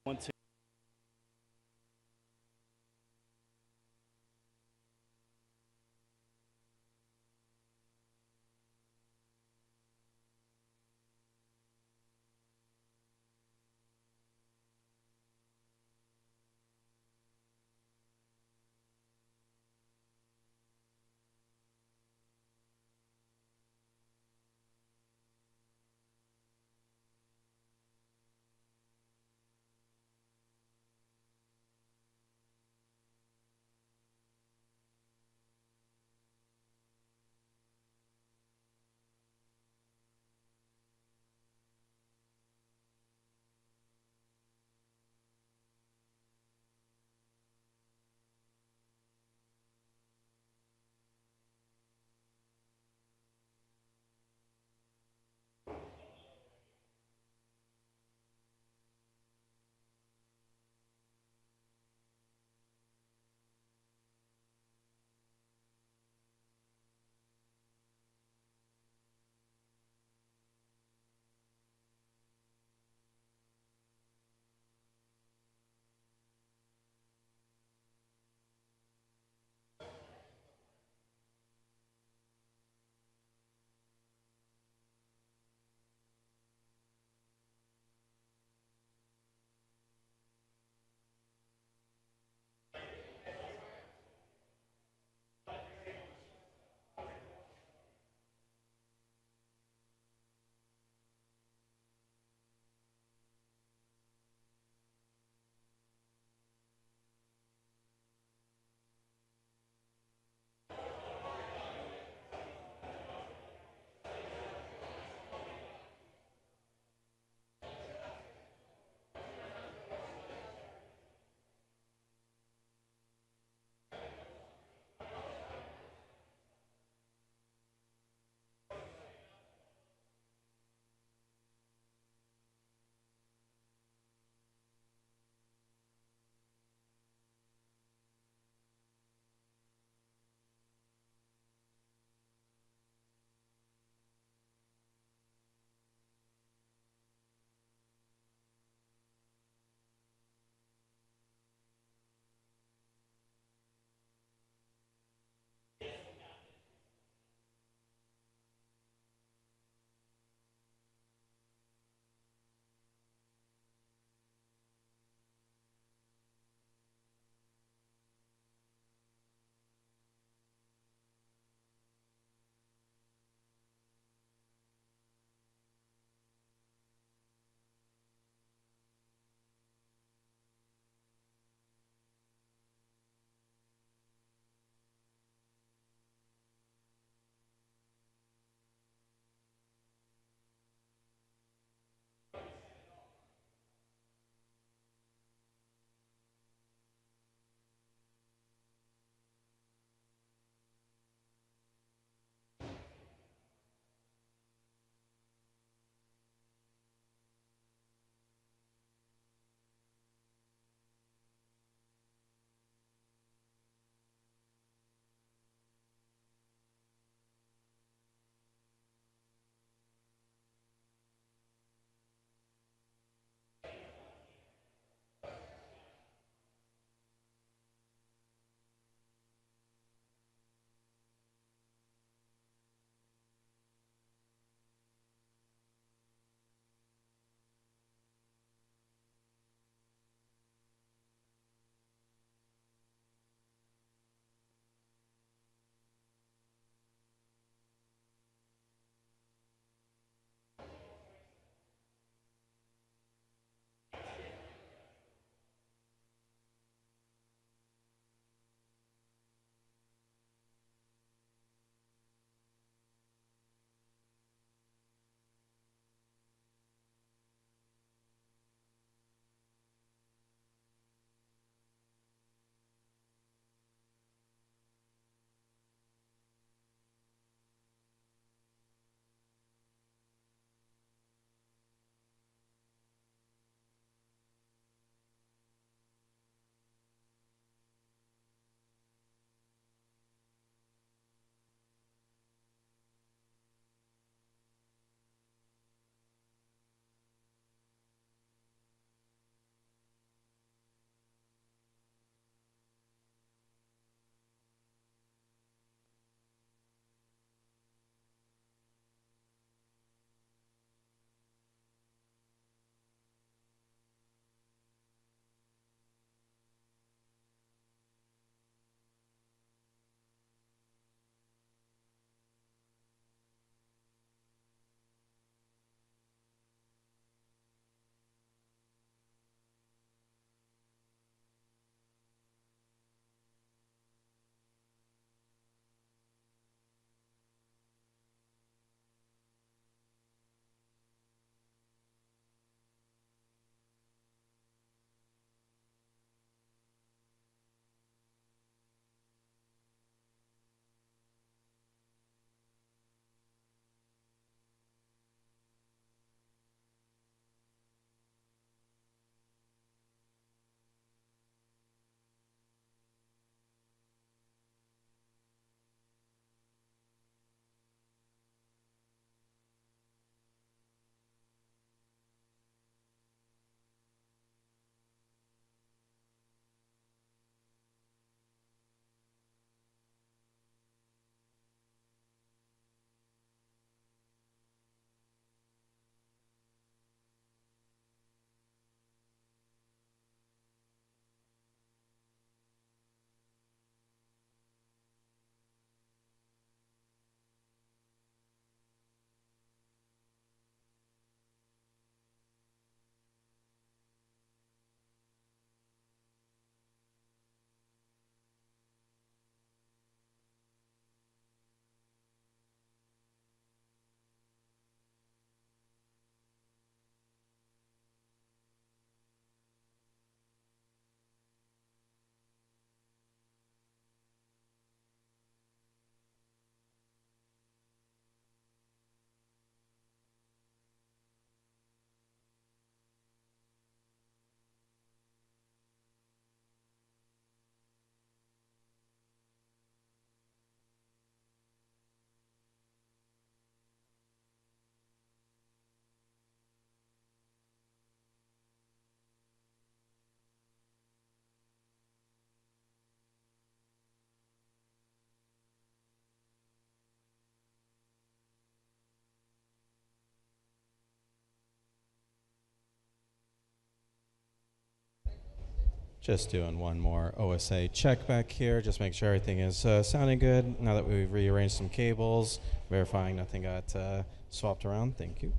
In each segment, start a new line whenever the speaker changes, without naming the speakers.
Want to Just doing one more OSA check back here. Just make sure everything is sounding good. Now that we've rearranged some cables, verifying nothing got swapped around. Thank you.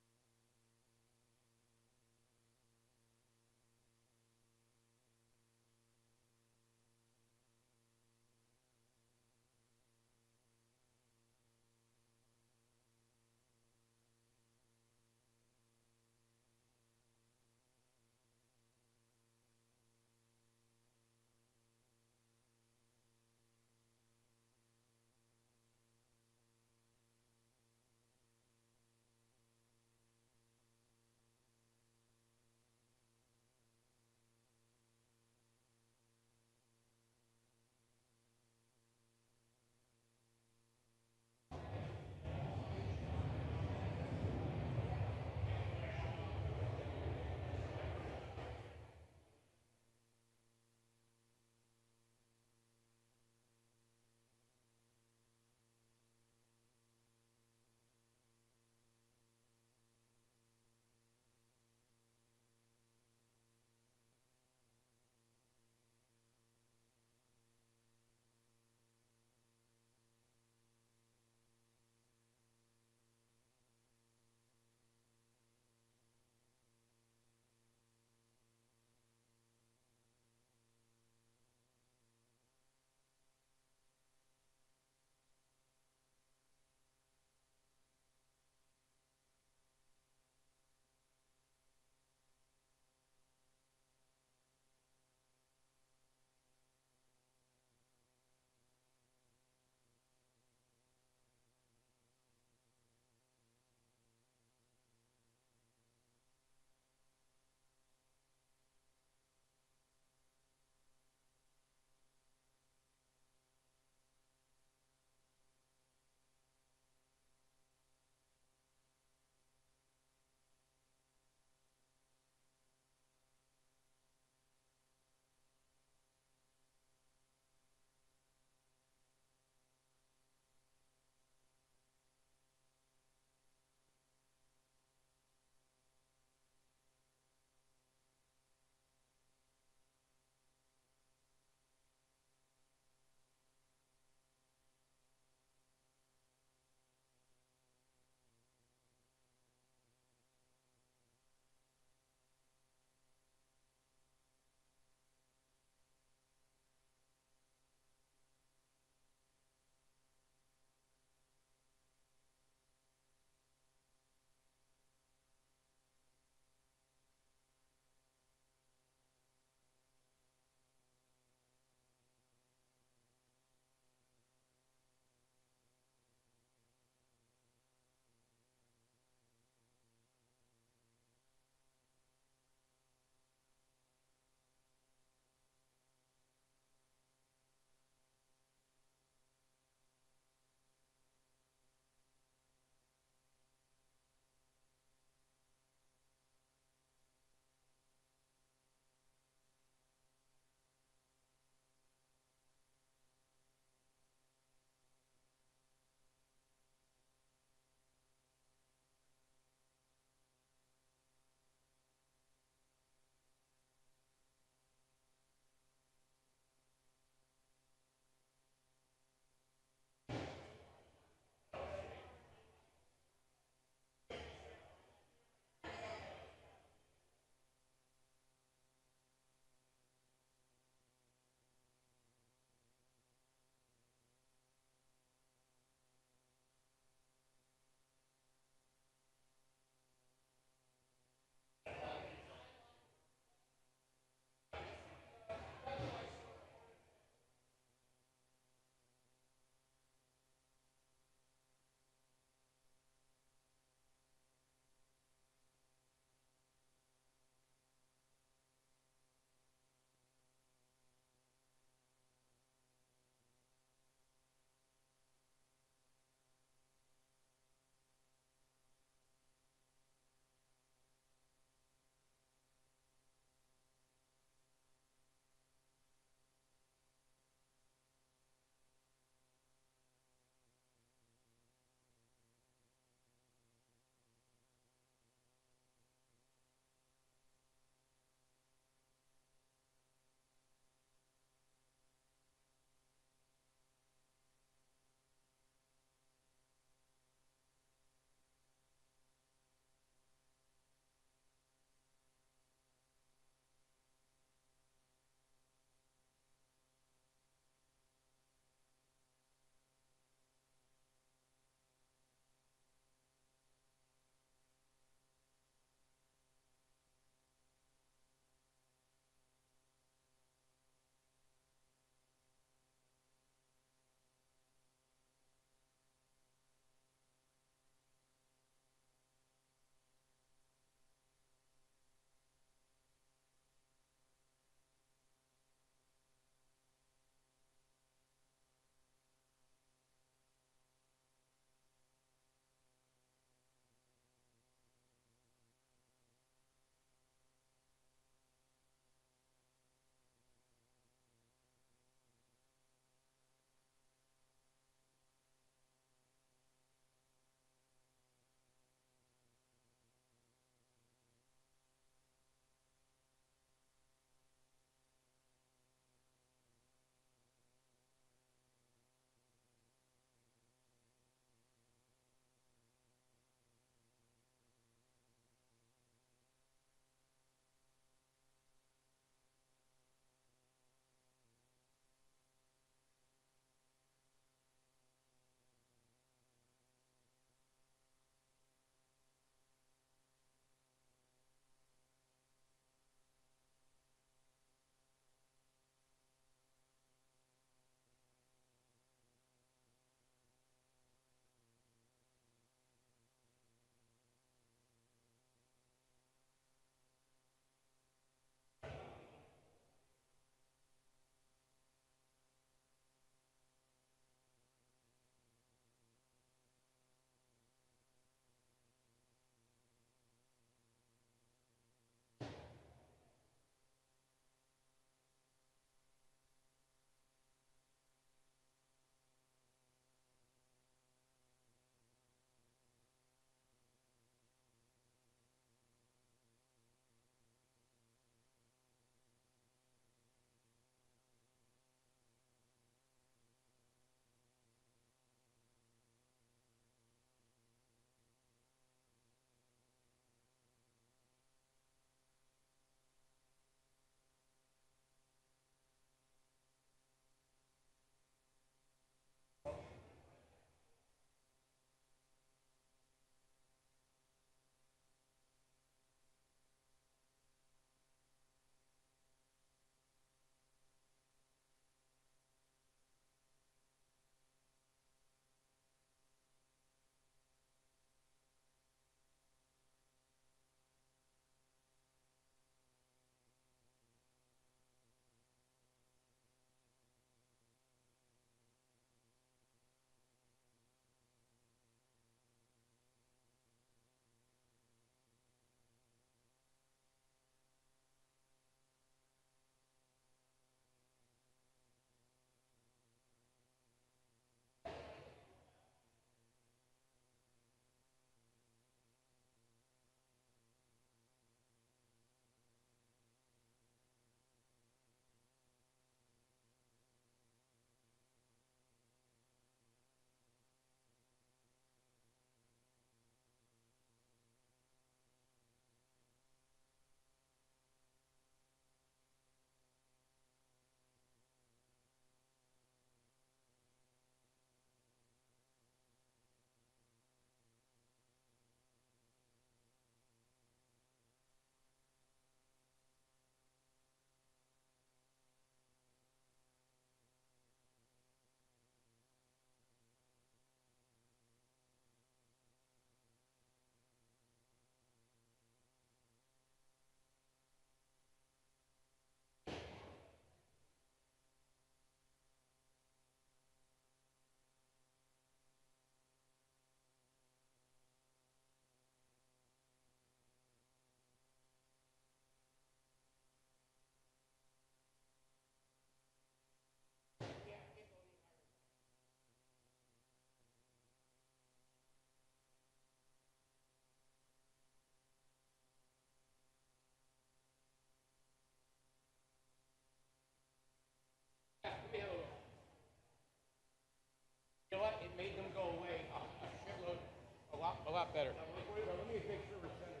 lot better. So let me make sure we're centered.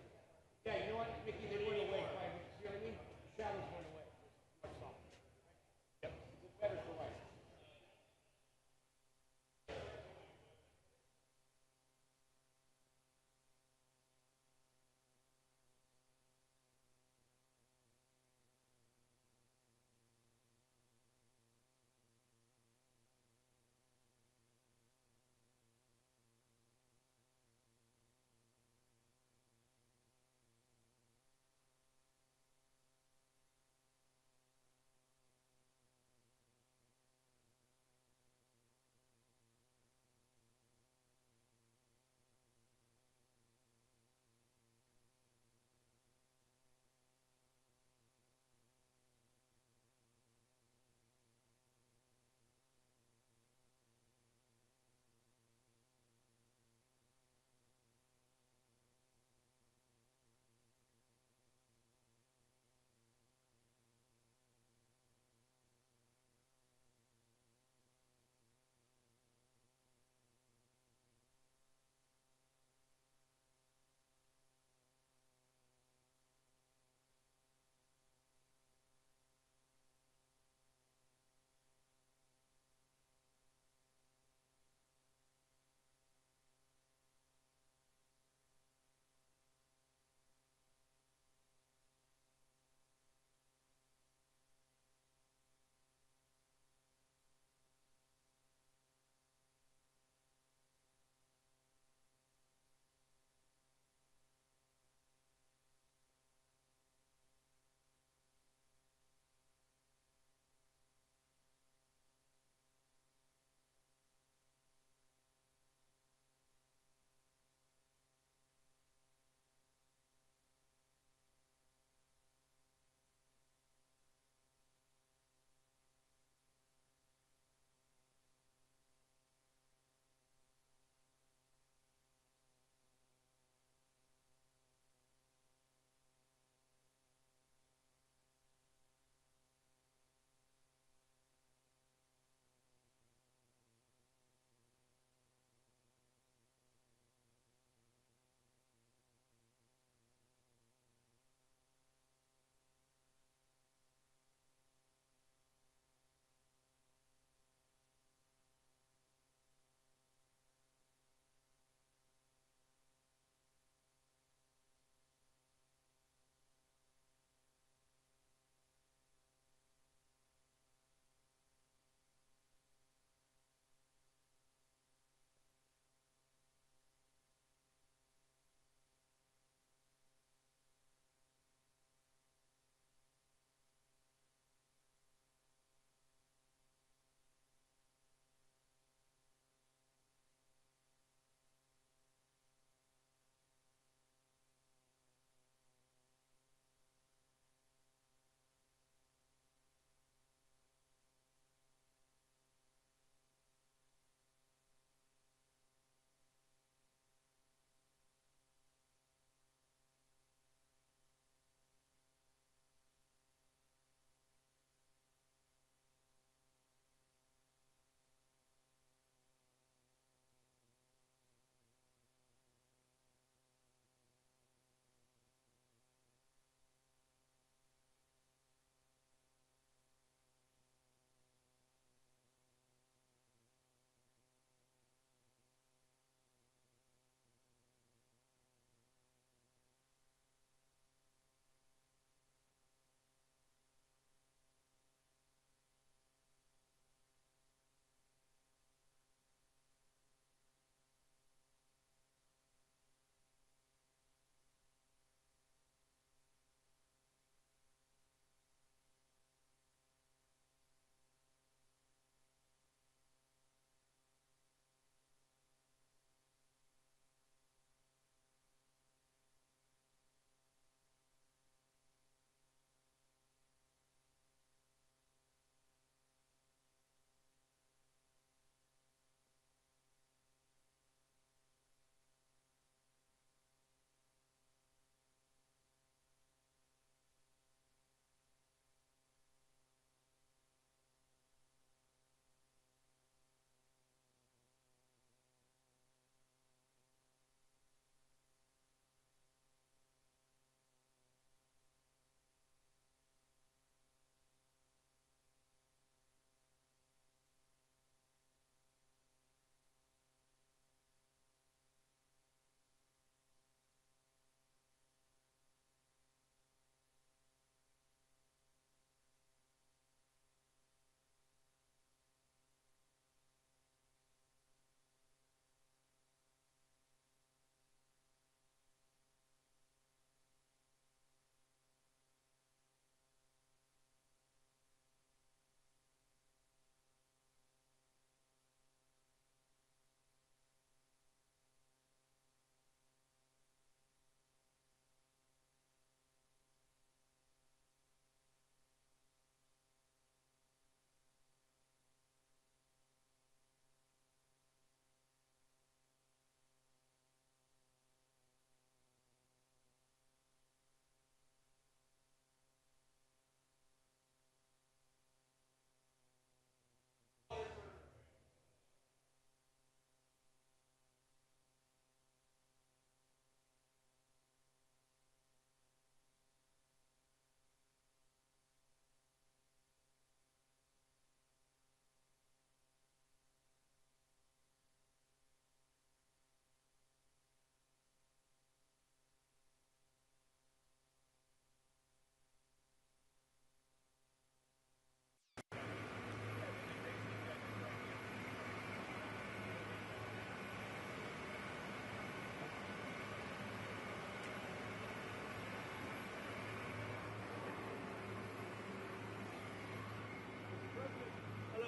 Yeah, you know what, Mickey, they went away 5 minutes. You know what I mean? The shadows went away. Yep. It's better for life.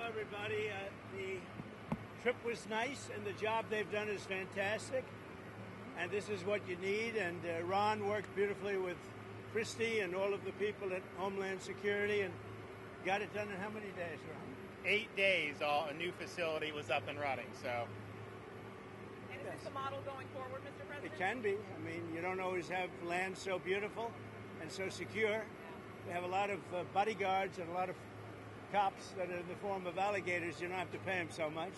Hello, everybody. The trip was nice, and the job they've done is fantastic. And this is what you need. And Ron worked beautifully with Christie and all of the people at Homeland Security, and got it done in how many days, Ron?
8 days, a new facility was up and running. So,
and is this the model going forward, Mr. President?
It can be. I mean, you don't always have land so beautiful and so secure. We have a lot of bodyguards and a lot of cops that are in the form of alligators. You don't have to pay them so much.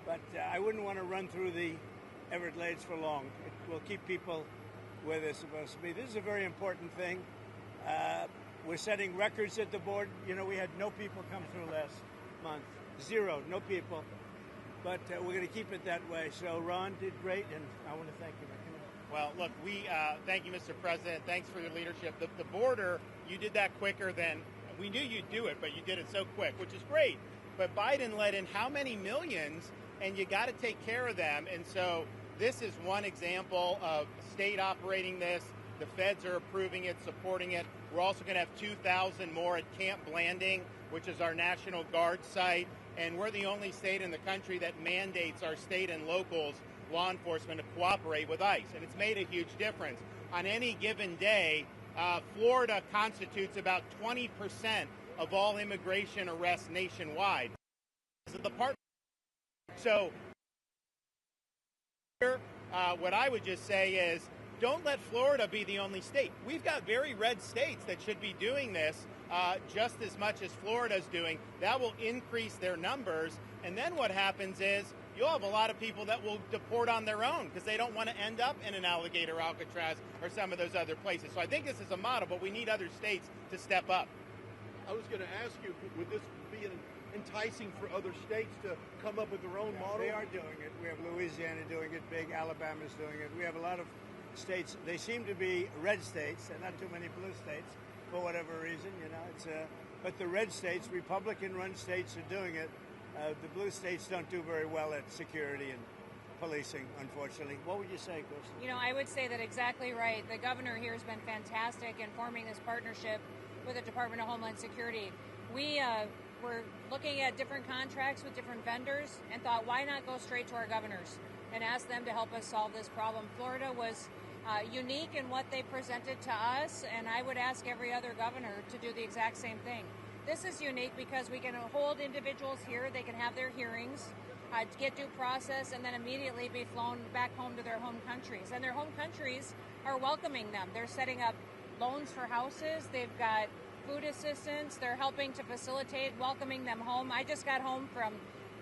But I wouldn't want to run through the Everglades for long. It will keep people where they're supposed to be. This is a very important thing. We're setting records at the board. You know, we had no people come through last month. Zero, no people. But we're going to keep it that way. So Ron did great, and I want to thank you.
well, look, we thank you, Mr. President. Thanks for your leadership. The border, you did that quicker than we knew you'd do it, but you did it so quick, which is great. But Biden let in how many millions, and you got to take care of them. And so this is one example of state operating this. The feds are approving it, supporting it. We're also going to have 2,000 more at Camp Blanding, which is our National Guard site. And we're the only state in the country that mandates our state and locals, law enforcement, to cooperate with ICE. And it's made a huge difference. On any given day, Florida constitutes about 20% of all immigration arrests nationwide. So what I would just say is, don't let Florida be the only state. We've got very red states that should be doing this just as much as Florida's doing. That will increase their numbers. And then what happens is you'll have a lot of people that will deport on their own because they don't want to end up in an Alligator Alcatraz or some of those other places. So I think this is a model, but we need other states to step up.
I was going to ask you, would this be enticing for other states to come up with their own model?
They are doing it. We have Louisiana doing it big. Alabama's doing it. We have a lot of states. They seem to be red states, and not too many blue states for whatever reason. You know, it's but the red states, Republican-run states, are doing it. The blue states don't do very well at security and policing, unfortunately. What would you say, Chris?
You know, I would say that exactly right. The governor here has been fantastic in forming this partnership with the Department of Homeland Security. We were looking at different contracts with different vendors and thought, why not go straight to our governors and ask them to help us solve this problem? Florida was unique in what they presented to us, and I would ask every other governor to do the exact same thing. This is unique because we can hold individuals here, they can have their hearings, get due process, and then immediately be flown back home to their home countries. And their home countries are welcoming them. They're setting up loans for houses, they've got food assistance, they're helping to facilitate welcoming them home. I just got home from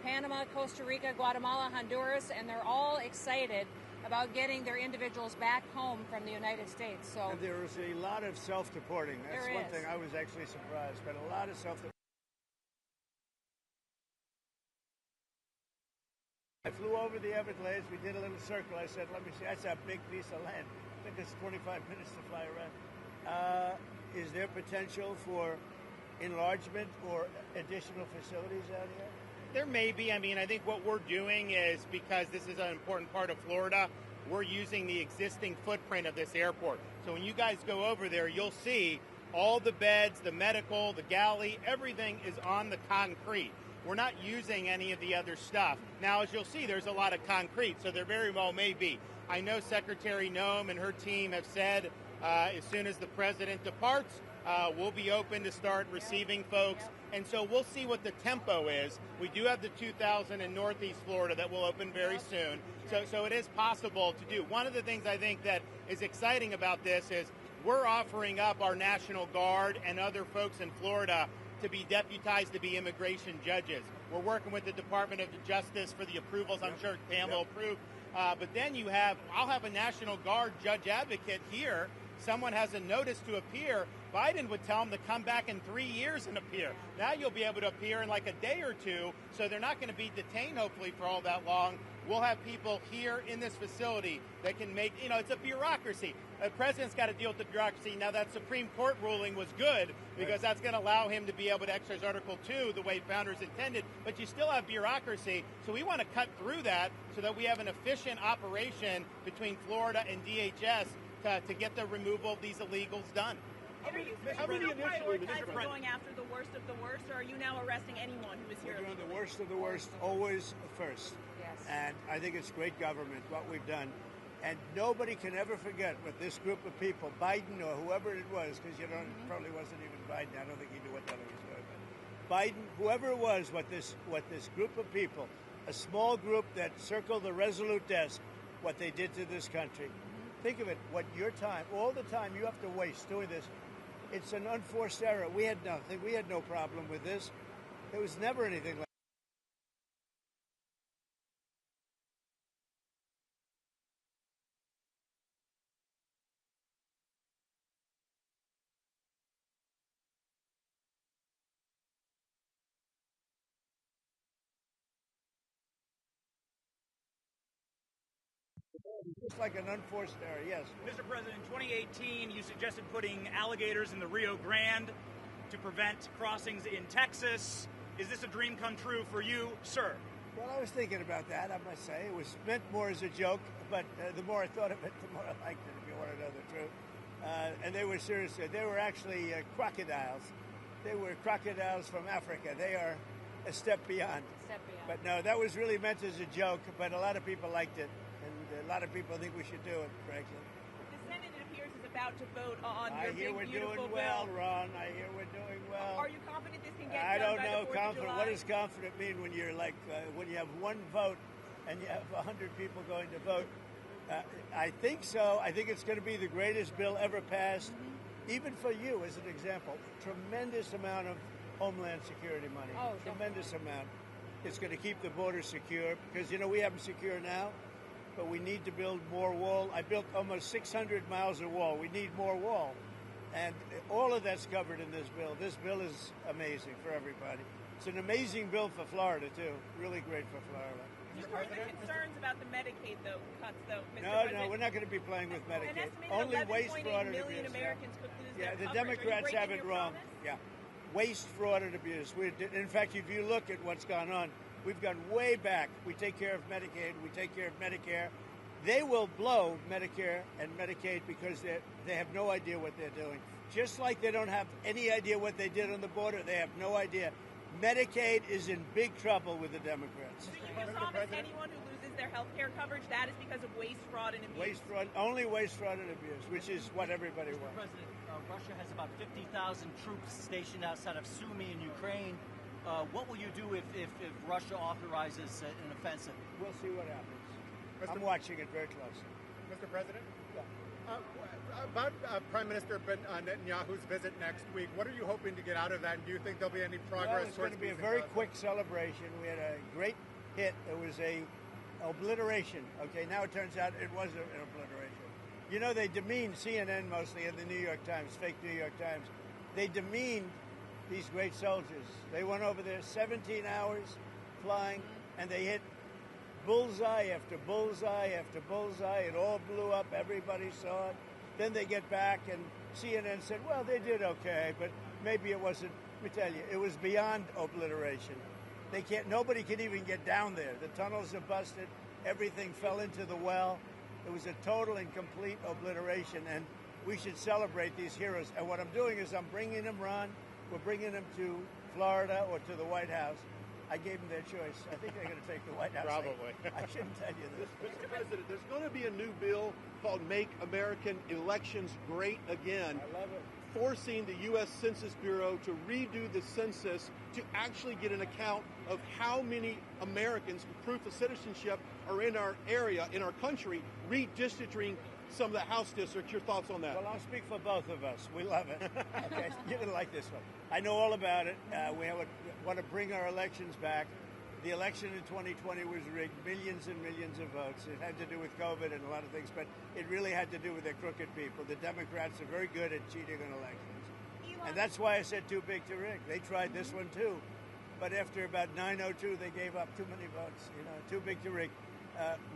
Panama, Costa Rica, Guatemala, Honduras, and they're all excited about getting their individuals back home from the United States. So
and there is a lot of self-deporting. That's one thing I was actually surprised, but a lot of self-deporting. I flew over the Everglades. We did a little circle. I said, let me see. That's a big piece of land. I think it's 25 minutes to fly around. Is there potential for enlargement or additional facilities out here?
There may be. I mean, I think what we're doing is, because this is an important part of Florida, we're using the existing footprint of this airport. So when you guys go over there, you'll see all the beds, the medical, the galley, everything is on the concrete. We're not using any of the other stuff. Now, as you'll see, there's a lot of concrete, so there very well may be. I know Secretary Noem and her team have said as soon as the president departs, we'll be open to start receiving folks. And so we'll see what the tempo is. We do have the 2,000 in Northeast Florida that will open very soon. So it is possible to do. One of the things I think that is exciting about this is we're offering up our National Guard and other folks in Florida to be deputized to be immigration judges. We're working with the Department of Justice for the approvals. I'm sure Pam will approve. But then I'll have a National Guard judge advocate here. Someone has a notice to appear. Biden would tell them to come back in 3 years and appear. Now you'll be able to appear in like a day or two, so they're not going to be detained, hopefully, for all that long. We'll have people here in this facility that can make, it's a bureaucracy. The president's got to deal with the bureaucracy. Now, that Supreme Court ruling was good because that's going to allow him to be able to exercise Article 2 the way founders intended, but you still have bureaucracy. So we want to cut through that so that we have an efficient operation between Florida and DHS to get the removal of these illegals done.
Are you prioritizing going after the worst of the worst, or are you now arresting anyone who is here?
We're doing
illegally?
the worst of the worst, always first.
Yes.
And I think it's great government, what we've done. And nobody can ever forget what this group of people, Biden or whoever it was, because it probably wasn't even Biden. I don't think he knew what the hell he was doing. But Biden, whoever it was, what this group of people, a small group that circled the Resolute desk, what they did to this country. Think of it, what your time, all the time you have to waste doing this. It's an unforced error. We had nothing. We had no problem with this. There was never anything like It's like an unforced error, yes.
Mr. President, in 2018, you suggested putting alligators in the Rio Grande to prevent crossings in Texas. Is this a dream come true for you, sir?
Well, I was thinking about that, I must say. It was meant more as a joke, but the more I thought of it, the more I liked it, if you want to know the truth. And they were serious. They were actually crocodiles. They were crocodiles from Africa. They are a step beyond. But no, that was really meant as a joke, but a lot of people liked it. And a lot of people think we should do it, frankly.
The Senate, it appears, is about to vote on
I
your
hear
big,
we're
beautiful
doing
bill.
well, Ron. I hear we're doing well.
Are you confident this can get
I
done
don't
by
know.
the 4th of
Confident.
July?
What does confident mean when you're like when you have one vote and you have 100 people going to vote? I think so. I think it's going to be the greatest bill ever passed, even for you, as an example. Tremendous amount of Homeland Security money.
Oh,
tremendous amount. It's going to keep the border secure because we have them secure now, but we need to build more wall. I built almost 600 miles of wall. We need more wall. And all of that's covered in this bill. This bill is amazing for everybody. It's an amazing bill for Florida, too. Really great for Florida.
Are there concerns about the Medicaid cuts, though, Mr.
No,
President?
no, we're not going to be playing with Medicaid.
An estimated
Only waste,
11.8
fraud, and
million
abuse.
Americans could lose
Yeah,
their
the
coverage. Are you
Democrats have
breaking
it
your
wrong.
promise?
Yeah. Waste, fraud, and abuse. In fact, if you look at what's gone on, we've gone way back. We take care of Medicaid. We take care of Medicare. They will blow Medicare and Medicaid because they have no idea what they're doing. Just like they don't have any idea what they did on the border, they have no idea. Medicaid is in big trouble with the Democrats.
So you can promise anyone who loses their health care coverage that is because of waste, fraud, and abuse?
Waste, fraud, only waste, fraud, and abuse, which is what everybody
Mr.
wants.
President, Russia has about 50,000 troops stationed outside of Sumy in Ukraine. What will you do if Russia authorizes an offensive?
We'll see what happens. I'm watching it very closely.
Mr. President? About Prime Minister Netanyahu's visit next week, what are you hoping to get out of that? And do you think there'll be any progress?
Well, it's going to be a very quick celebration. We had a great hit. It was a obliteration. Okay, now it turns out it was an obliteration. They demeaned CNN mostly and the New York Times, fake New York Times. They demeaned these great soldiers. They went over there 17 hours flying, and they hit bullseye after bullseye after bullseye. It all blew up. Everybody saw it. Then they get back, and CNN said, well, they did okay, but maybe it wasn't. Let me tell you, it was beyond obliteration. Nobody can even get down there. The tunnels are busted. Everything fell into the well. It was a total and complete obliteration, and we should celebrate these heroes. And what I'm doing is I'm bringing them, Ron, we're bringing them to Florida or to the White House. I gave them their choice. I think they're going to take the White House.
Probably.
I shouldn't tell you this.
Mr. President, there's going to be a new bill called Make American Elections Great Again.
I love it.
Forcing the U.S. Census Bureau to redo the census to actually get an account of how many Americans with proof of citizenship are in our area, in our country, redistricting some of the House districts. Your thoughts on that?
Well, I'll speak for both of us. We love it. Okay, you're going to like this one. I know all about it. We want to bring our elections back. The election in 2020 was rigged, millions and millions of votes. It had to do with COVID and a lot of things, but it really had to do with their crooked people. The Democrats are very good at cheating on elections. And that's why I said too big to rig. They tried this one too. But after about 9:02, they gave up too many votes. Too big to rig.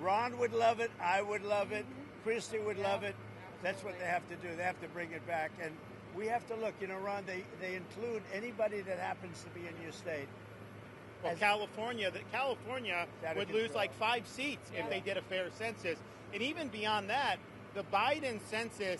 Ron would love it. I would love it. Christie would love it. That's what they have to do. They have to bring it back. And we have to look. Ron, they include anybody that happens to be in your state.
Well, California would lose like 5 seats if they did a fair census. And even beyond that, the Biden census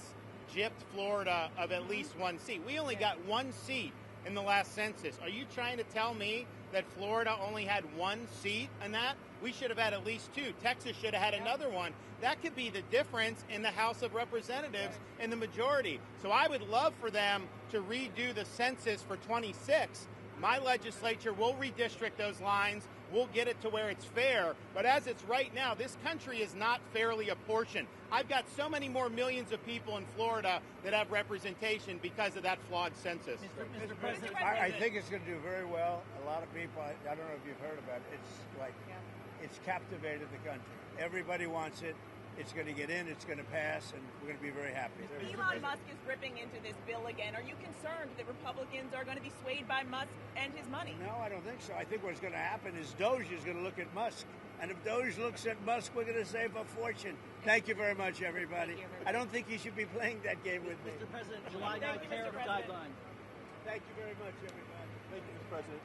gypped Florida of at least one seat. We only got one seat in the last census. Are you trying to tell me that Florida only had one seat in that? We should have had at least two. Texas should have had another one. That could be the difference in the House of Representatives in the majority. So I would love for them to redo the census for 26. My legislature will redistrict those lines. We'll get it to where it's fair. But as it's right now, this country is not fairly apportioned. I've got so many more millions of people in Florida that have representation because of that flawed census.
Mr. President, I think it's going to do very well. A lot of people, I don't know if you've heard about it, it's captivated the country. Everybody wants it. It's going to get in, it's going to pass, and we're going to be very happy.
Elon Musk is ripping into this bill again. Are you concerned that Republicans are going to be swayed by Musk and his money?
No, I don't think so. I think what's going to happen is Doge is going to look at Musk. And if Doge looks at Musk, we're going to save a fortune. Thank you very much, everybody. I don't think you should be playing that game with me.
Mr. President, July 9th tariff guideline.
Thank you very much, everybody.
Thank you, Mr. President.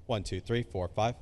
1, 2, 3, 4, 5.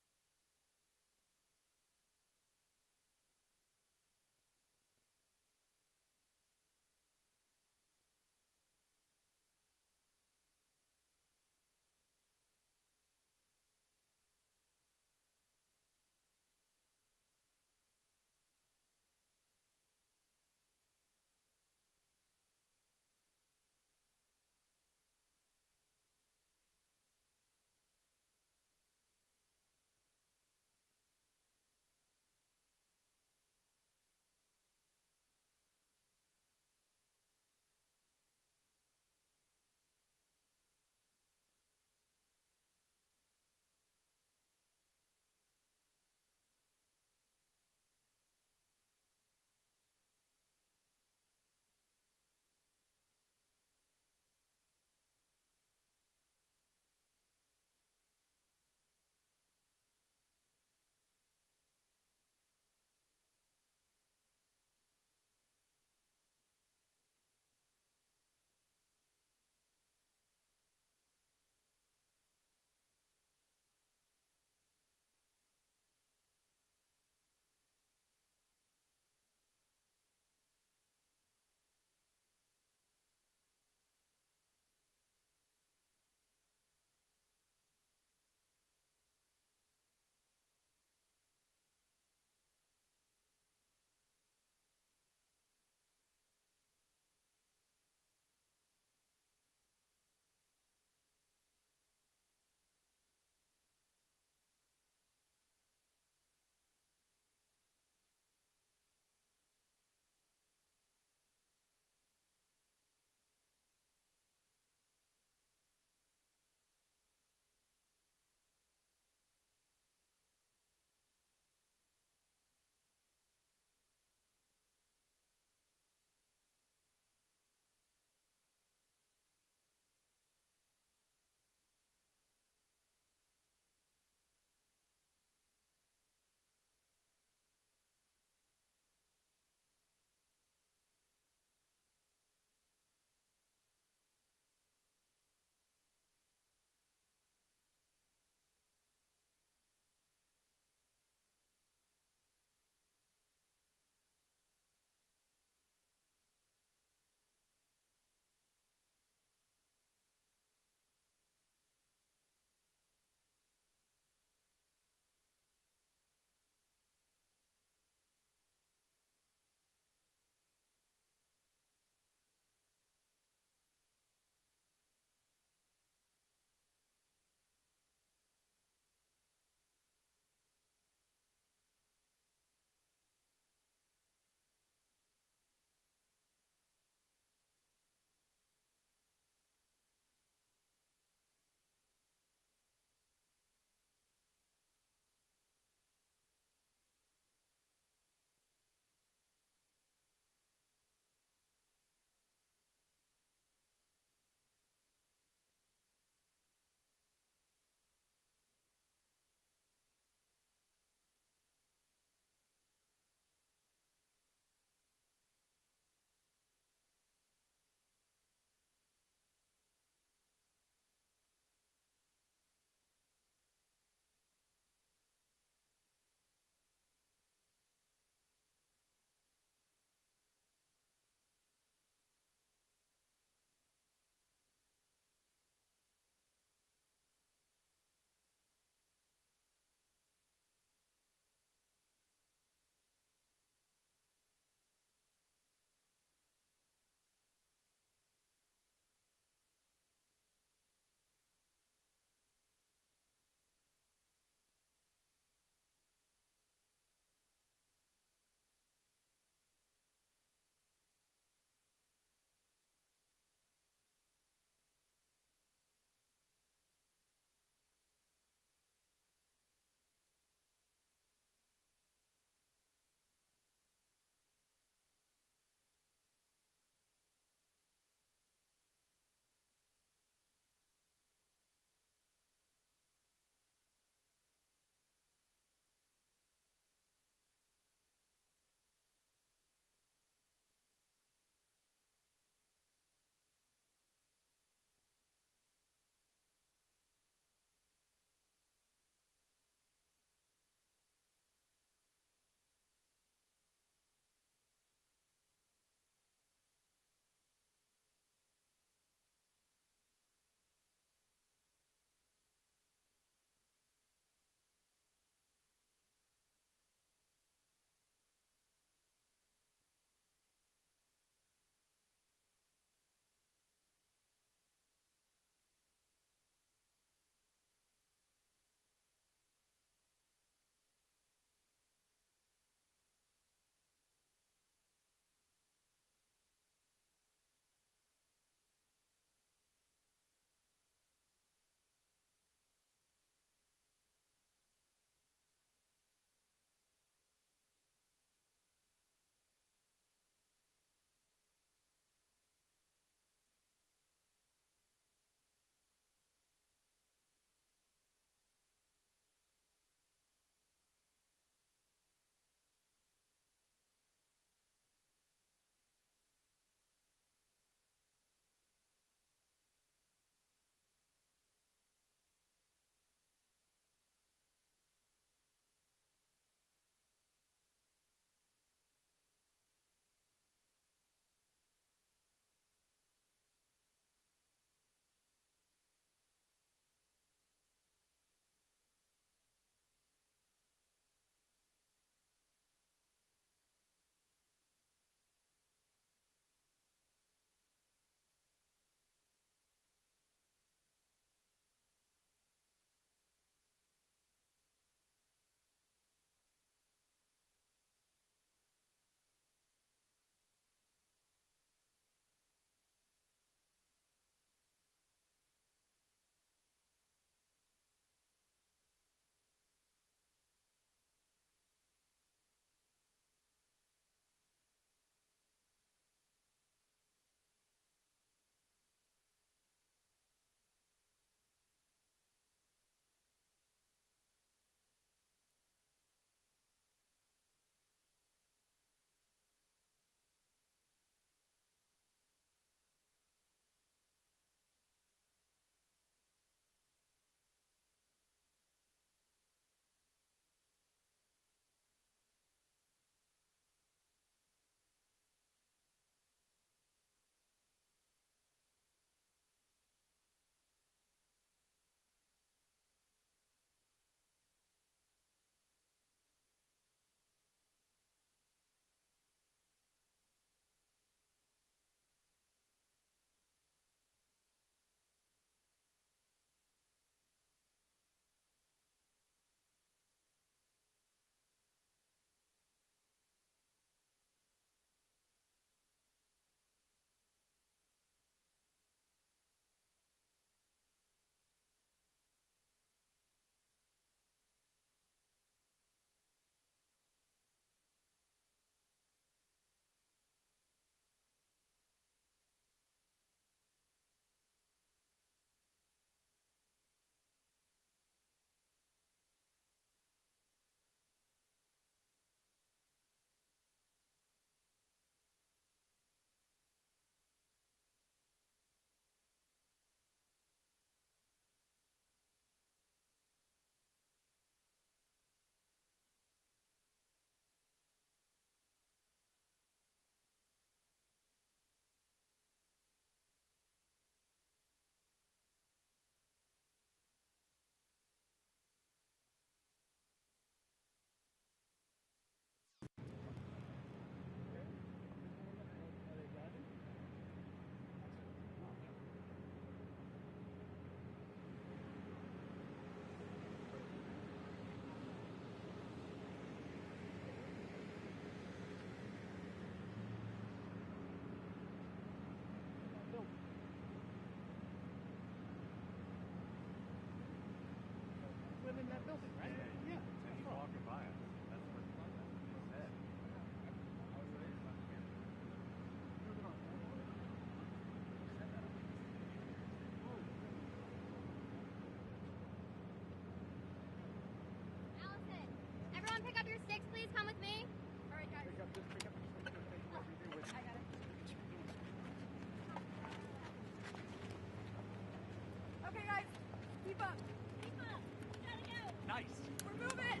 Keep up. Keep up. Gotta go.
Nice.
We're moving.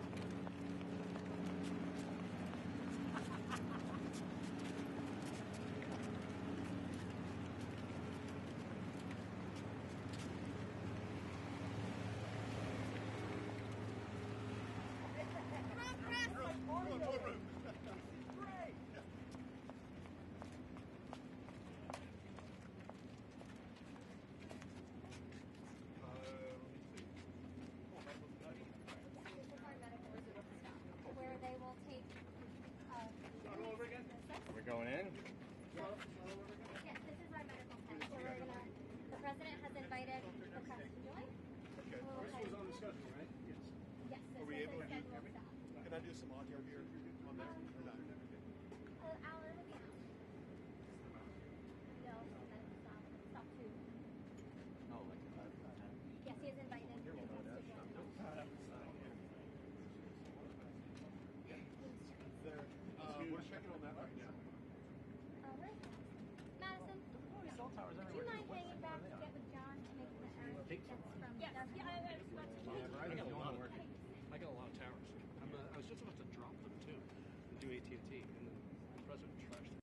Where they will take.
Are we going in?
Yes, this is our medical tent. So we're gonna. The president has invited the press to join.
Okay.
This was on the
schedule, right? Yes.
Yes, this
Are we
was
able
a
to do
scheduled
everything?
stop.
Can I do some audio here on there? Or not?
Hour it'll be out. No, medical stop. Stop two.
Oh, like
Yes, he has invited the press to join.
we're checking on that right now.
Where's Madison? Do you mind hanging back to get with John to make the errand? That's from
Yes.
downtown.
Yeah, that's not too
I
much.
got a lot of I got a lot of towers. I was just about to drop them too, and do AT&T, and then the president trashed it.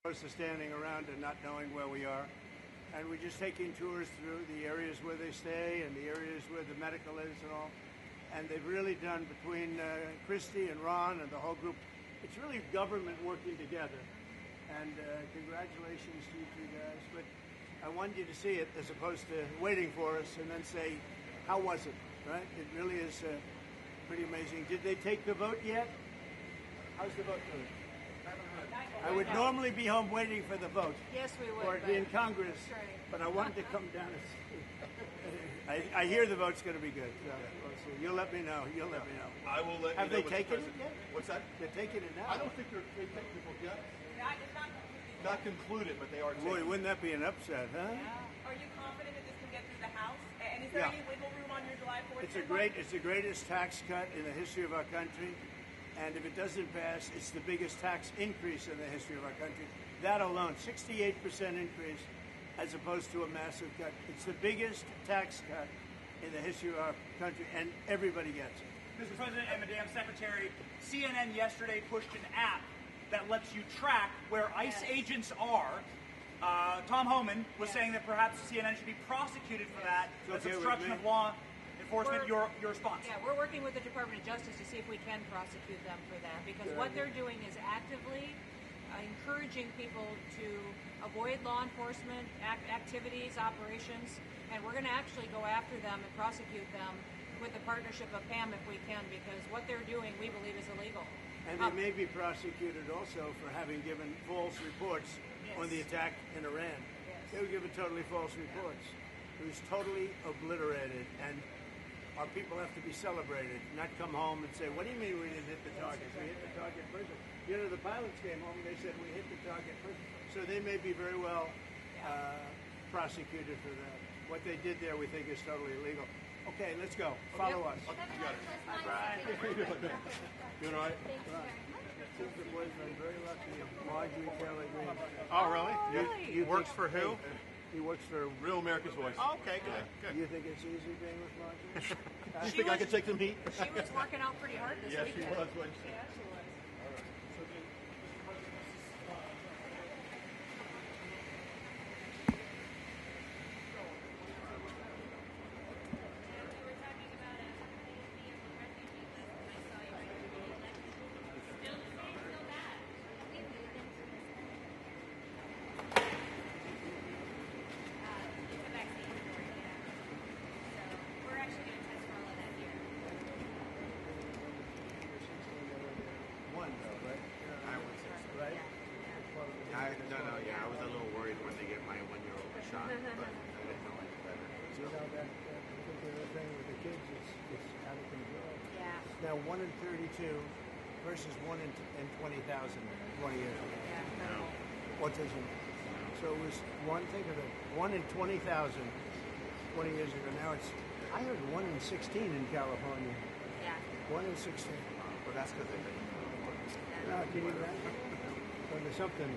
Opposed to standing around and not knowing where we are. And we're just taking tours through the areas where they stay and the areas where the medical is and all. And they've really done, between Christy and Ron and the whole group, it's really government working together. And congratulations to you two guys. But I wanted you to see it as opposed to waiting for us and then say, how was it, right? It really is pretty amazing. Did they take the vote yet? How's the vote doing? I would normally be home waiting for the vote.
Yes, we would.
Or be in Congress. But I wanted to come down and see. I hear the vote's going to be good. So you'll let me know. You'll let me know.
I will let
Have
you know.
they taken it yet?
What's that?
They're taking it now.
I don't think they've taken the vote yet. Not concluded, but they are taking.
Boy, wouldn't that be an upset, huh?
Yeah. Are you confident that this can get through the House? And is there any wiggle room on your July 4th?
It's the greatest tax cut in the history of our country. And if it doesn't pass, it's the biggest tax increase in the history of our country. That alone, 68% increase, as opposed to a massive cut. It's the biggest tax cut in the history of our country, and everybody gets it.
Mr. President and Madam Secretary, CNN yesterday pushed an app that lets you track where ICE agents are. Tom Homan was saying that perhaps CNN should be prosecuted for that as obstruction of law enforcement. Your response?
Yeah, we're working with the Department of Justice to see if we can prosecute them for that, because what they're doing is actively encouraging people to avoid law enforcement activities, operations, and we're going to actually go after them and prosecute them with the partnership of PAM if we can, because what they're doing we believe is illegal.
And they may be prosecuted also for having given false reports on the attack in Iran. They were given totally false reports. It was totally obliterated. And our people have to be celebrated, not come home and say, what do you mean we didn't hit the target? We hit the target first. You know, the pilots came home and they said we hit the target first. So they may be very well prosecuted for that. What they did there we think is totally illegal. Okay, let's go. Follow us.
You got it.
Doing all right? Seems the boys been very lucky. Marjorie Taylor Greene.
Oh, really?
You
Works for who?
He works for
Real America's Voice.
Oh, okay, good, good.
You think it's easy being with Marjorie?
You think I could take some heat?
She was working out pretty hard this
Yes,
weekend.
she was. Wasn't she?
Yeah, she was.
One, though, right?
I was
Right?
I was a little worried when they get my 1-year-old shot, but I didn't know any better.
You know, that particular thing with the kids is out of control.
Yeah.
Now, 1 in 32 versus 1 in 20,000 20 years ago. Autism. So it was one, think of it, 1 in 20,000 20 years ago. Now it's, I heard 1 in 16 in California.
Yeah.
1 in 16.
Well, that's because they've been.
No, can you imagine? So there's something.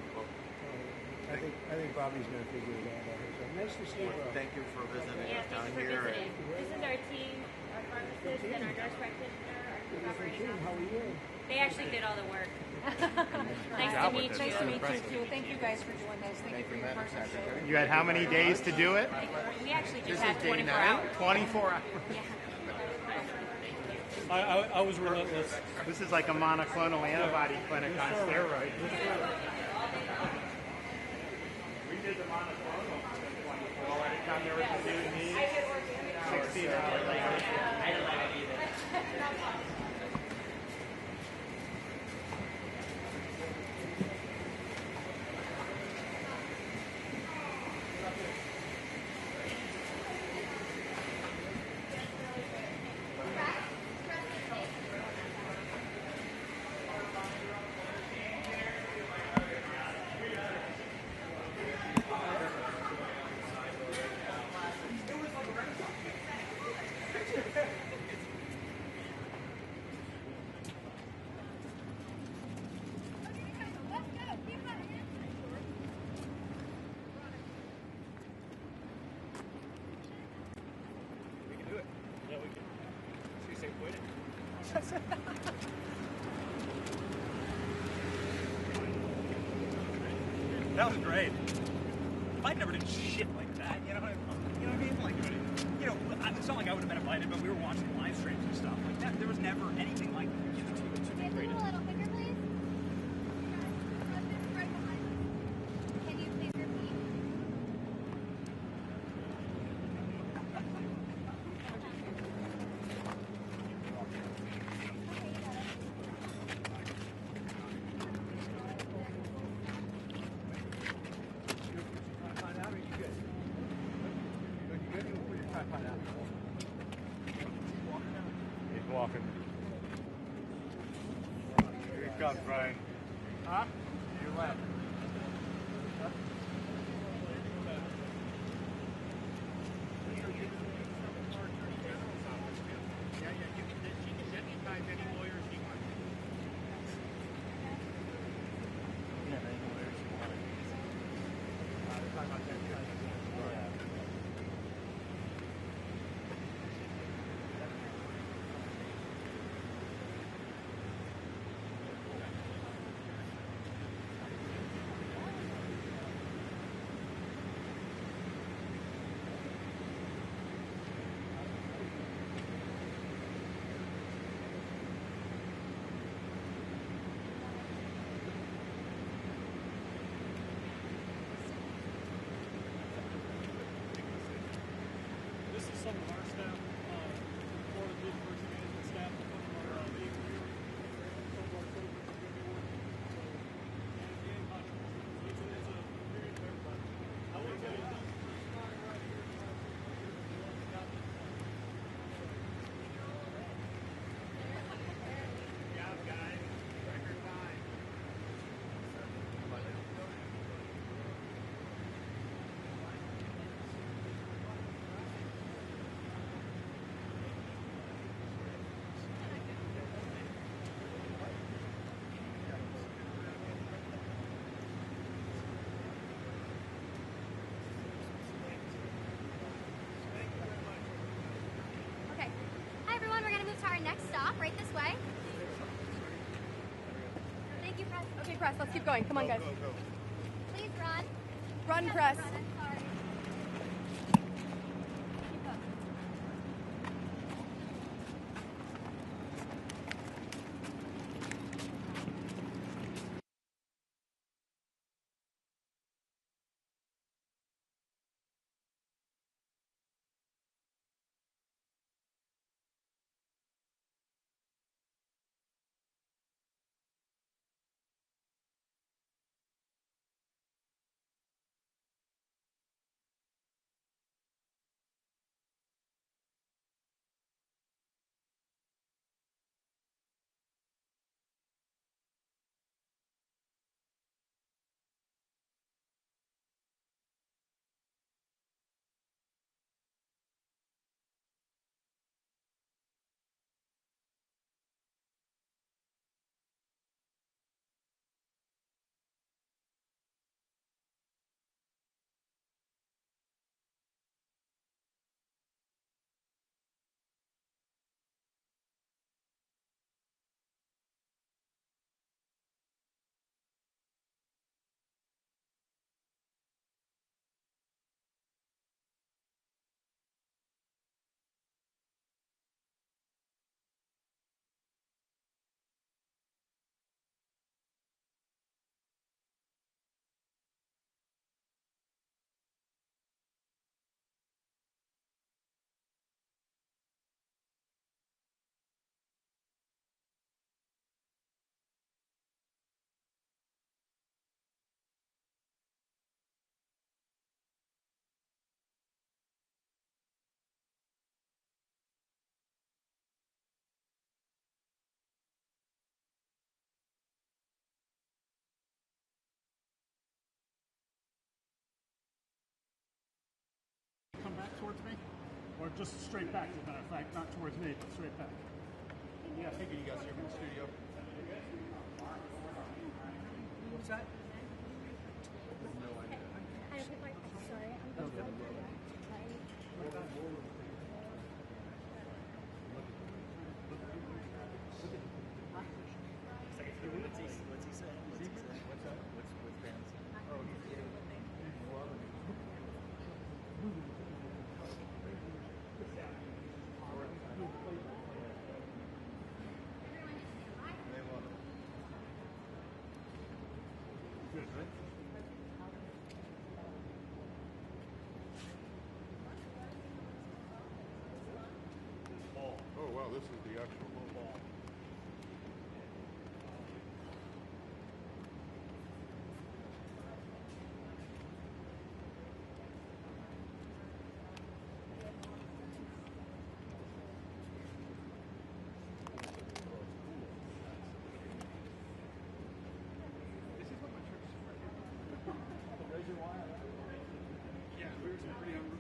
I think Bobby's going to figure it out. So nice to see you.
Thank you for visiting
Yeah,
us
thanks
down
for
here.
visiting. This is our team, our pharmacist, and our nurse practitioner, our cooperating
How are you?
They actually did all the work.
Nice to meet you. Nice to meet you too. Thank you guys for doing this. Thank you for your partnership.
You had how many days to do it?
We actually just had 24 hours.
24 hours.
Yeah.
I was relentless.
This is like a monoclonal antibody clinic on steroids. We did the monoclonal in 24. By the time they were doing these, 16 hours later. I didn't like it either.
That was great. Mike never did shit like that. You know what I mean? Like, you know, it's not like I would have been invited, but we were watching live streams and stuff like that. There was never anything like that.
Can you a little bigger, please? Right behind us. Can you please repeat?
He's walking. Here he comes, Brian.
Huh?
You left.
Next stop, right this way. Thank you, Press.
Okay, Press, let's keep going. Come on, guys.
Please run.
Run, Press.
Run, I'm sorry.
Come back towards me, or just straight back, as a matter of fact, not towards me, but straight back.
Yeah, I figured you guys here from the studio.
What's that?
I don't like, sorry, I'm sorry.
What's he saying? What's up? What's Ben's? Oh, he's getting the name.
Good, right?
Oh, wow, this is the actual ball.
Yeah, we're pretty unruly.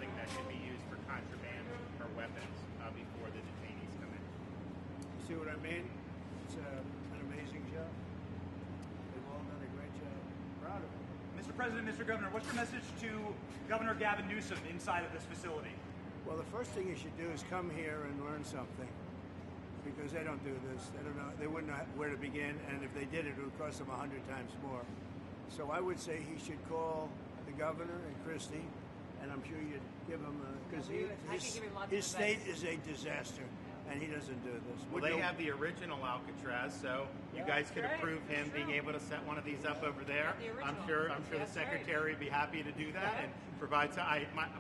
something that should be used for contraband or weapons before the detainees come in.
See what I mean? It's an amazing job. They've all done a great job. Proud of them.
Mr. President, Mr. Governor, what's your message to Governor Gavin Newsom inside of this facility?
Well, the first thing you should do is come here and learn something, because they don't do this. They don't know. They wouldn't know where to begin, and if they did, it would cost them 100 times more. So I would say he should call the governor and Christie, and I'm sure you'd give him because his state is a disaster, and he doesn't do this.
Well, they have the original Alcatraz, so you guys could approve him being able to set one of these up over there. I'm sure the secretary would be happy to do that and provide.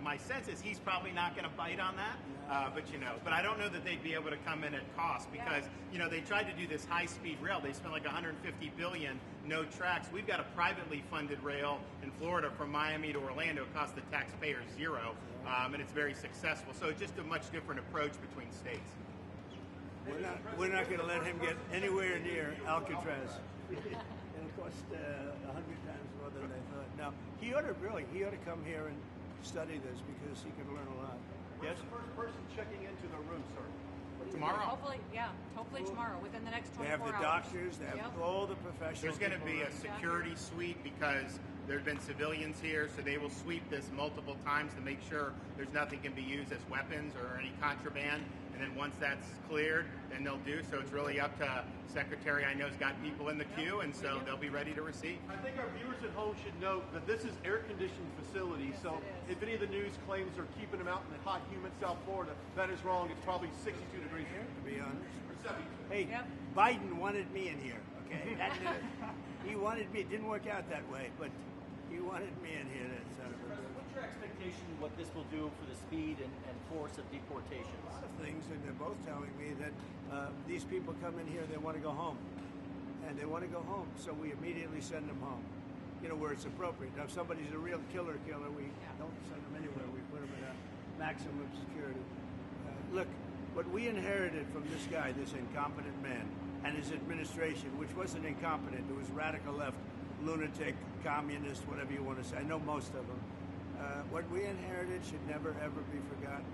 My sense is he's probably not going to bite on that, but I don't know that they'd be able to come in at cost because they tried to do this high-speed rail. They spent like $150 billion, no tracks. We've got a privately funded rail in Florida from Miami to Orlando. It costs the taxpayers zero, and it's very successful. So it's just a much different approach between states.
We're not going to let him get anywhere near Alcatraz. It'll cost 100 times more than they thought. Now, he ought to come here and study this because he could learn a lot.
Yes? The first person checking into the room, sir.
Tomorrow.
Hopefully tomorrow, within the next 24 hours.
They have the doctors, they have all the professionals.
There's going to be a security sweep because there have been civilians here, so they will sweep this multiple times to make sure there's nothing can be used as weapons or any contraband. And then once that's cleared, then they'll do. So it's really up to Secretary. I know has got people in the queue, and so they'll be ready to receive.
I think our viewers at home should note that this is air-conditioned facility. So if any of the news claims they're keeping them out in the hot, humid South Florida, that is wrong. It's probably 62 degrees here.
To be honest. Hey, Biden wanted me in here. Okay, he wanted me. It didn't work out that way, but he wanted me in here.
What's your expectation what this will do for the speed and force of deportations?
A lot of things, and they're both telling me that these people come in here, they want to go home. And they want to go home, so we immediately send them home, where it's appropriate. Now, if somebody's a real killer, we don't send them anywhere. We put them in a maximum security. Look, what we inherited from this guy, this incompetent man, and his administration, which wasn't incompetent, it was radical left, lunatic, communist, whatever you want to say. I know most of them. What we inherited should never, ever be forgotten.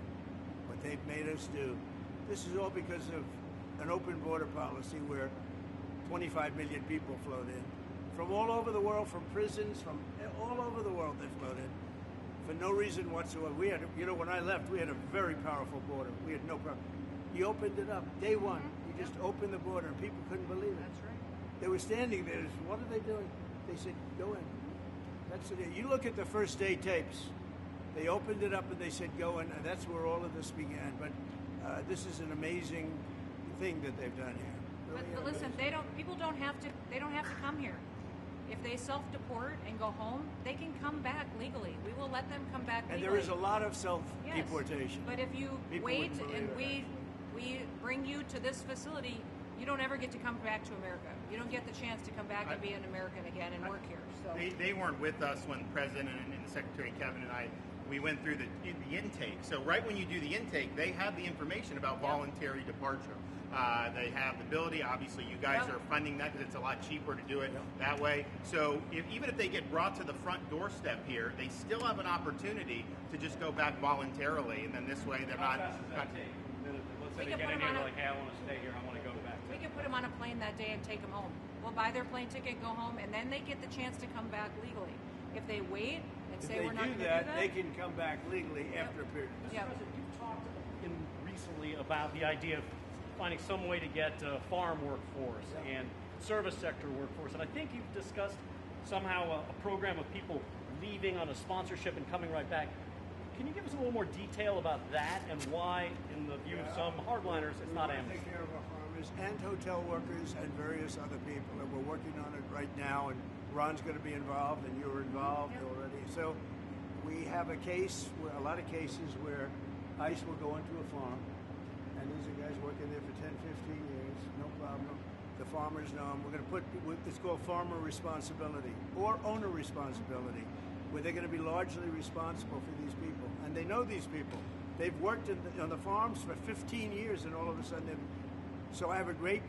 What they've made us do. This is all because of an open border policy where 25 million people flowed in. From all over the world, from prisons, from all over the world they flowed in. For no reason whatsoever. We had, when I left, we had a very powerful border. We had no problem. He opened it up. Day one, he just opened the border, and people couldn't believe it.
That's right.
They were standing there. What are they doing? They said, go in. That's it. You look at the first day tapes. They opened it up and they said, go in. And that's where all of this began. But this is an amazing thing that they've done here. Really
but listen, people don't have to come here. If they self-deport and go home, they can come back legally. We will let them come back legally.
And there is a lot of self-deportation.
Yes, but if you wait and we bring you to this facility, you don't ever get to come back to America. You don't get the chance to come back and be an American again and work here. So
they weren't with us when the President and Secretary Kevin and I, we went through the intake. So right when you do the intake, they have the information about voluntary departure. They have the ability. Obviously, you guys are funding that because it's a lot cheaper to do it that way. So even if they get brought to the front doorstep here, they still have an opportunity to just go back voluntarily, and then this way they're not.
Let's say they get in here like, hey, I want to stay here. I want to go back.
We can put them on a plane that day and take them home. We'll buy their plane ticket, go home, and then they get the chance to come back legally. If they wait and say we're not going to do that,
they can come back legally after a period.
Mr. President, you've talked recently about the idea of finding some way to get farm workforce and service sector workforce, and I think you've discussed somehow a program of people leaving on a sponsorship and coming right back. Can you give us a little more detail about that and why, in the view of some hardliners, it's not amnesty?
Take care of our farmers and hotel workers and various other people, and we're working on it right now, and Ron's going to be involved, and you're involved already. So we have a lot of cases where ICE will go into a farm, and these are guys working there for 10, 15 years, no problem. The farmers know them. We're going to put, it's called farmer responsibility or owner responsibility, where they're going to be largely responsible for these people. And they know these people. They've worked on the farms for 15 years, and all of a sudden, so I have a great,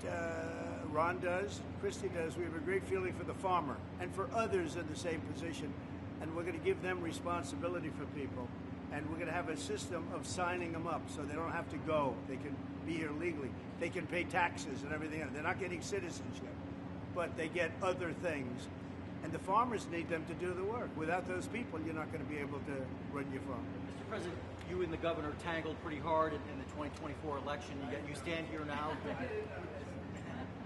Ron does, Christie does, we have a great feeling for the farmer and for others in the same position. And we're going to give them responsibility for people. And we're going to have a system of signing them up so they don't have to go. They can be here legally. They can pay taxes and everything else. They're not getting citizenship, but they get other things. And the farmers need them to do the work. Without those people, you're not going to be able to run your farm.
Mr. President, you and the governor tangled pretty hard in the 2024 election. Yet you stand here now.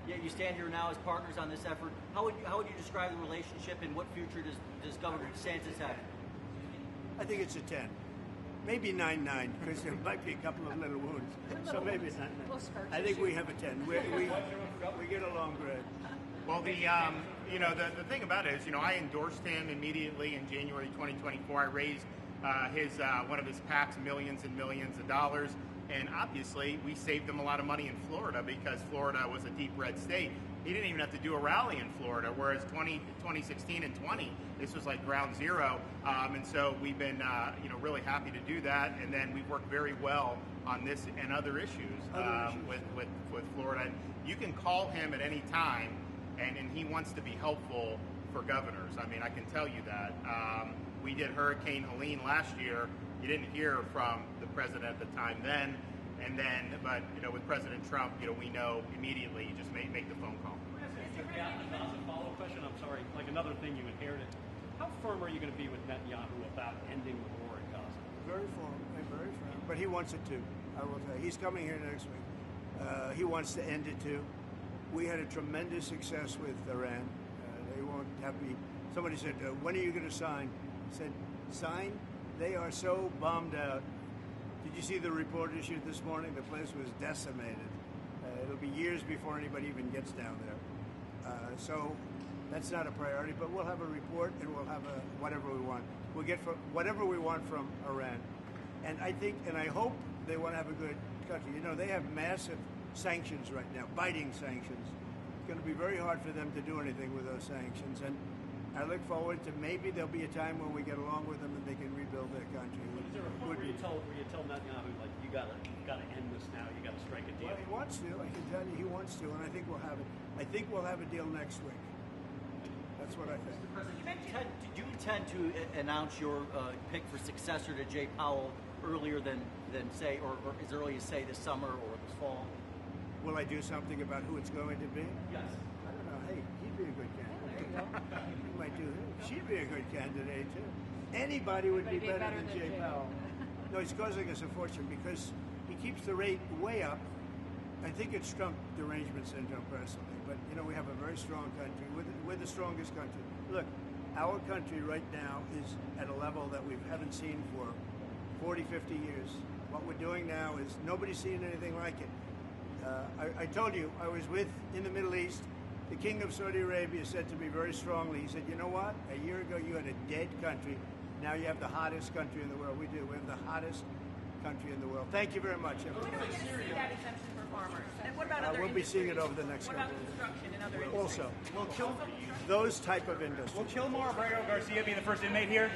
Yet you stand here now as partners on this effort. How would you describe the relationship, and what future does Governor DeSantis have?
I think it's a 10. Maybe 9-9, because there might be a couple of little wounds. So maybe it's 9-9. I think we have a 10. We get along great.
Well, the thing about it is, I endorsed him immediately in January 2024. I raised one of his PACs millions and millions of dollars, and obviously we saved him a lot of money in Florida because Florida was a deep red state. He didn't even have to do a rally in Florida, whereas 2016 and 20, this was like ground zero. And so we've been, really happy to do that. And then we've worked very well on this and other issues, with Florida. And you can call him at any time, and he wants to be helpful for governors. I mean, I can tell you that. We did Hurricane Helene last year. You didn't hear from the president at the time then. But with President Trump, we know immediately. You just make the phone call.
Yeah, as a follow-up question, I'm sorry, like another thing you inherited. How firm are you going to be with Netanyahu about ending the war in Gaza?
Very firm. But he wants it too. I will tell you. He's coming here next week. He wants to end it too. We had a tremendous success with Iran. They won't have me. Somebody said, "When are you going to sign?" I said, "Sign? They are so bombed out." Did you see the report issued this morning? The place was decimated. It'll be years before anybody even gets down there. So that's not a priority, but we'll have a report and we'll have whatever we want. We'll get whatever we want from Iran. And I think, and I hope they want to have a good country. They have massive sanctions right now, biting sanctions. It's going to be very hard for them to do anything with those sanctions. And I look forward to maybe there'll be a time when we get along with them and they can rebuild their country.
Is there a point where you tell Netanyahu, like, you gotta end this now, you gotta strike a deal?
Well, he wants to. I can tell you he wants to, and I think we'll have it. I think we'll have a deal next week. That's what I think.
Mr. President, do you intend to announce your pick for successor to Jay Powell earlier than say, or as early as say this summer or this fall?
Will I do something about who it's going to be?
Yes.
I don't know. Hey, he'd be a good candidate. You might do him. She'd be a good candidate too. Anybody would be better than Jay Powell. No, he's causing us a fortune because he keeps the rate way up. I think it's Trump derangement syndrome personally, but we have a very strong country. We're the strongest country. Look, our country right now is at a level that we haven't seen for 40, 50 years. What we're doing now is nobody's seen anything like it. I told you, I was in the Middle East. The King of Saudi Arabia said to me very strongly, he said, "You know what? A year ago you had a dead country. Now you have the hottest country in the world." We do. We have the hottest country in the world. Thank you very much, everyone.
When are we going to see that exemption for farmers? And what about other
We'll be seeing it
industries?
over the next
What
couple
about
of
construction and other
years.
industries?
Also, those type of industries.
Will Kilmore Abrego Garcia be the first inmate here?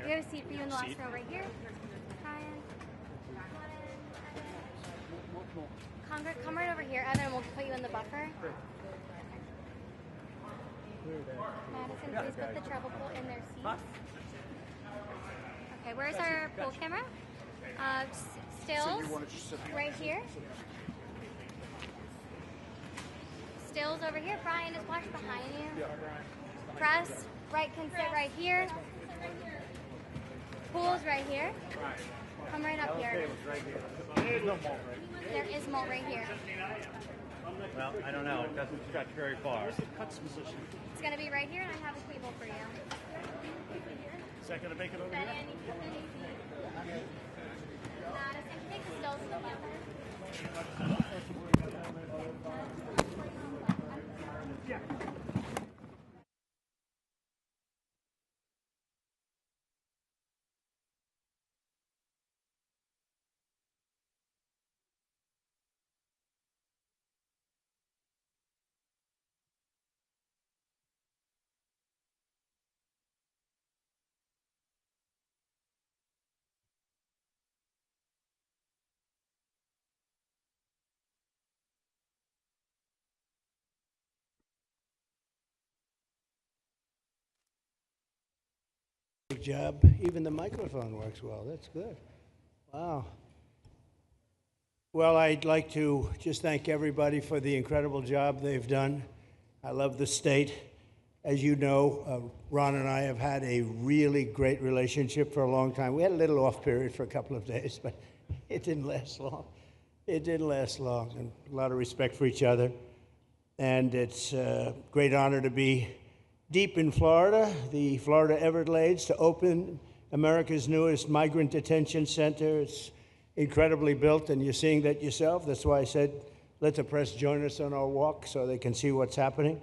We have a seat for you in the last row right here. Brian. Come right over here, Evan. We'll put you in the buffer. Madison, please put the travel pool in their seats. Okay, where's our pool camera? Stills, right here. Stills over here. Brian, just watch behind you. Press, right can sit right here. Pool's right here. Come right up here. There is mold right here.
Well, I don't know. It doesn't stretch very far.
It's going to be right here, and I have a table for you.
Is that going to make it over here?
Madison, take the stills to the buffer.
Yeah.
Good job. Even the microphone works well. That's good. Wow. Well, I'd like to just thank everybody for the incredible job they've done. I love the state. As you know, Ron and I have had a really great relationship for a long time. We had a little off period for a couple of days, but it didn't last long. It didn't last long, and a lot of respect for each other. And it's a great honor to be deep in Florida, the Florida Everglades, to open America's newest migrant detention center. It's incredibly built, and you're seeing that yourself. That's why I said, let the press join us on our walk so they can see what's happening.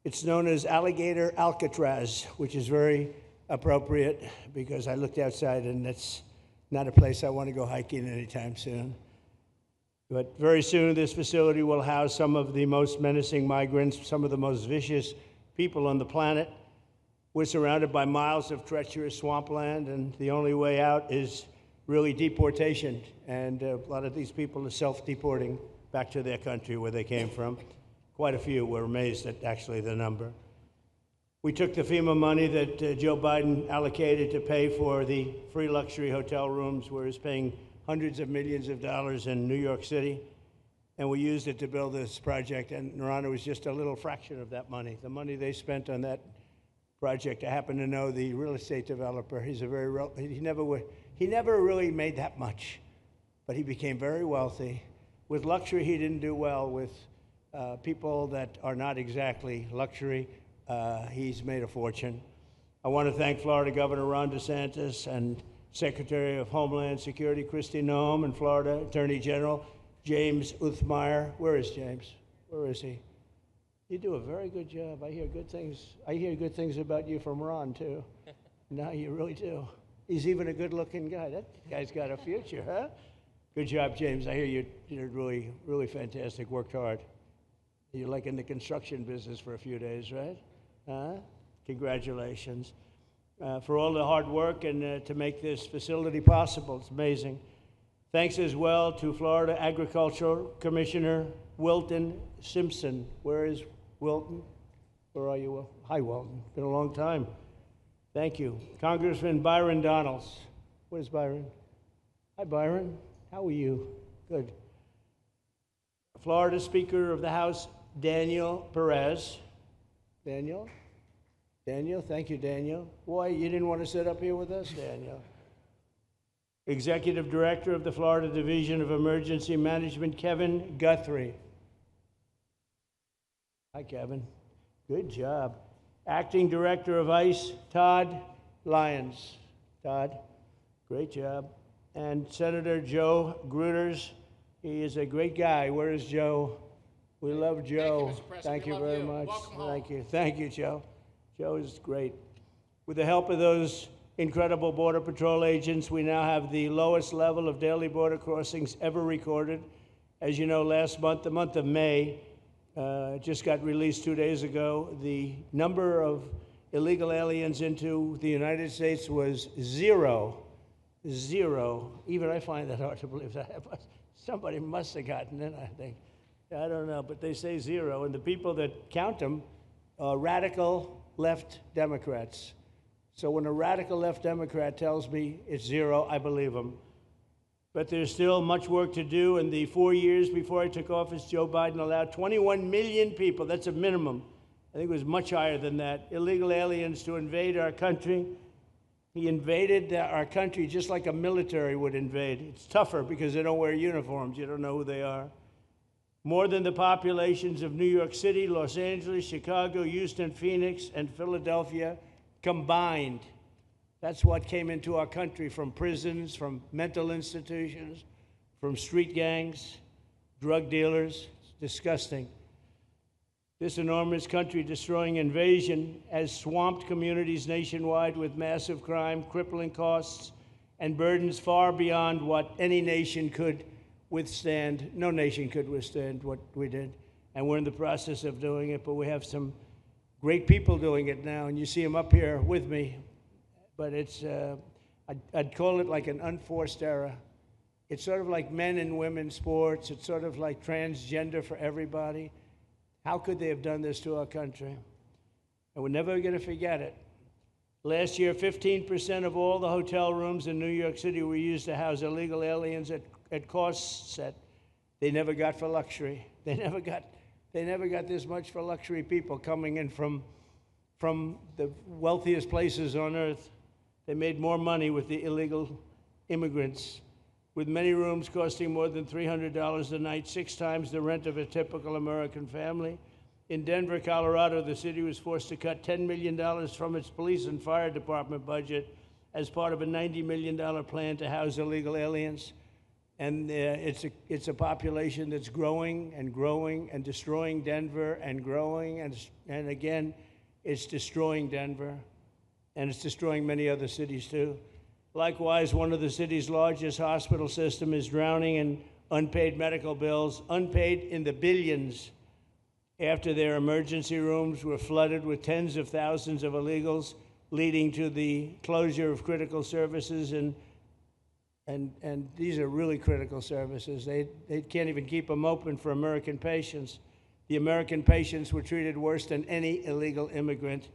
It's known as Alligator Alcatraz, which is very appropriate because I looked outside and it's not a place I want to go hiking anytime soon. But very soon this facility will house some of the most menacing migrants, some of the most vicious people on the planet. We're surrounded by miles of treacherous swampland, and the only way out is really deportation. And a lot of these people are self-deporting back to their country where they came from. Quite a few. We're amazed at actually the number. We took the FEMA money that Joe Biden allocated to pay for the free luxury hotel rooms, where he's paying hundreds of millions of dollars in New York City, and we used it to build this project. And Ron, it was just a little fraction of that money. The money they spent on that project, I happen to know the real estate developer. He's a he never really made that much, but he became very wealthy. With luxury, he didn't do well. With people that are not exactly luxury, he's made a fortune. I want to thank Florida Governor Ron DeSantis and Secretary of Homeland Security Kristi Noem and Florida Attorney General James Uthmeier. Where is James? Where is he? You do a very good job. I hear good things. I hear good things about you from Ron too. No, you really do. He's even a good-looking guy. That guy's got a future, huh? Good job, James. I hear you did really, really fantastic. Worked hard. You're like in the construction business for a few days, right? Congratulations. For all the hard work and to make this facility possible. It's amazing. Thanks as well to Florida Agricultural Commissioner Wilton Simpson. Where is Wilton? Where are you, Will? Hi, Wilton. Been a long time. Thank you. Congressman Byron Donalds. Where's Byron? Hi, Byron. How are you? Good. Florida Speaker of the House, Daniel Perez. Daniel? Daniel? Thank you, Daniel. Why, you didn't want to sit up here with us, Daniel? Executive Director of the Florida Division of Emergency Management, Kevin Guthrie. Hi, Kevin. Good job. Acting Director of ICE, Todd Lyons. Todd, great job. And Senator Joe Gruters. He is a great guy. Where is Joe? We love Joe. Thank you very much. Thank you. Thank you, Joe. Joe is great. With the help of those incredible Border Patrol agents, we now have the lowest level of daily border crossings ever recorded. As you know, last month, the month of May, just got released 2 days ago, the number of illegal aliens into the United States was zero. Zero. Even I find that hard to believe. Somebody must have gotten in, I think. I don't know, but they say zero. And the people that count them are radical left Democrats. So when a radical left Democrat tells me it's zero, I believe him. But there's still much work to do. In the 4 years before I took office, Joe Biden allowed 21 million people, that's a minimum, I think it was much higher than that, illegal aliens to invade our country. He invaded our country just like a military would invade. It's tougher because they don't wear uniforms. You don't know who they are. More than the populations of New York City, Los Angeles, Chicago, Houston, Phoenix, and Philadelphia combined. That's what came into our country from prisons, from mental institutions, from street gangs, drug dealers. It's disgusting. This enormous country-destroying invasion has swamped communities nationwide with massive crime, crippling costs, and burdens far beyond what any nation could withstand. No nation could withstand what we did, and we're in the process of doing it, but we have some great people doing it now, and you see them up here with me, but it's, I'd call it like an unforced era. It's sort of like men and women's sports. It's sort of like transgender for everybody. How could they have done this to our country? And we're never going to forget it. Last year, 15% of all the hotel rooms in New York City were used to house illegal aliens at costs that they never got for luxury. They never got this much for luxury people coming in from the wealthiest places on earth. They made more money with the illegal immigrants, with many rooms costing more than $300 a night, 6 times the rent of a typical American family. In Denver, Colorado, the city was forced to cut $10 million from its police and fire department budget as part of a $90 million plan to house illegal aliens. And it's a population that's growing and growing and destroying Denver and growing. And again, it's destroying Denver. And it's destroying many other cities, too. Likewise, one of the city's largest hospital system is drowning in unpaid medical bills, unpaid in the billions, after their emergency rooms were flooded with tens of thousands of illegals, leading to the closure of critical services. And these are really critical services. They can't even keep them open for American patients. The American patients were treated worse than any illegal immigrant.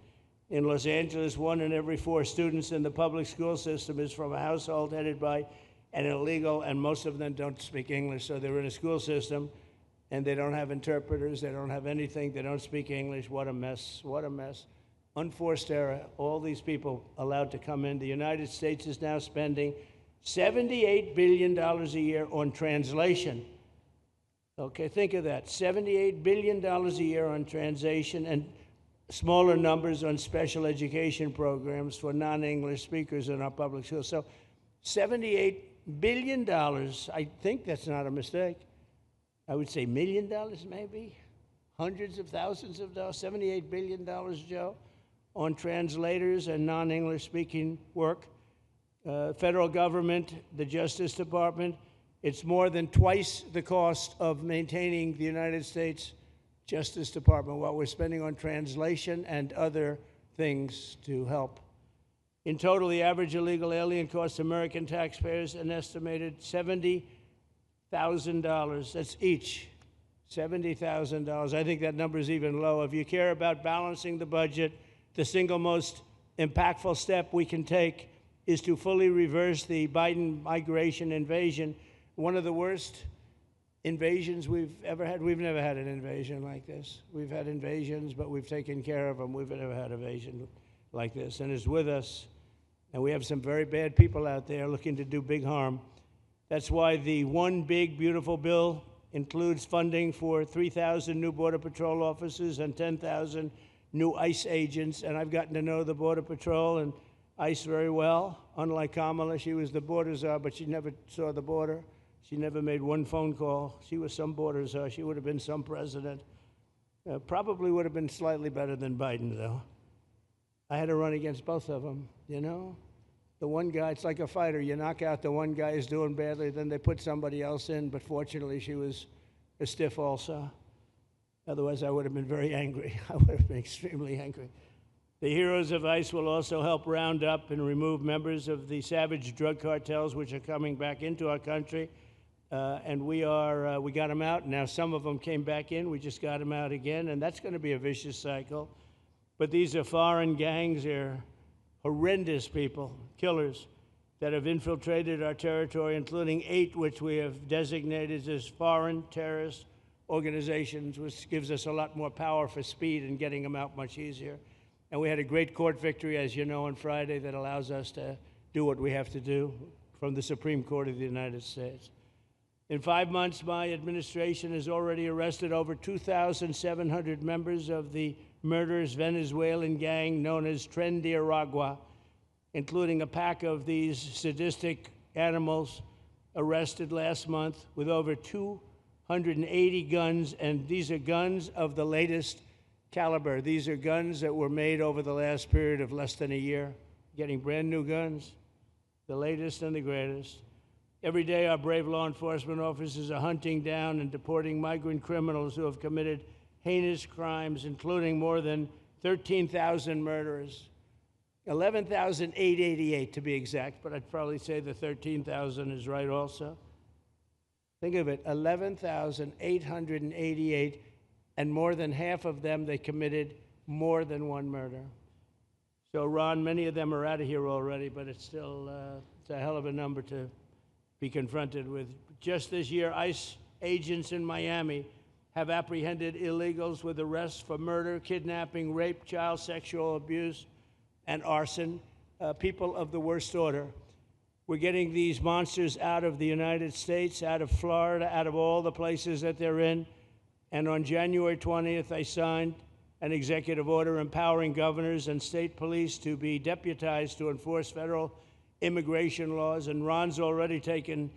In Los Angeles, 1 in every 4 students in the public school system is from a household headed by an illegal, and most of them don't speak English, so they're in a school system, and they don't have interpreters, they don't have anything, they don't speak English. What a mess, what a mess. Unforced error, all these people allowed to come in. The United States is now spending $78 billion a year on translation. Okay, think of that, $78 billion a year on translation, and smaller numbers on special education programs for non-English speakers in our public schools. So $78 billion, I think that's not a mistake. I would say $1 million maybe, hundreds of thousands of dollars, $78 billion, Joe, on translators and non-English speaking work. Federal government, the Justice Department, it's more than twice the cost of maintaining the United States Justice Department, what we're spending on translation and other things to help. In total, the average illegal alien costs American taxpayers an estimated $70,000. That's each, $70,000. I think that number is even low. If you care about balancing the budget, the single most impactful step we can take is to fully reverse the Biden migration invasion. One of the worst invasions we've ever had. We've never had an invasion like this. We've had invasions, but we've taken care of them. We've never had an invasion like this, and it's with us. And we have some very bad people out there looking to do big harm. That's why the One Big Beautiful Bill includes funding for 3,000 new Border Patrol officers and 10,000 new ICE agents. And I've gotten to know the Border Patrol and ICE very well. Unlike Kamala, she was the border czar, but she never saw the border. She never made one phone call. She was some border czar. She would have been some president. Probably would have been slightly better than Biden, though. I had to run against both of them, you know? The one guy, it's like a fighter. You knock out the one guy who's doing badly, then they put somebody else in, but fortunately she was a stiff also. Otherwise, I would have been very angry. I would have been extremely angry. The heroes of ICE will also help round up and remove members of the savage drug cartels which are coming back into our country. And we got them out. Now some of them came back in. We just got them out again, and that's going to be a vicious cycle. But these are foreign gangs. They're horrendous people, killers, that have infiltrated our territory, including 8 which we have designated as foreign terrorist organizations, which gives us a lot more power for speed and getting them out much easier. And we had a great court victory, as you know, on Friday that allows us to do what we have to do from the Supreme Court of the United States. In 5 months, my administration has already arrested over 2,700 members of the murderous Venezuelan gang known as Tren de Aragua, including a pack of these sadistic animals arrested last month with over 280 guns, and these are guns of the latest caliber. These are guns that were made over the last period of less than a year, getting brand new guns, the latest and the greatest. Every day, our brave law enforcement officers are hunting down and deporting migrant criminals who have committed heinous crimes, including more than 13,000 murderers. 11,888 to be exact, but I'd probably say the 13,000 is right also. Think of it, 11,888, and more than half of them, they committed more than one murder. So, Ron, many of them are out of here already, but it's still it's a hell of a number to be confronted with. Just this year, ICE agents in Miami have apprehended illegals with arrests for murder, kidnapping, rape, child sexual abuse, and arson, people of the worst order. We're getting these monsters out of the United States, out of Florida, out of all the places that they're in. And on January 20th, I signed an executive order empowering governors and state police to be deputized to enforce federal immigration laws, and Ron's already taken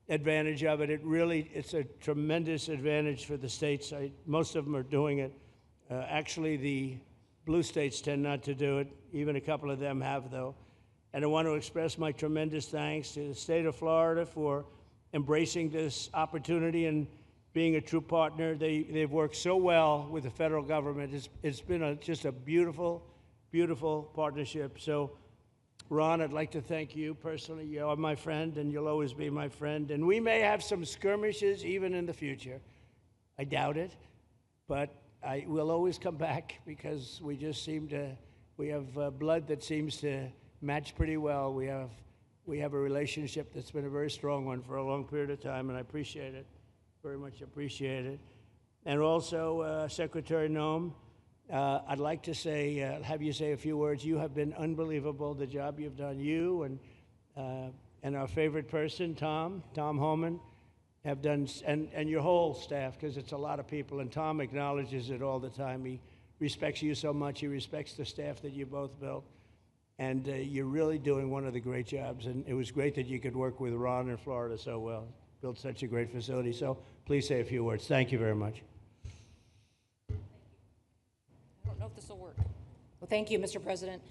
advantage of it. It's a tremendous advantage for the states. Most of them are doing it. Actually, the blue states tend not to do it. Even a couple of them have, though. And I want to express my tremendous thanks to the state of Florida for embracing this opportunity and being a true partner. They've worked so well with the federal government. It's been just a beautiful, beautiful partnership. So, Ron, I'd like to thank you personally. You are my friend, and you'll always be my friend. And we may have some skirmishes even in the future. I doubt it, but we'll always come back because we just we have blood that seems to match pretty well. We have a relationship that's been a very strong one for a long period of time, and I appreciate it, very much appreciate it. And also, Secretary Noem, I'd like to have you say a few words. You have been unbelievable, the job you've done. You and our favorite person, Tom Homan, have done, and your whole staff, because it's a lot of people, and Tom acknowledges it all the time. He respects you so much. He respects the staff that you both built. And you're really doing one of the great jobs. And it was great that you could work with Ron in Florida so well. Built such a great facility. So please say a few words. Thank you very much.
I don't know if this will work. Well, thank you, Mr. President.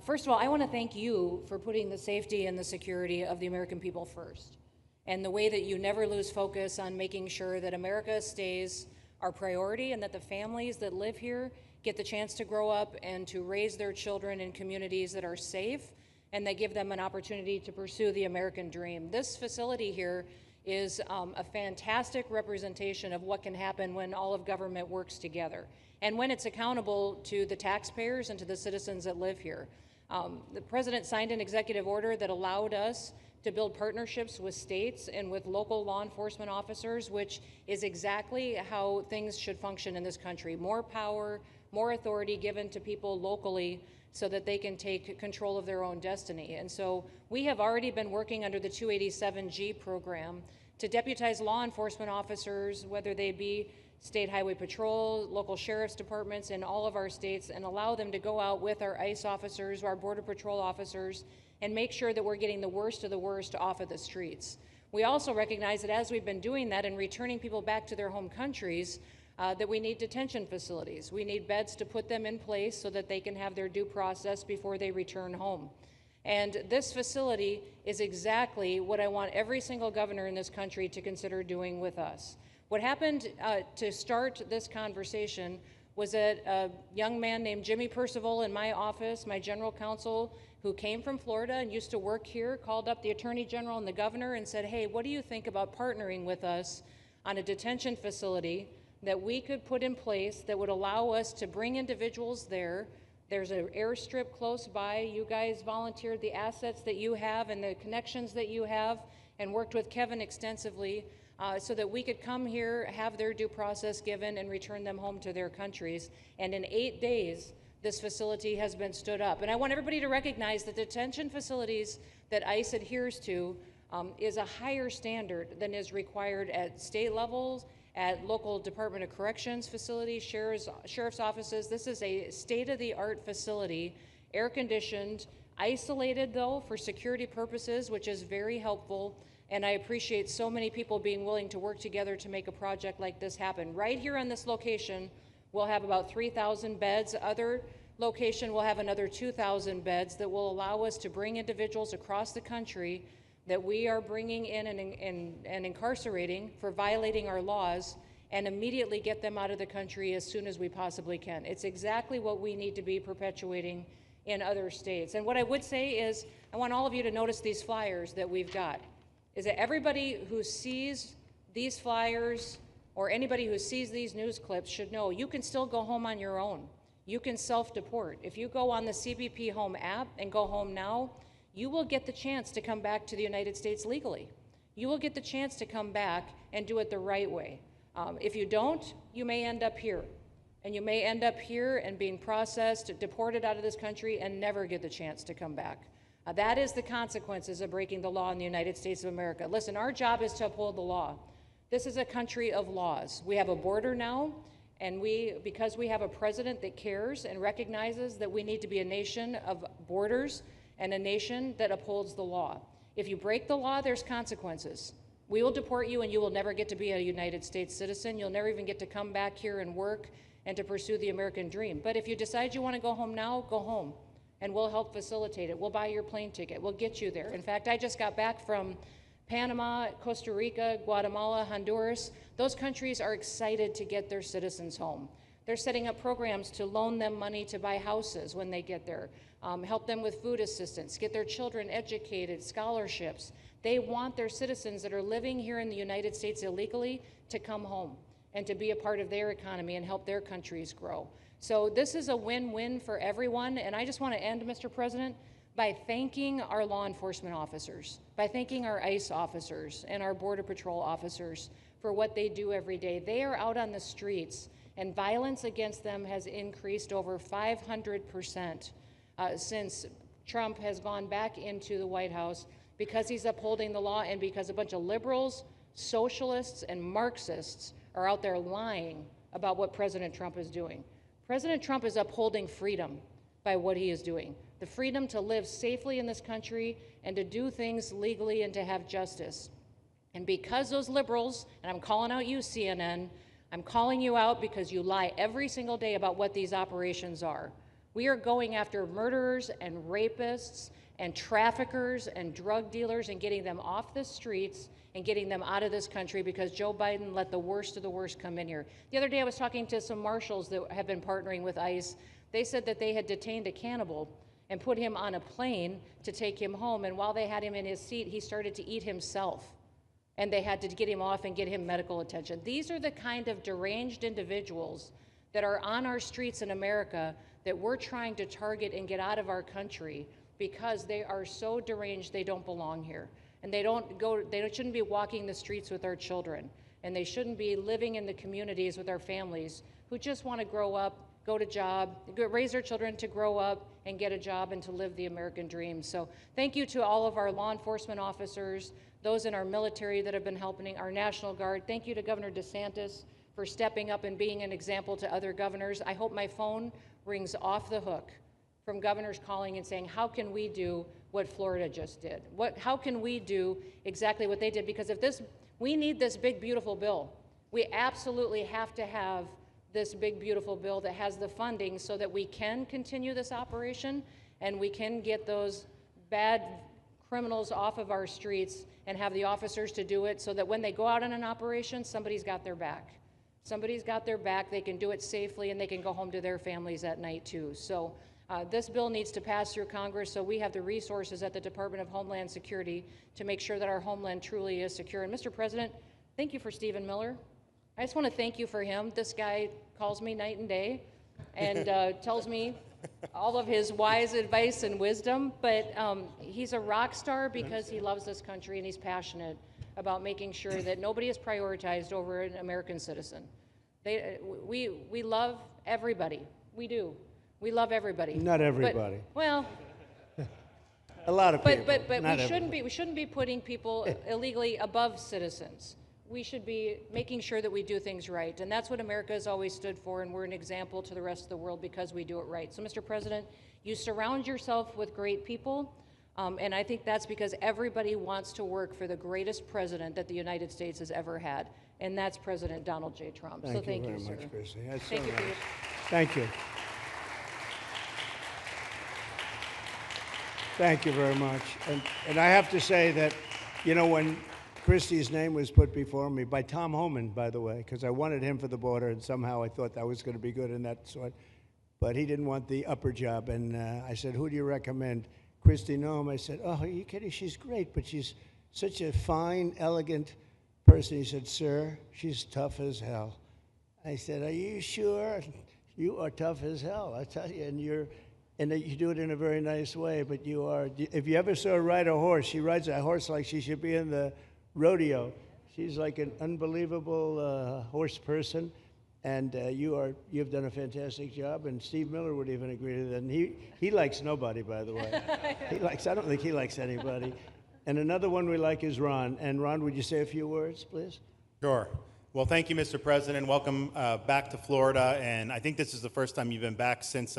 First of all, I want to thank you for putting the safety and the security of the American people first, and the way that you never lose focus on making sure that America stays our priority and that the families that live here get the chance to grow up and to raise their children in communities that are safe and that give them an opportunity to pursue the American dream. This facility here is a fantastic representation of what can happen when all of government works together and when it's accountable to the taxpayers and to the citizens that live here. The President signed an executive order that allowed us to build partnerships with states and with local law enforcement officers, which is exactly how things should function in this country. More power, more authority given to people locally so that they can take control of their own destiny. And so we have already been working under the 287G program to deputize law enforcement officers, whether they be state highway patrol, local sheriff's departments in all of our states, and allow them to go out with our ICE officers, our Border Patrol officers, and make sure that we're getting the worst of the worst off of the streets. We also recognize that as we've been doing that and returning people back to their home countries, that we need detention facilities. We need beds to put them in place so that they can have their due process before they return home. And this facility is exactly what I want every single governor in this country to consider doing with us. What happened to start this conversation was that a young man named Jimmy Percival in my office, my general counsel, who came from Florida and used to work here, called up the Attorney General and the governor and said, hey, what do you think about partnering with us on a detention facility that we could put in place that would allow us to bring individuals there? There's an airstrip close by. You guys volunteered the assets that you have and the connections that you have and worked with Kevin extensively so that we could come here, have their due process given, and return them home to their countries. And in 8 days, this facility has been stood up. And I want everybody to recognize that detention facilities that ICE adheres to is a higher standard than is required at state levels, at local Department of Corrections facilities, sheriff's offices. This is a state-of-the-art facility, air-conditioned, isolated though for security purposes, which is very helpful. And I appreciate so many people being willing to work together to make a project like this happen. Right here on this location, we'll have about 3,000 beds. Other location will have another 2,000 beds that will allow us to bring individuals across the country that we are bringing in and incarcerating for violating our laws and immediately get them out of the country as soon as we possibly can. It's exactly what we need to be perpetuating in other states. And what I would say is, I want all of you to notice these flyers that we've got, is that everybody who sees these flyers or anybody who sees these news clips should know you can still go home on your own. You can self-deport. If you go on the CBP Home app and go home now, you will get the chance to come back to the United States legally. You will get the chance to come back and do it the right way. If you don't, you may end up here. And you may end up here and being processed, deported out of this country, and never get the chance to come back. That is the consequences of breaking the law in the United States of America. Listen, our job is to uphold the law. This is a country of laws. We have a border now, and because we have a president that cares and recognizes that we need to be a nation of borders and a nation that upholds the law. If you break the law, there's consequences. We will deport you and you will never get to be a United States citizen. You'll never even get to come back here and work and to pursue the American dream. But if you decide you want to go home now, go home. And we'll help facilitate it. We'll buy your plane ticket. We'll get you there. In fact, I just got back from Panama, Costa Rica, Guatemala, Honduras. Those countries are excited to get their citizens home. They're setting up programs to loan them money to buy houses when they get there, help them with food assistance, get their children educated, scholarships. They want their citizens that are living here in the United States illegally to come home and to be a part of their economy and help their countries grow. So this is a win-win for everyone, and I just want to end, Mr. President, by thanking our law enforcement officers, by thanking our ICE officers and our Border Patrol officers for what they do every day. They are out on the streets, and violence against them has increased over 500% since Trump has gone back into the White House because he's upholding the law and because a bunch of liberals, socialists, and Marxists are out there lying about what President Trump is doing. President Trump is upholding freedom by what he is doing. The freedom to live safely in this country and to do things legally and to have justice. And because those liberals, and I'm calling out you, CNN, I'm calling you out because you lie every single day about what these operations are. We are going after murderers and rapists and traffickers and drug dealers and getting them off the streets and getting them out of this country because Joe Biden let the worst of the worst come in here. The other day I was talking to some marshals that have been partnering with ICE. They said that they had detained a cannibal and put him on a plane to take him home, and while they had him in his seat, he started to eat himself. And they had to get him off and get him medical attention. These are the kind of deranged individuals that are on our streets in America that we're trying to target and get out of our country because they are so deranged they don't belong here. And they shouldn't be walking the streets with our children. And they shouldn't be living in the communities with our families who just want to grow up, go to job, raise their children to grow up and get a job and to live the American dream. So thank you to all of our law enforcement officers, those in our military that have been helping, our National Guard. Thank you to Governor DeSantis for stepping up and being an example to other governors. I hope my phone rings off the hook from governors calling and saying, how can we do what Florida just did? How can we do exactly what they did? Because we need this big, beautiful bill. We absolutely have to have this big, beautiful bill that has the funding so that we can continue this operation and we can get those bad criminals off of our streets and have the officers to do it so that when they go out on an operation, somebody's got their back.
Somebody's got their back, they can do it safely, and they can go home to their families at night too. So this bill needs to pass through Congress so we have the resources at the Department of Homeland Security to make sure that our homeland truly is secure. And Mr. President, thank you for Stephen Miller. I just want to thank you for him. This guy calls me night and day and tells me all of his wise advice and wisdom, but he's a rock star because he loves this country and he's passionate about making sure that nobody is prioritized over an American citizen. We love everybody. We do. We love everybody.
Not everybody.
But, well,
a lot of people.
But
not
we shouldn't be putting people illegally above citizens. We should be making sure that we do things right, and that's what America has always stood for, and we're an example to the rest of the world because we do it right. So, Mr. President, you surround yourself with great people, and I think that's because everybody wants to work for the greatest president that the United States has ever had, and that's President Donald J. Trump.
Thank
Thank
you
you,
very
sir.
much, Christy. That's
Thank
so
you for
nice.
your
Thank you. Thank you very much. And I have to say that, you know, when Christie's name was put before me by Tom Homan, by the way, because I wanted him for the border, and somehow I thought that was going to be good in that sort. But he didn't want the upper job, and I said, who do you recommend? Christy Noem. I said, oh, are you kidding? She's great, but she's such a fine, elegant person. He said, sir, she's tough as hell. I said, are you sure? You are tough as hell, I tell you, and you do it in a very nice way, but you are, if you ever saw her ride a horse, she rides a horse like she should be in the rodeo. She's like an unbelievable horse person, and you've done a fantastic job, and Steve Miller would even agree to that. And he likes nobody, by the way. I don't think he likes anybody. And another one we like is Ron. And Ron, would you say a few words, please?
Sure. Well, thank you, Mr. President. Welcome back to Florida, and I think this is the first time you've been back since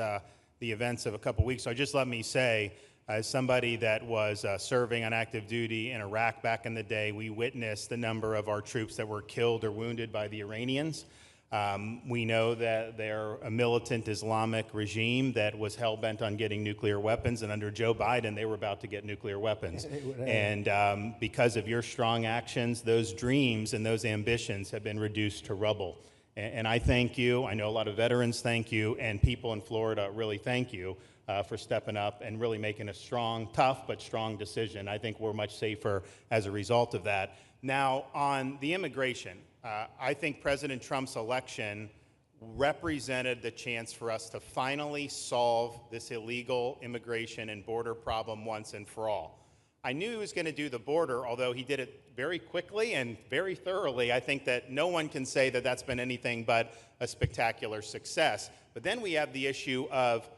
the events of a couple weeks. So just let me say, as somebody that was serving on active duty in Iraq back in the day, we witnessed the number of our troops that were killed or wounded by the Iranians. We know that they're a militant Islamic regime that was hell-bent on getting nuclear weapons, and under Joe Biden, they were about to get nuclear weapons. And because of your strong actions, those dreams and those ambitions have been reduced to rubble. And I thank you. I know a lot of veterans thank you, and people in Florida really thank you for stepping up and really making a strong, tough, but strong decision. I think we're much safer as a result of that. Now, on the immigration, I think President Trump's election represented the chance for us to finally solve this illegal immigration and border problem once and for all. I knew he was going to do the border, although he did it very quickly and very thoroughly. I think that no one can say that that's been anything but a spectacular success. But then we have the issue of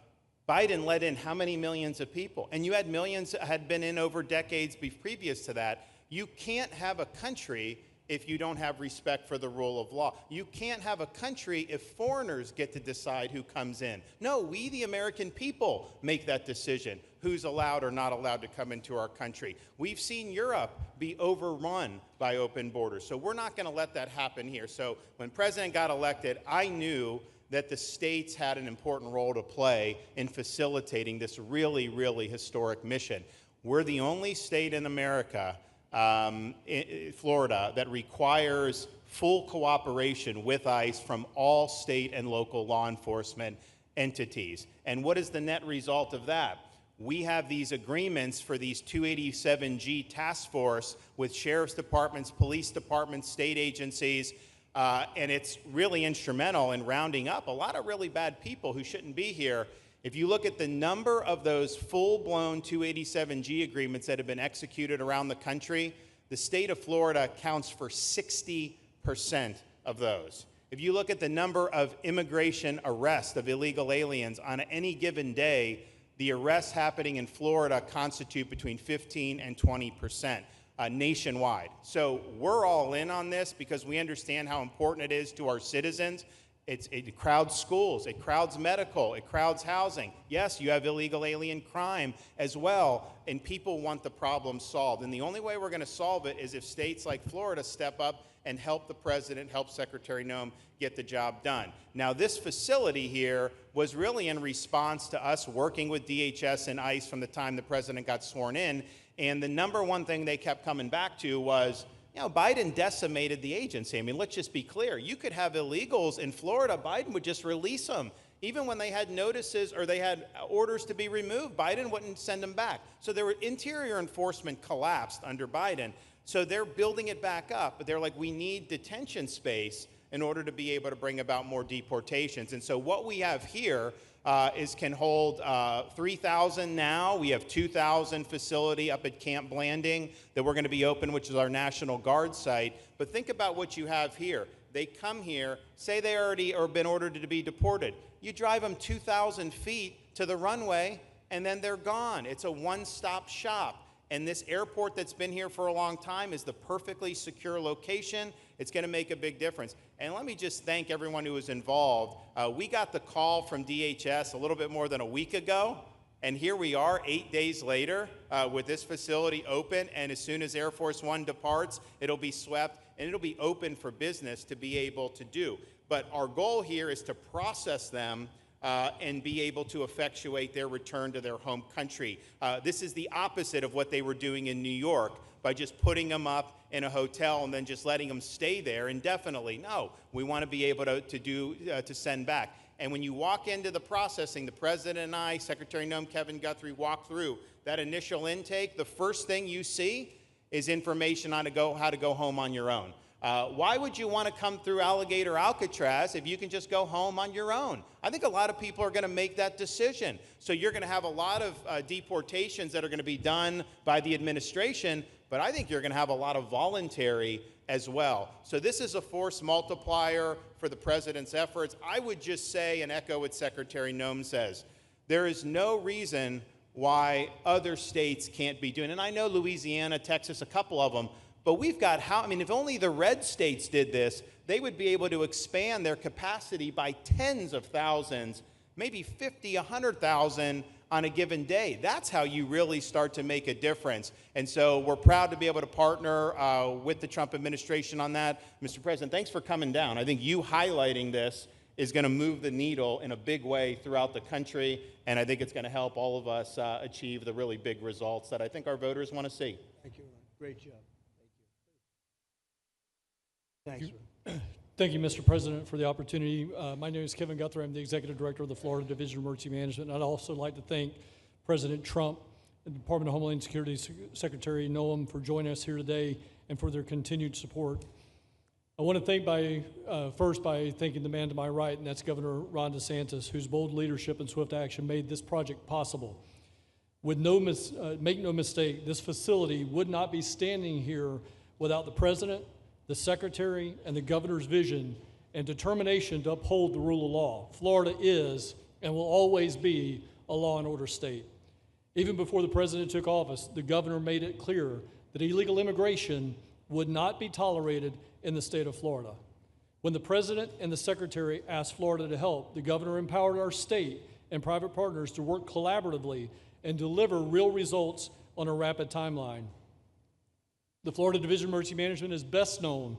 Biden let in how many millions of people? And you had millions that had been in over decades previous to that. You can't have a country if you don't have respect for the rule of law. You can't have a country if foreigners get to decide who comes in. No, we, the American people, make that decision, who's allowed or not allowed to come into our country. We've seen Europe be overrun by open borders, so we're not going to let that happen here. So when President got elected, I knew that the states had an important role to play in facilitating this really, really historic mission. We're the only state in America, Florida, that requires full cooperation with ICE from all state and local law enforcement entities. And what is the net result of that? We have these agreements for these 287G task force with sheriff's departments, police departments, state agencies, and it's really instrumental in rounding up a lot of really bad people who shouldn't be here. If you look at the number of those full-blown 287G agreements that have been executed around the country, the state of Florida accounts for 60% of those. If you look at the number of immigration arrests of illegal aliens on any given day, the arrests happening in Florida constitute between 15 and 20% nationwide. So we're all in on this because we understand how important it is to our citizens. It crowds schools, it crowds medical, it crowds housing. Yes, you have illegal alien crime as well, and people want the problem solved. And the only way we're going to solve it is if states like Florida step up and help the president, help Secretary Noem get the job done. Now, this facility here was really in response to us working with DHS and ICE from the time the president got sworn in, and the number one thing they kept coming back to was, You know, Biden decimated the agency. I mean, let's just be clear. You could have illegals in Florida. Biden would just release them. Even when they had notices or they had orders to be removed, Biden wouldn't send them back. So their interior enforcement collapsed under Biden. So they're building it back up. But they're like, we need detention space in order to be able to bring about more deportations. And so what we have here can hold 3,000 now. We have 2,000 facility up at Camp Blanding that we're going to be open, which is our National Guard site. But think about what you have here. They come here, say they already or been ordered to be deported. You drive them 2,000 feet to the runway, and then they're gone. It's a one-stop shop. And this airport that's been here for a long time is the perfectly secure location. It's going to make a big difference. And let me just thank everyone who was involved. We got the call from DHS a little bit more than a week ago, and here we are 8 days later with this facility open, and as soon as Air Force One departs, it'll be swept, and it'll be open for business to be able to do. But our goal here is to process them and be able to effectuate their return to their home country. This is the opposite of what they were doing in New York by just putting them up in a hotel and then just letting them stay there indefinitely. No, we want to be able to send back. And when you walk into the processing, the President and I, Secretary Noem, Kevin Guthrie, walk through that initial intake, the first thing you see is information on how to go home on your own. Why would you want to come through Alligator Alcatraz if you can just go home on your own? I think a lot of people are going to make that decision. So you're going to have a lot of deportations that are going to be done by the administration, but I think you're going to have a lot of voluntary as well. So this is a force multiplier for the president's efforts. I would just say and echo what Secretary Noem says. There is no reason why other states can't be doing it. And I know Louisiana, Texas, a couple of them, but we've got if only the red states did this, they would be able to expand their capacity by tens of thousands, maybe 50, 100,000 on a given day. That's how you really start to make a difference. And so we're proud to be able to partner with the Trump administration on that. Mr. President, thanks for coming down. I think you highlighting this is going to move the needle in a big way throughout the country, and I think it's going to help all of us achieve the really big results that I think our voters want to see.
Thank you, Ron. Great job. Thanks, Ron.
Thank you, Mr. President, for the opportunity. My name is Kevin Guthrie. I'm the Executive Director of the Florida Division of Emergency Management. And I'd also like to thank President Trump and the Department of Homeland Security Secretary Noem for joining us here today and for their continued support. I want to thank first by thanking the man to my right, and that's Governor Ron DeSantis, whose bold leadership and swift action made this project possible. Make no mistake, this facility would not be standing here without the President, the Secretary, and the Governor's vision and determination to uphold the rule of law. Florida is and will always be a law and order state. Even before the President took office, the Governor made it clear that illegal immigration would not be tolerated in the state of Florida. When the President and the Secretary asked Florida to help, the Governor empowered our state and private partners to work collaboratively and deliver real results on a rapid timeline. The Florida Division of Emergency Management is best known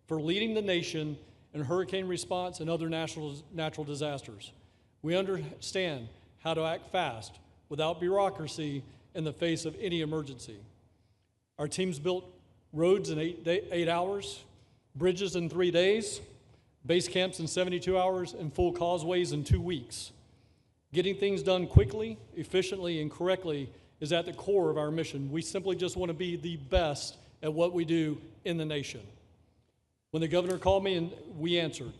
for leading the nation in hurricane response and other natural disasters. We understand how to act fast without bureaucracy in the face of any emergency. Our teams built roads in 8 hours, bridges in 3 days, base camps in 72 hours, and full causeways in 2 weeks. Getting things done quickly, efficiently, and correctly is at the core of our mission. We simply just want to be the best at what we do in the nation. When the Governor called me, and we answered,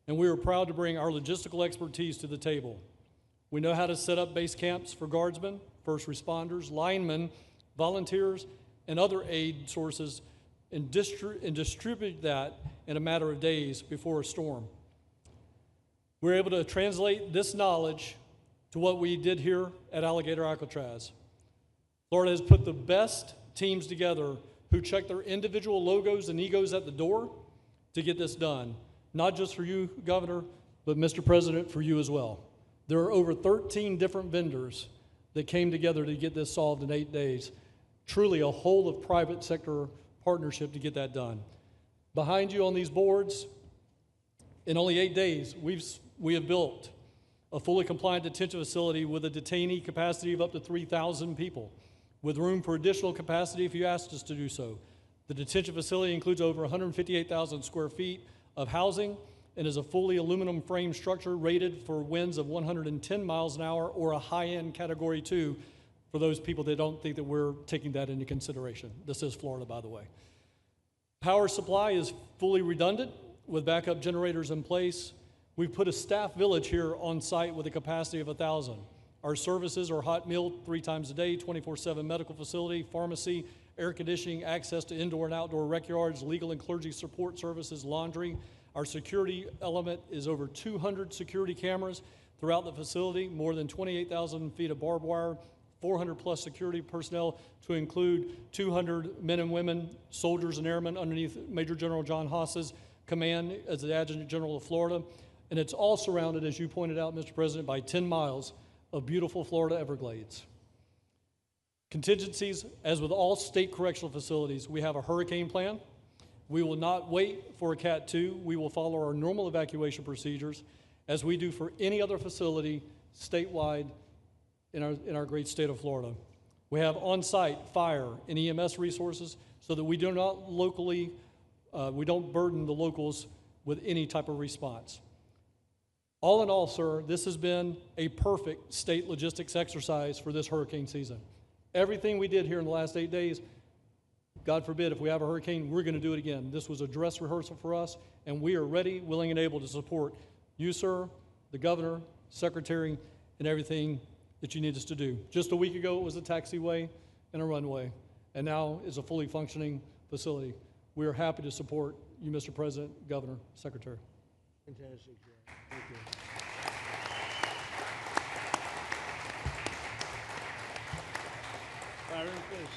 and we were proud to bring our logistical expertise to the table. We know how to set up base camps for guardsmen, first responders, linemen, volunteers, and other aid sources, and distribute that in a matter of days before a storm. We're able to translate this knowledge to what we did here at Alligator Alcatraz. Florida has put the best teams together who check their individual logos and egos at the door to get this done. Not just for you, Governor, but Mr. President, for you as well. There are over 13 different vendors that came together to get this solved in 8 days. Truly a whole of private sector partnership to get that done. Behind you on these boards, in only 8 days, we have built a fully compliant detention facility with a detainee capacity of up to 3,000 people, with room for additional capacity if you asked us to do so. The detention facility includes over 158,000 square feet of housing and is a fully aluminum frame structure rated for winds of 110 miles an hour or a high-end Category 2 for those people that don't think that we're taking that into consideration. This is Florida, by the way. Power supply is fully redundant with backup generators in place. We've put a staff village here on site with a capacity of 1,000. Our services are hot meal 3 times a day, 24/7 medical facility, pharmacy, air conditioning, access to indoor and outdoor rec yards, legal and clergy support services, laundry. Our security element is over 200 security cameras throughout the facility, more than 28,000 feet of barbed wire, 400 plus security personnel to include 200 men and women, soldiers and airmen underneath Major General John Haas's command as the Adjutant General of Florida. And it's all surrounded, as you pointed out, Mr. President, by 10 miles of beautiful Florida Everglades. Contingencies, as with all state correctional facilities, we have a hurricane plan. We will not wait for a Cat 2. We will follow our normal evacuation procedures as we do for any other facility statewide in our great state of Florida. We have on-site fire and EMS resources so that we do not we don't burden the locals with any type of response. All in all, sir, this has been a perfect state logistics exercise for this hurricane season. Everything we did here in the last 8 days, God forbid, if we have a hurricane, we're going to do it again. This was a dress rehearsal for us, and we are ready, willing, and able to support you, sir, the governor, secretary, and everything that you need us to do. Just a week ago, it was a taxiway and a runway, and now is a fully functioning facility. We are happy to support you, Mr. President, Governor, Secretary.
Fantastic, Joe. Thank you. Byron, please.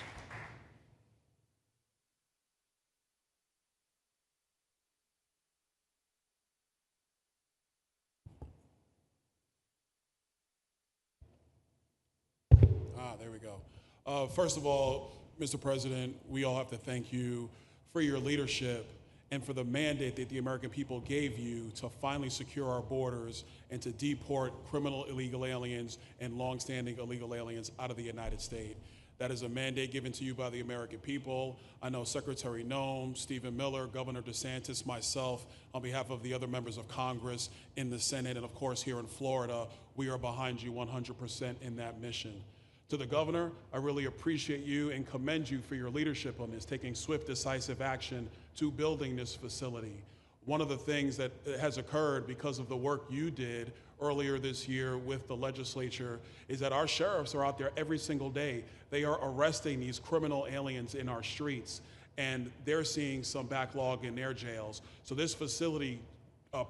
There we go. First of all, Mr. President, we all have to thank you for your leadership and for the mandate that the American people gave you to finally secure our borders and to deport criminal illegal aliens and longstanding illegal aliens out of the United States. That is a mandate given to you by the American people. I know Secretary Noem, Stephen Miller, Governor DeSantis, myself, on behalf of the other members of Congress in the Senate, and of course here in Florida, we are behind you 100% in that mission. To the governor, I really appreciate you and commend you for your leadership on this, taking swift, decisive action to building this facility. One of the things that has occurred because of the work you did earlier this year with the legislature is that our sheriffs are out there every single day. They are arresting these criminal aliens in our streets, and they're seeing some backlog in their jails. So this facility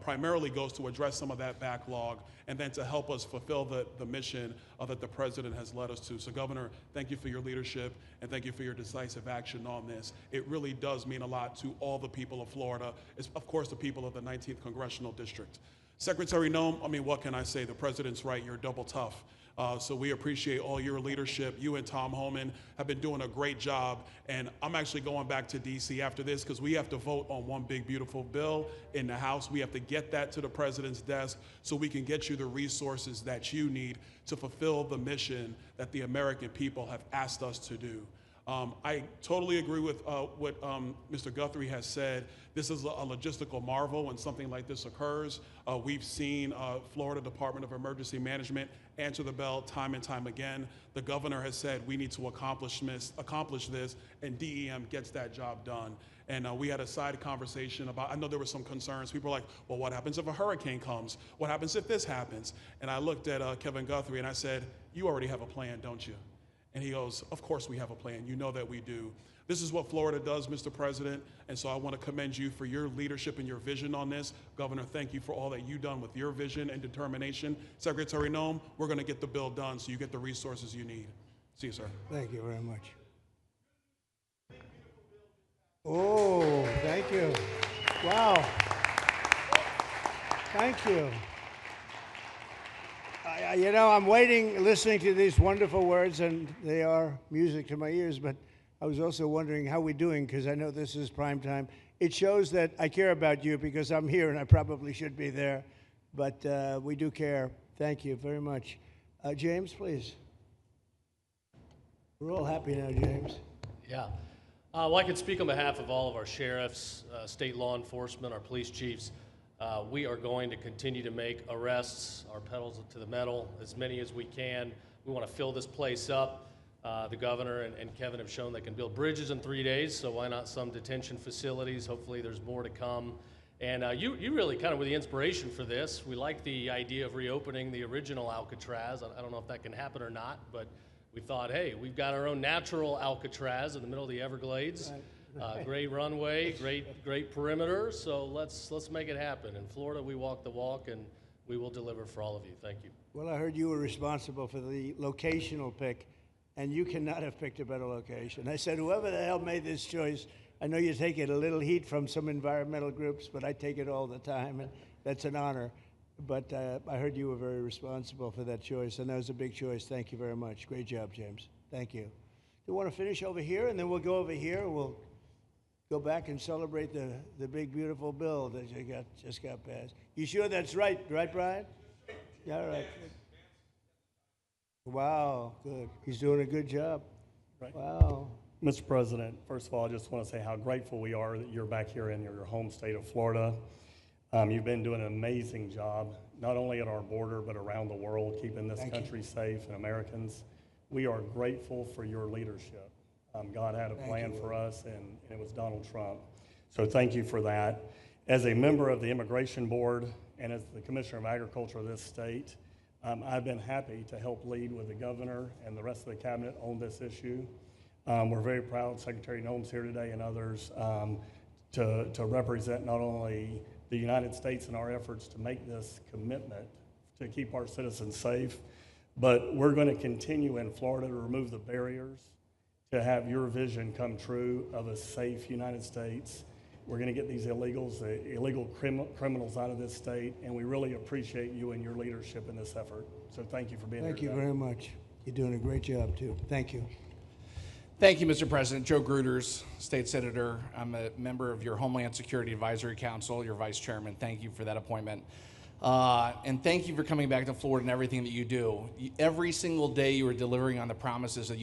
primarily goes to address some of that backlog and then to help us fulfill the mission that the president has led us to. So Governor, thank you for your leadership and thank you for your decisive action on this. It really does mean a lot to all the people of Florida, of course the people of the 19th Congressional District. Secretary Noem, I mean, what can I say? The president's right, you're double tough. So we appreciate all your leadership. You and Tom Homan have been doing a great job. And I'm actually going back to DC after this because we have to vote on one big, beautiful bill in the House. We have to get that to the president's desk so we can get you the resources that you need to fulfill the mission that the American people have asked us to do. I totally agree with what Mr. Guthrie has said. This is a logistical marvel when something like this occurs. We've seen Florida Department of Emergency Management answer the bell time and time again. The governor has said we need to accomplish this, and DEM gets that job done. And we had a side conversation about, I know there were some concerns. People were like, well, what happens if a hurricane comes? What happens if this happens? And I looked at Kevin Guthrie and I said, you already have a plan, don't you? And he goes, of course we have a plan. You know that we do. This is what Florida does, Mr. President, and so I want to commend you for your leadership and your vision on this. Governor, thank you for all that you've done with your vision and determination. Secretary Noem, we're going to get the bill done so you get the resources you need. See you, sir.
Thank you very much. Oh, thank you. Wow. Thank you. You know, I'm waiting, listening to these wonderful words, and they are music to my ears, but I was also wondering how we're doing, because I know this is prime time. It shows that I care about you, because I'm here, and I probably should be there, but we do care. Thank you very much. James, please. We're all happy now, James.
Yeah. Well, I can speak on behalf of all of our sheriffs, state law enforcement, our police chiefs. We are going to continue to make arrests, our pedals to the metal, as many as we can. We want to fill this place up. The governor and Kevin have shown they can build bridges in 3 days, so why not some detention facilities? Hopefully there's more to come. And you really kind of were the inspiration for this. We like the idea of reopening the original Alcatraz. I don't know if that can happen or not, but we thought, hey, we've got our own natural Alcatraz in the middle of the Everglades. Great runway, great perimeter, so let's make it happen. In Florida, we walk the walk, and we will deliver for all of you. Thank you.
Well, I heard you were responsible for the locational pick, and you cannot have picked a better location. I said, whoever the hell made this choice, I know you take it a little heat from some environmental groups, but I take it all the time, and that's an honor. But I heard you were very responsible for that choice, and that was a big choice. Thank you very much. Great job, James. Thank you. You want to finish over here, and then we'll go over here, and we'll go back and celebrate the big, beautiful bill that you just got passed. You sure that's right, Brian? Yeah, all right. Wow, good. He's doing a good job.
Right.
Wow.
Mr. President, first of all, I just want to say how grateful we are that you're back here in your home state of Florida. You've been doing an amazing job, not only at our border, but around the world, keeping this country safe and Americans. We are grateful for your leadership. God had a plan for us, and it was Donald Trump. So thank you for that. As a member of the Immigration Board and as the Commissioner of Agriculture of this state, I've been happy to help lead with the governor and the rest of the cabinet on this issue. We're very proud, Secretary Noem's here today and others, to represent not only the United States in our efforts to make this commitment to keep our citizens safe, but we're going to continue in Florida to remove the barriers to have your vision come true of a safe United States. We're going to get these illegals, the illegal criminals out of this state, and we really appreciate you and your leadership in this effort. So thank you for being here
Thank you
today.
very much. You're doing a great job, too. Thank you.
Thank you, Mr. President. Joe Gruters, State Senator. I'm a member of your Homeland Security Advisory Council, your Vice Chairman. Thank you for that appointment. And thank you for coming back to Florida and everything that you do. Every single day you are delivering on the promises that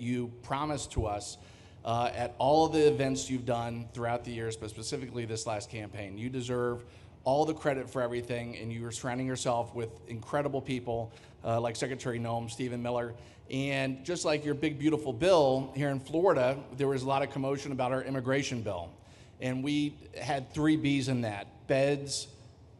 you promised to us at all of the events you've done throughout the years, but specifically this last campaign. You deserve all the credit for everything, and you are surrounding yourself with incredible people like Secretary Noem, Stephen Miller. And just like your big, beautiful bill here in Florida, there was a lot of commotion about our immigration bill. And we had 3 B's in that: beds,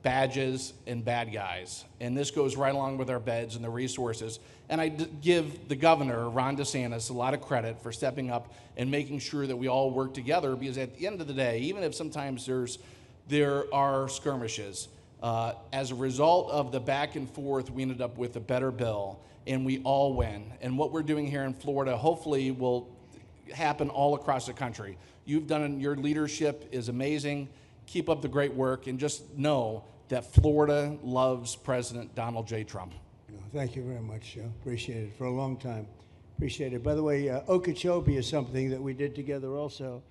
badges, and bad guys. And this goes right along with our beds and the resources. And I give the governor, Ron DeSantis, a lot of credit for stepping up and making sure that we all work together, because at the end of the day, even if sometimes there are skirmishes, as a result of the back and forth, we ended up with a better bill, and we all win. And what we're doing here in Florida hopefully will happen all across the country. Your leadership is amazing. Keep up the great work, and just know that Florida loves President Donald J. Trump.
Thank you very much, Joe. Appreciate it for a long time. Appreciate it. By the way, Okeechobee is something that we did together also,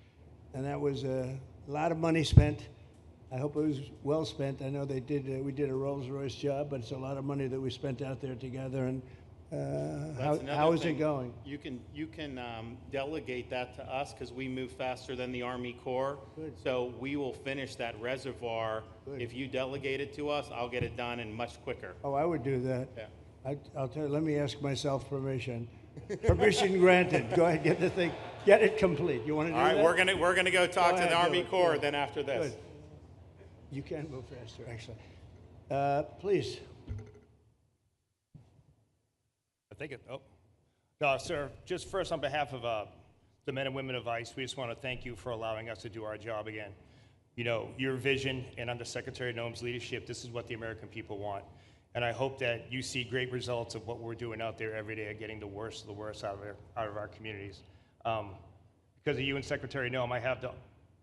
and that was a lot of money spent. I hope it was well spent. I know we did a Rolls-Royce job, but it's a lot of money that we spent out there together. And how is it going?
You can delegate that to us, because we move faster than the Army Corps.
Good.
So we will finish that reservoir.
Good.
If you delegate it to us, I'll get it done and much quicker.
Oh, I would do that.
Yeah.
I'll tell you, let me ask myself permission. Permission granted. Go ahead, get the thing, get it complete. You want to do that?
All right, we're gonna go talk to
ahead,
the
do
Army
it.
Corps
Good.
then after this.
Good. You can move faster, actually. Please.
I think it, no, sir, just first on behalf of the men and women of ICE, we just want to thank you for allowing us to do our job again. You know, your vision and under Secretary Noem's leadership, this is what the American people want. And I hope that you see great results of what we're doing out there every day, getting the worst of the worst out of our communities. Because of you and Secretary Noem, I have the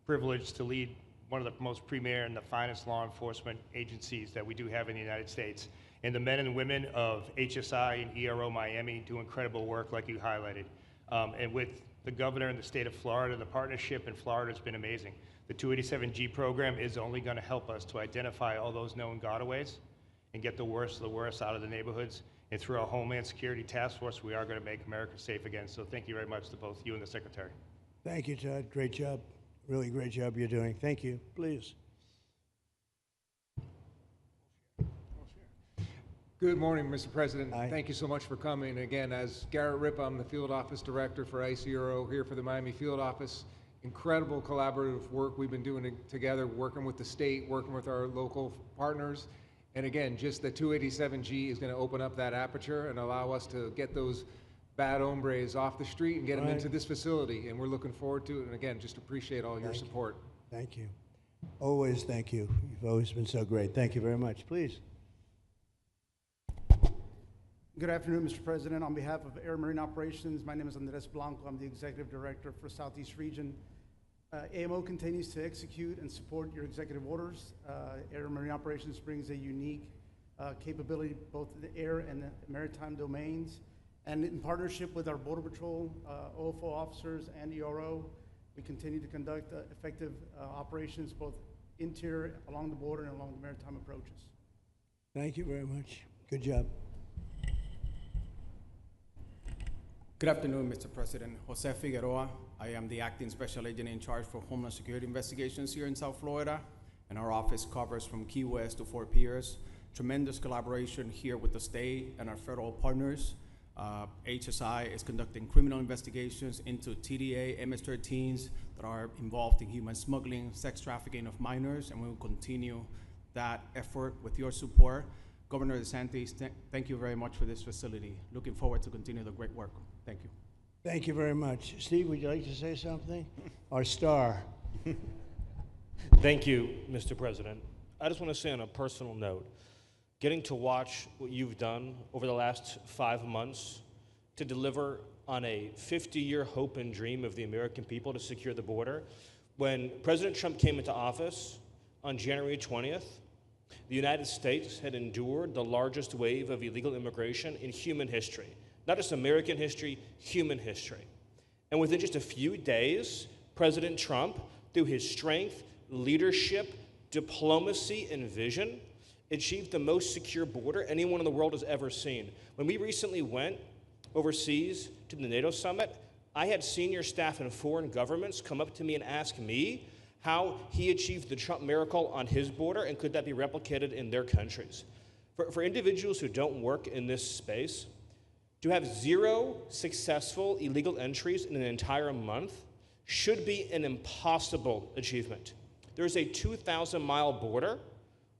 privilege to lead one of the most premier and the finest law enforcement agencies that we do have in the United States. And the men and women of HSI and ERO Miami do incredible work, like you highlighted. And with the governor in the state of Florida, the partnership in Florida has been amazing. The 287G program is only going to help us to identify all those known gotaways and get the worst of the worst out of the neighborhoods. And through our Homeland Security Task Force, we are going to make America safe again. So thank you very much to both you and the Secretary.
Thank you, Todd. Great job. Really great job you're doing. Thank you. Please.
Good morning, Mr. President. Thank you so much for coming. Again, as Garrett Ripp, I'm the Field Office Director for ICE Euro here for the Miami Field Office. Incredible collaborative work we've been doing together, working with the state, working with our local partners. And again, just the 287G is going to open up that aperture and allow us to get those bad hombres off the street and get them into this facility. And we're looking forward to it. And again, just appreciate all your support.
Thank you. Always thank you. You've always been so great. Thank you very much. Please.
Good afternoon, Mr. President. On behalf of Air Marine Operations, my name is Andres Blanco. I'm the Executive Director for Southeast Region. AMO continues to execute and support your executive orders. Air Marine Operations brings a unique capability both in the air and the maritime domains. And in partnership with our Border Patrol, OFO officers, and ERO, we continue to conduct effective operations both interior, along the border, and along the maritime approaches.
Thank you very much. Good job.
Good afternoon, Mr. President. Jose Figueroa. I am the Acting Special Agent in charge for Homeland Security Investigations here in South Florida, and our office covers from Key West to Fort Pierce. Tremendous collaboration here with the state and our federal partners. HSI is conducting criminal investigations into TDA, MS-13s that are involved in human smuggling, sex trafficking of minors, and we will continue that effort with your support. Governor DeSantis, thank you very much for this facility. Looking forward to continue the great work. Thank you.
Thank you very much. Steve, would you like to say something? Our star.
Thank you, Mr. President. I just want to say on a personal note, getting to watch what you've done over the last 5 months to deliver on a 50-year hope and dream of the American people to secure the border. When President Trump came into office on January 20th, the United States had endured the largest wave of illegal immigration in human history. Not just American history, human history. And within just a few days, President Trump, through his strength, leadership, diplomacy, and vision, achieved the most secure border anyone in the world has ever seen. When we recently went overseas to the NATO summit, I had senior staff in foreign governments come up to me and ask me how he achieved the Trump miracle on his border and could that be replicated in their countries. For individuals who don't work in this space, to have 0 successful illegal entries in an entire month should be an impossible achievement. There's a 2,000-mile border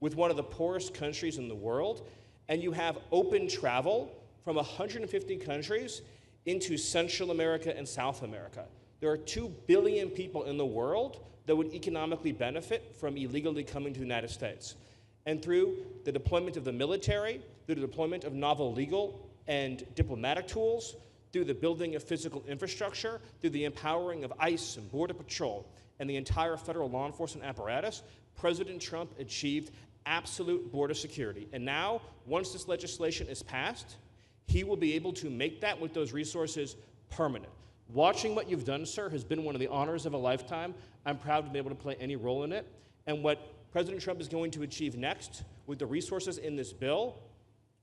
with one of the poorest countries in the world, and you have open travel from 150 countries into Central America and South America. There are 2 billion people in the world that would economically benefit from illegally coming to the United States. And through the deployment of the military, through the deployment of novel legal and diplomatic tools, through the building of physical infrastructure, through the empowering of ICE and Border Patrol and the entire federal law enforcement apparatus, President Trump achieved absolute border security. And now, once this legislation is passed, he will be able to make that with those resources permanent. Watching what you've done, sir, has been one of the honors of a lifetime. I'm proud to be able to play any role in it. And what President Trump is going to achieve next with the resources in this bill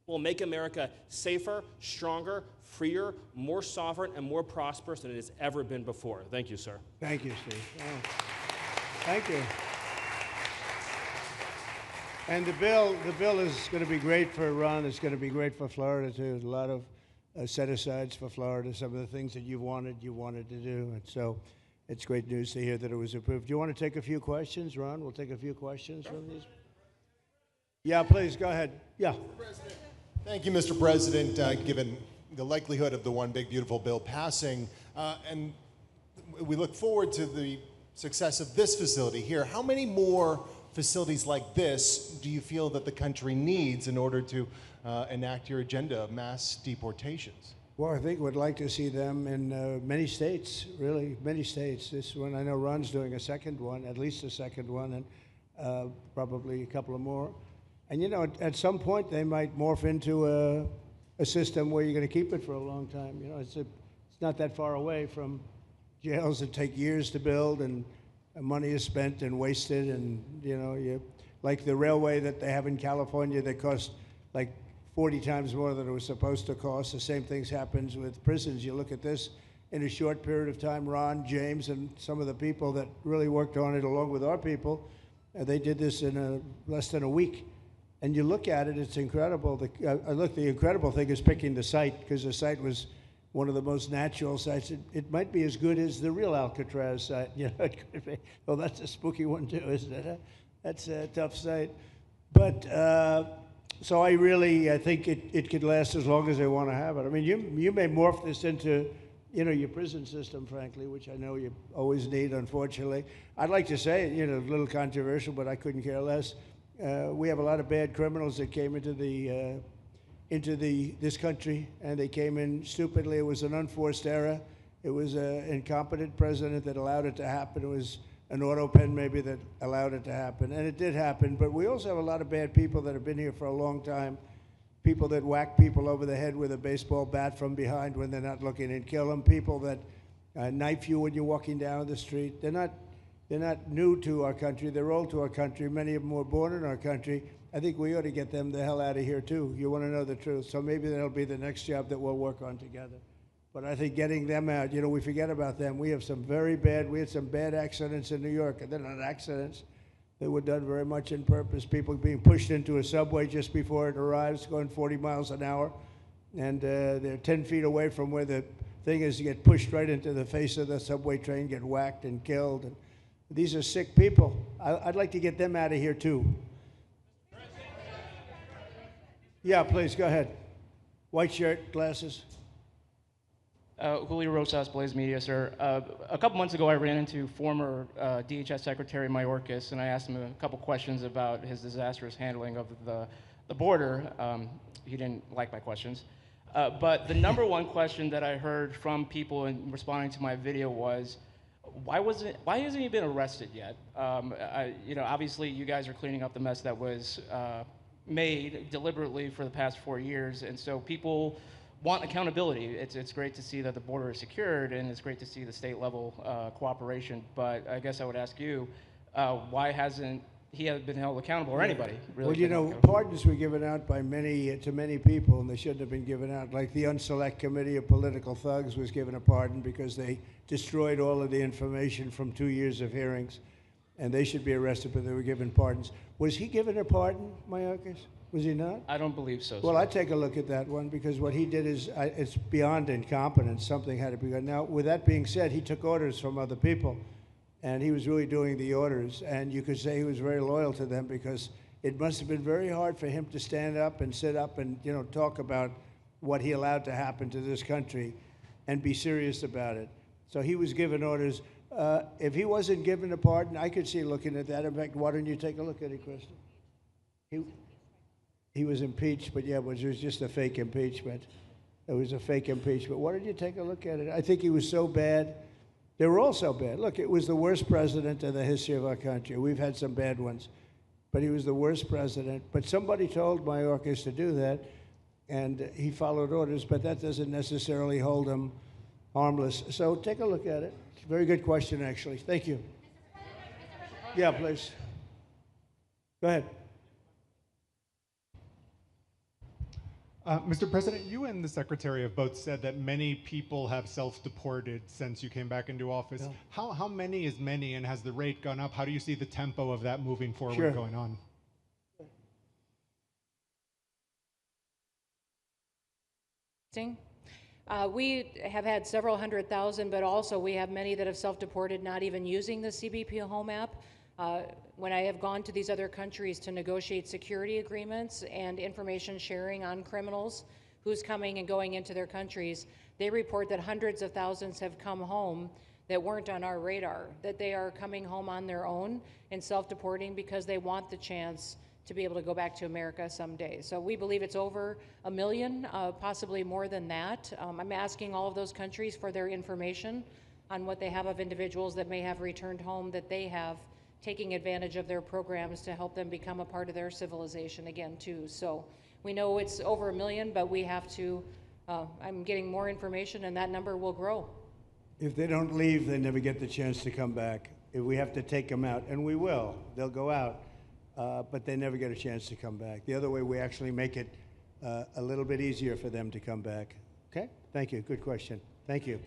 will make America safer, stronger, freer, more sovereign, and more prosperous than it has ever been before. Thank you, sir.
Thank you, Steve. Oh. Thank you. And the bill is going to be great for Iran. It's going to be great for Florida, too. A lot of set-asides for Florida, some of the things that you wanted to do. And so it's great news to hear that it was approved. Do you want to take a few questions, Ron? We'll take a few questions from these. Yeah, please, go ahead. Yeah.
Thank you, Mr. President. Given the likelihood of the One Big Beautiful Bill passing, and we look forward to the success of this facility here, how many more facilities like this do you feel that the country needs in order to enact your agenda of mass deportations?
Well, I think we'd like to see them in many states, really, many states. This one, I know Ron's doing a second one, at least a second one, and probably a couple of more. And, you know, at some point, they might morph into a system where you're going to keep it for a long time. You know, it's not that far away from jails that take years to build, and money is spent and wasted. And, you know, like the railway that they have in California that costs like 40 times more than it was supposed to cost. The same thing happens with prisons. You look at this, in a short period of time. Ron, James, and some of the people that really worked on it along with our people, they did this in less than a week. And you look at it, it's incredible. The incredible thing is picking the site, because the site was one of the most natural sites. It might be as good as the real Alcatraz site. You know, it could be. Oh, that's a spooky one too, isn't it? Huh? That's a tough site. But so I think it could last as long as they want to have it. I mean, you may morph this into, you know, your prison system, frankly, which I know you always need, unfortunately. I'd like to say, you know, a little controversial, but I couldn't care less. We have a lot of bad criminals that came into this country, and they came in stupidly. It was an unforced error. It was an incompetent president that allowed it to happen. It was an auto pen maybe that allowed it to happen, and it did happen. But we also have a lot of bad people that have been here for a long time, people that whack people over the head with a baseball bat from behind when they're not looking and kill them, people that knife you when you're walking down the street. They're not new to our country. They're old to our country. Many of them were born in our country. I think we ought to get them the hell out of here, too. You want to know the truth. So maybe that'll be the next job that we'll work on together. But I think getting them out, you know, we forget about them. We had some bad accidents in New York. And they're not accidents. They were done very much in purpose. People being pushed into a subway just before it arrives, going 40 miles an hour. And they're 10 feet away from where the thing is, to get pushed right into the face of the subway train, get whacked and killed. And these are sick people. I'd like to get them out of here, too. Yeah, please, go ahead. White shirt, glasses.
Julio Rosas, Blaze Media, sir. A couple months ago, I ran into former DHS Secretary Mayorkas, and I asked him a couple questions about his disastrous handling of the border. He didn't like my questions. But the number one question that I heard from people in responding to my video was, why hasn't he been arrested yet? You know, obviously, you guys are cleaning up the mess that was made deliberately for the past 4 years, and so people want accountability. It's great to see that the border is secured, and it's great to see the state level cooperation. But I guess I would ask you, why hasn't he been held accountable, or anybody really?
Well, you know, pardons were given out by to many people, and they shouldn't have been given out. Like the Unselect Committee of Political Thugs was given a pardon because they destroyed all of the information from 2 years of hearings, and they should be arrested, but they were given pardons. Was he given a pardon, Mayorkas? Was he not?
I don't believe so.
Well,
sir.
I'd take a look at that one, because what he did is it's beyond incompetence. Something had to be done. Now, with that being said, he took orders from other people, and he was really doing the orders. And you could say he was very loyal to them, because it must have been very hard for him to stand up and sit up and, you know, talk about what he allowed to happen to this country and be serious about it. So he was given orders. If he wasn't given a pardon, I could see looking at that. In fact, why don't you take a look at it, Kristen? He was impeached, but yeah, it was just a fake impeachment. It was a fake impeachment. Why don't you take a look at it? I think he was so bad. They were all so bad. Look, it was the worst president in the history of our country. We've had some bad ones, but he was the worst president. But somebody told Mayorkas to do that, and he followed orders, but that doesn't necessarily hold him harmless. So take a look at it. It's a very good question, actually. Thank you. Yeah, please. Go ahead.
Mr. President, you and the Secretary have both said that many people have self-deported since you came back into office. Yeah. How many is many, and has the rate gone up? How do you see the tempo of that moving forward going on?
We have had several 100,000, but also we have many that have self-deported not even using the CBP Home app. When I have gone to these other countries to negotiate security agreements and information sharing on criminals, who's coming and going into their countries, they report that hundreds of thousands have come home that weren't on our radar, that they are coming home on their own and self-deporting because they want the chance to be able to go back to America someday. So we believe it's over 1 million, possibly more than that. I'm asking all of those countries for their information on what they have of individuals that may have returned home, that they have taking advantage of their programs to help them become a part of their civilization again too. So we know it's over 1 million, but we have to, I'm getting more information and that number will grow.
If they don't leave, they never get the chance to come back. If we have to take them out, and we will, they'll go out, but they never get a chance to come back. The other way, we actually make it a little bit easier for them to come back. Okay? Thank you. Good question. Thank you.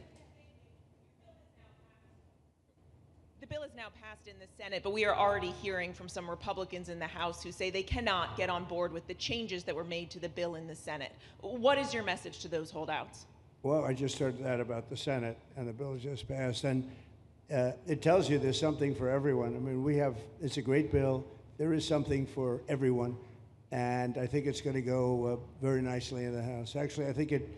is now passed in the Senate, but we are already hearing from some Republicans in the House who say they cannot get on board with the changes that were made to the bill in the Senate. What is your message to those holdouts?
Well, I just heard that about the Senate, and the bill just passed, and it tells you there's something for everyone. I mean, it's a great bill. There is something for everyone, and I think it's going to go very nicely in the House. Actually, I think it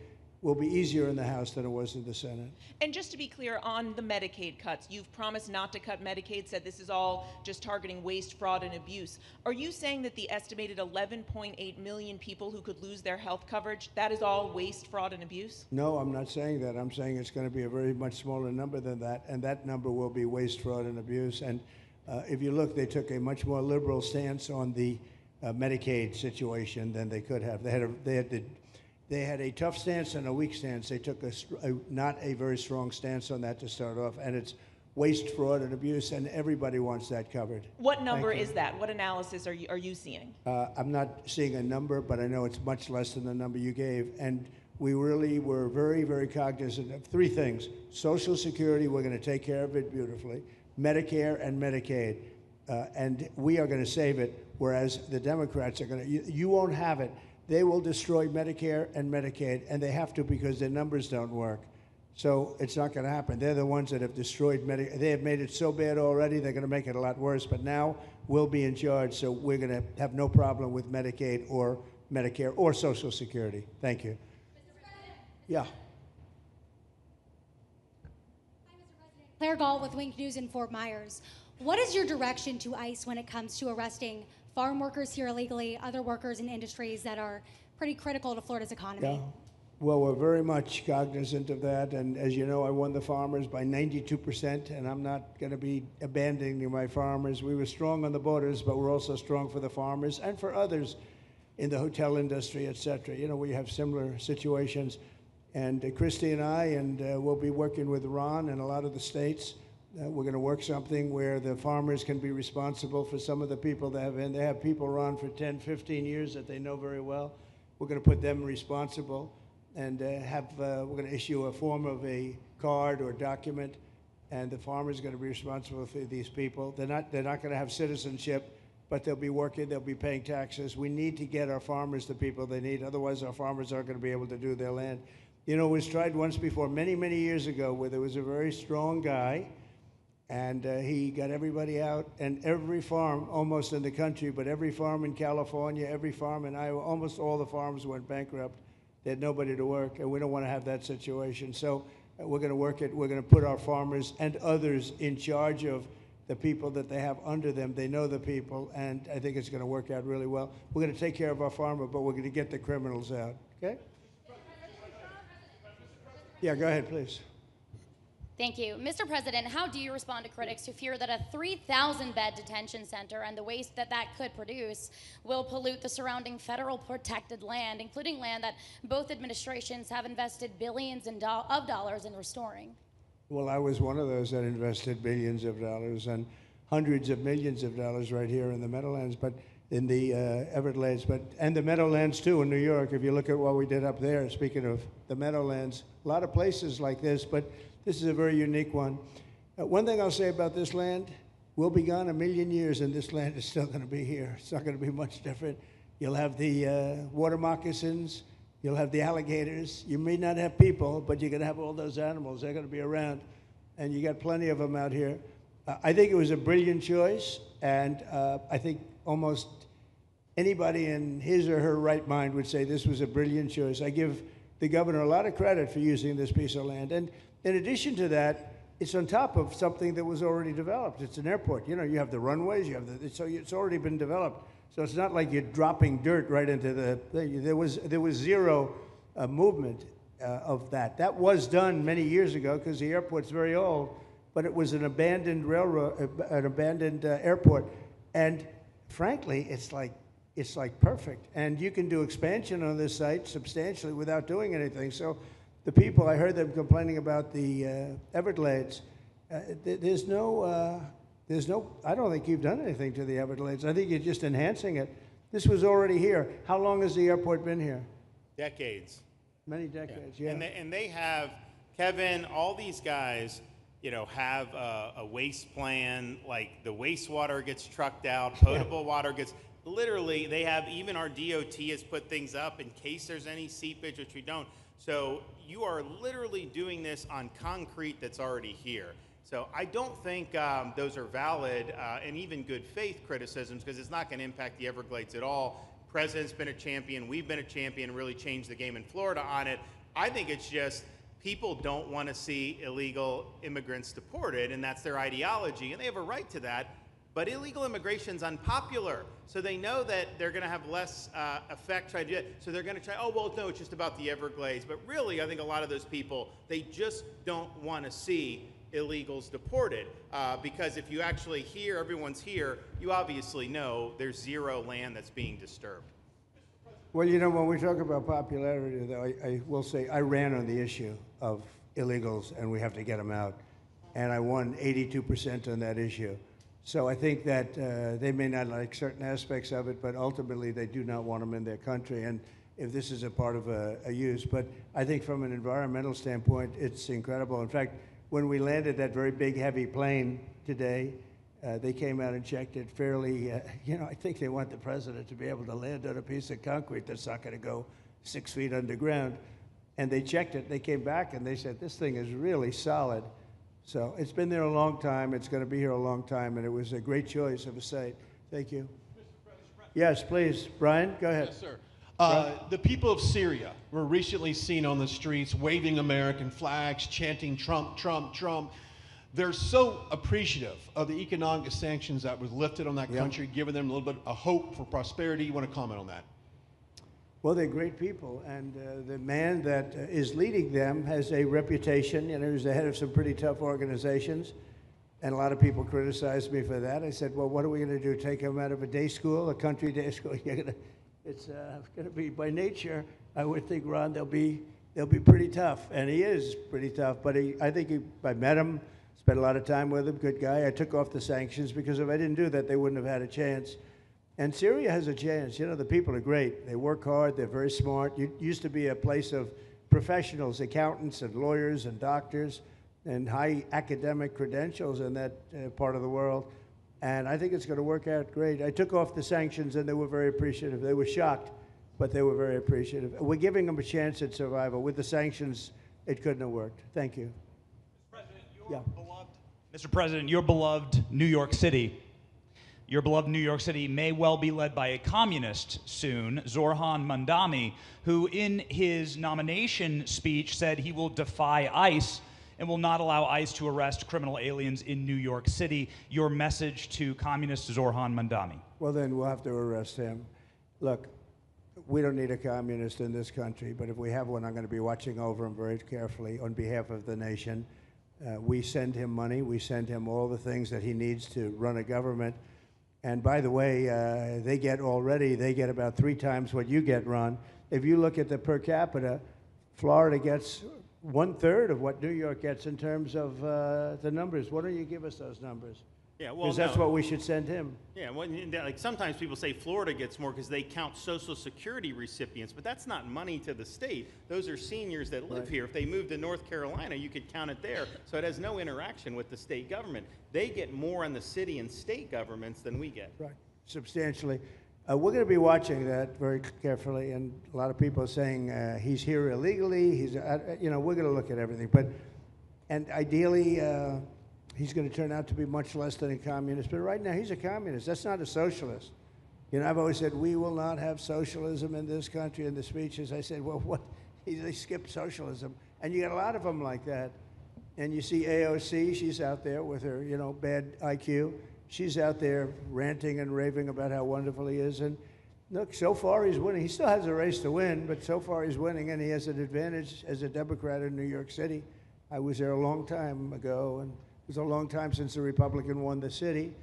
will be easier in the House than it was in the Senate.
And just to be clear, on the Medicaid cuts, you've promised not to cut Medicaid, said this is all just targeting waste, fraud, and abuse. Are you saying that the estimated 11.8 million people who could lose their health coverage, that is all waste, fraud, and abuse?
No, I'm not saying that. I'm saying it's going to be a very much smaller number than that, and that number will be waste, fraud, and abuse. And if you look, they took a much more liberal stance on the Medicaid situation than they could have. They had a tough stance and a weak stance. They took not a very strong stance on that to start off, and it's waste, fraud, and abuse, and everybody wants that covered.
What number is that? What analysis are you seeing?
I'm not seeing a number, but I know it's much less than the number you gave, and we really were very, very cognizant of three things. Social Security, we're going to take care of it beautifully. Medicare and Medicaid, and we are going to save it, whereas the Democrats are going to, you won't have it. They will destroy Medicare and Medicaid, and they have to because their numbers don't work. So it's not going to happen. They're the ones that have destroyed Medicare. They have made it so bad already, they're going to make it a lot worse. But now we'll be in charge, so we're going to have no problem with Medicaid or Medicare or Social Security. Thank you. Yeah.
Claire Gall with Wink News in Fort Myers. What is your direction to ICE when it comes to arresting farm workers here illegally, other workers in industries that are pretty critical to Florida's economy?
Yeah. Well, we're very much cognizant of that, and as you know, I won the farmers by 92%, and I'm not going to be abandoning my farmers. We were strong on the borders, but we're also strong for the farmers and for others in the hotel industry, et cetera. You know, we have similar situations, and Christy and I, and we'll be working with Ron and a lot of the states. We're going to work something where the farmers can be responsible for some of the people they have people run for 10, 15 years that they know very well. We're going to put them responsible and we're going to issue a form of a card or document, and the farmer's going to be responsible for these people. They're not going to have citizenship, but they'll be working, they'll be paying taxes. We need to get our farmers the people they need, otherwise our farmers aren't going to be able to do their land. You know, it was tried once before, many, many years ago, where there was a very strong guy, and he got everybody out, and every farm almost in the country, but every farm in California, every farm in Iowa, almost all the farms went bankrupt. They had nobody to work, and we don't want to have that situation. So we're going to work it. We're going to put our farmers and others in charge of the people that they have under them. They know the people, and I think it's going to work out really well. We're going to take care of our farmer, but we're going to get the criminals out, okay? Yeah, go ahead, please.
Thank you. Mr. President, how do you respond to critics who fear that a 3,000-bed detention center and the waste that could produce will pollute the surrounding federal protected land, including land that both administrations have invested billions of dollars in restoring?
Well, I was one of those that invested billions of dollars and hundreds of millions of dollars right here in the Meadowlands, but in the Everglades, and the Meadowlands too in New York. If you look at what we did up there, speaking of the Meadowlands, a lot of places like this, but this is a very unique one. One thing I'll say about this land, we'll be gone 1,000,000 years and this land is still going to be here. It's not going to be much different. You'll have the water moccasins, you'll have the alligators. You may not have people, but you're going to have all those animals. They're going to be around, and you got plenty of them out here. I think it was a brilliant choice, and I think almost anybody in his or her right mind would say this was a brilliant choice. I give the governor a lot of credit for using this piece of land. And in addition to that, it's on top of something that was already developed. It's an airport. You know, you have the runways, you have so it's already been developed. So it's not like you're dropping dirt right into the thing. There was zero movement of that. That was done many years ago because the airport's very old, but it was an abandoned airport. And frankly, it's like perfect. And you can do expansion on this site substantially without doing anything. So the people, I heard them complaining about the Everglades. There's no, I don't think you've done anything to the Everglades. I think you're just enhancing it. This was already here. How long has the airport been here?
Decades.
Many decades, yeah.
And they have, Kevin, all these guys have a waste plan, like the wastewater gets trucked out, potable water gets, literally, they have, even our DOT has put things up in case there's any seepage, which we don't. So you are literally doing this on concrete that's already here. So I don't think those are valid and even good faith criticisms, because it's not going to impact the Everglades at all. President's been a champion, we've been a champion, really changed the game in Florida on it. I think it's just people don't want to see illegal immigrants deported, and that's their ideology, and they have a right to that. But illegal immigration's unpopular, so they know that they're going to have less effect trying to do it. So they're going to try, oh, well, no, it's just about the Everglades. But really, I think a lot of those people, they just don't want to see illegals deported. Because if you actually hear everyone's here, you obviously know there's zero land that's being disturbed.
Well, you know, when we talk about popularity, though, I will say I ran on the issue of illegals, and we have to get them out. And I won 82% on that issue. So I think that they may not like certain aspects of it, but ultimately they do not want them in their country. And if this is a part of a use, but I think from an environmental standpoint, it's incredible. In fact, when we landed that very big, heavy plane today, they came out and checked it fairly. I think they want the president to be able to land on a piece of concrete that's not going to go 6 feet underground. And they checked it. They came back and they said, this thing is really solid. So it's been there a long time. It's going to be here a long time, and it was a great choice of a site. Thank you. Yes, please. Brian, go ahead.
Yes, sir. The people of Syria were recently seen on the streets waving American flags, chanting Trump, Trump, Trump. They're so appreciative of the economic sanctions that was lifted on that country, giving them a little bit of hope for prosperity. You want to comment on that?
Well, they're great people, and the man that is leading them has a reputation. He was the head of some pretty tough organizations, and a lot of people criticized me for that. I said, well, what are we going to do, take him out of a day school, a country day school? It's going to be, by nature, I would think, Ron, they'll be pretty tough, and he is pretty tough, but I think I met him, spent a lot of time with him, good guy. I took off the sanctions because if I didn't do that, they wouldn't have had a chance. And Syria has a chance. The people are great. They work hard. They're very smart. It used to be a place of professionals, accountants and lawyers and doctors and high academic credentials in that part of the world. And I think it's going to work out great. I took off the sanctions, and they were very appreciative. They were shocked, but they were very appreciative. We're giving them a chance at survival. With the sanctions, it couldn't have worked. Thank you.
Mr. President, your beloved New York City may well be led by a communist soon, Zorhan Mandami, who in his nomination speech said he will defy ICE and will not allow ICE to arrest criminal aliens in New York City. Your message to communist Zorhan Mandami.
Well, then we'll have to arrest him. Look, we don't need a communist in this country, but if we have one, I'm going to be watching over him very carefully on behalf of the nation. We send him money. We send him all the things that he needs to run a government. And by the way, they get about 3 times what you get, Ron. If you look at the per capita, Florida gets 1/3 of what New York gets in terms of the numbers. Why don't you give us those numbers?
Yeah, well,
because that's what we should send him.
Yeah, well, like sometimes people say Florida gets more because they count Social Security recipients, but that's not money to the state. Those are seniors that live here. If they moved to North Carolina, you could count it there. So it has no interaction with the state government. They get more on the city and state governments than we get.
Right, substantially. We're going to be watching that very carefully, and a lot of people are saying he's here illegally. We're going to look at everything, and ideally. He's going to turn out to be much less than a communist. But right now, he's a communist. That's not a socialist. I've always said, we will not have socialism in this country. In the speeches, I said, well, what? They skipped socialism. And you got a lot of them like that. And you see AOC, she's out there with her, bad IQ. She's out there ranting and raving about how wonderful he is. And look, so far he's winning. He still has a race to win, but so far he's winning, and he has an advantage as a Democrat in New York City. I was there a long time ago, and it was a long time since a Republican won the city,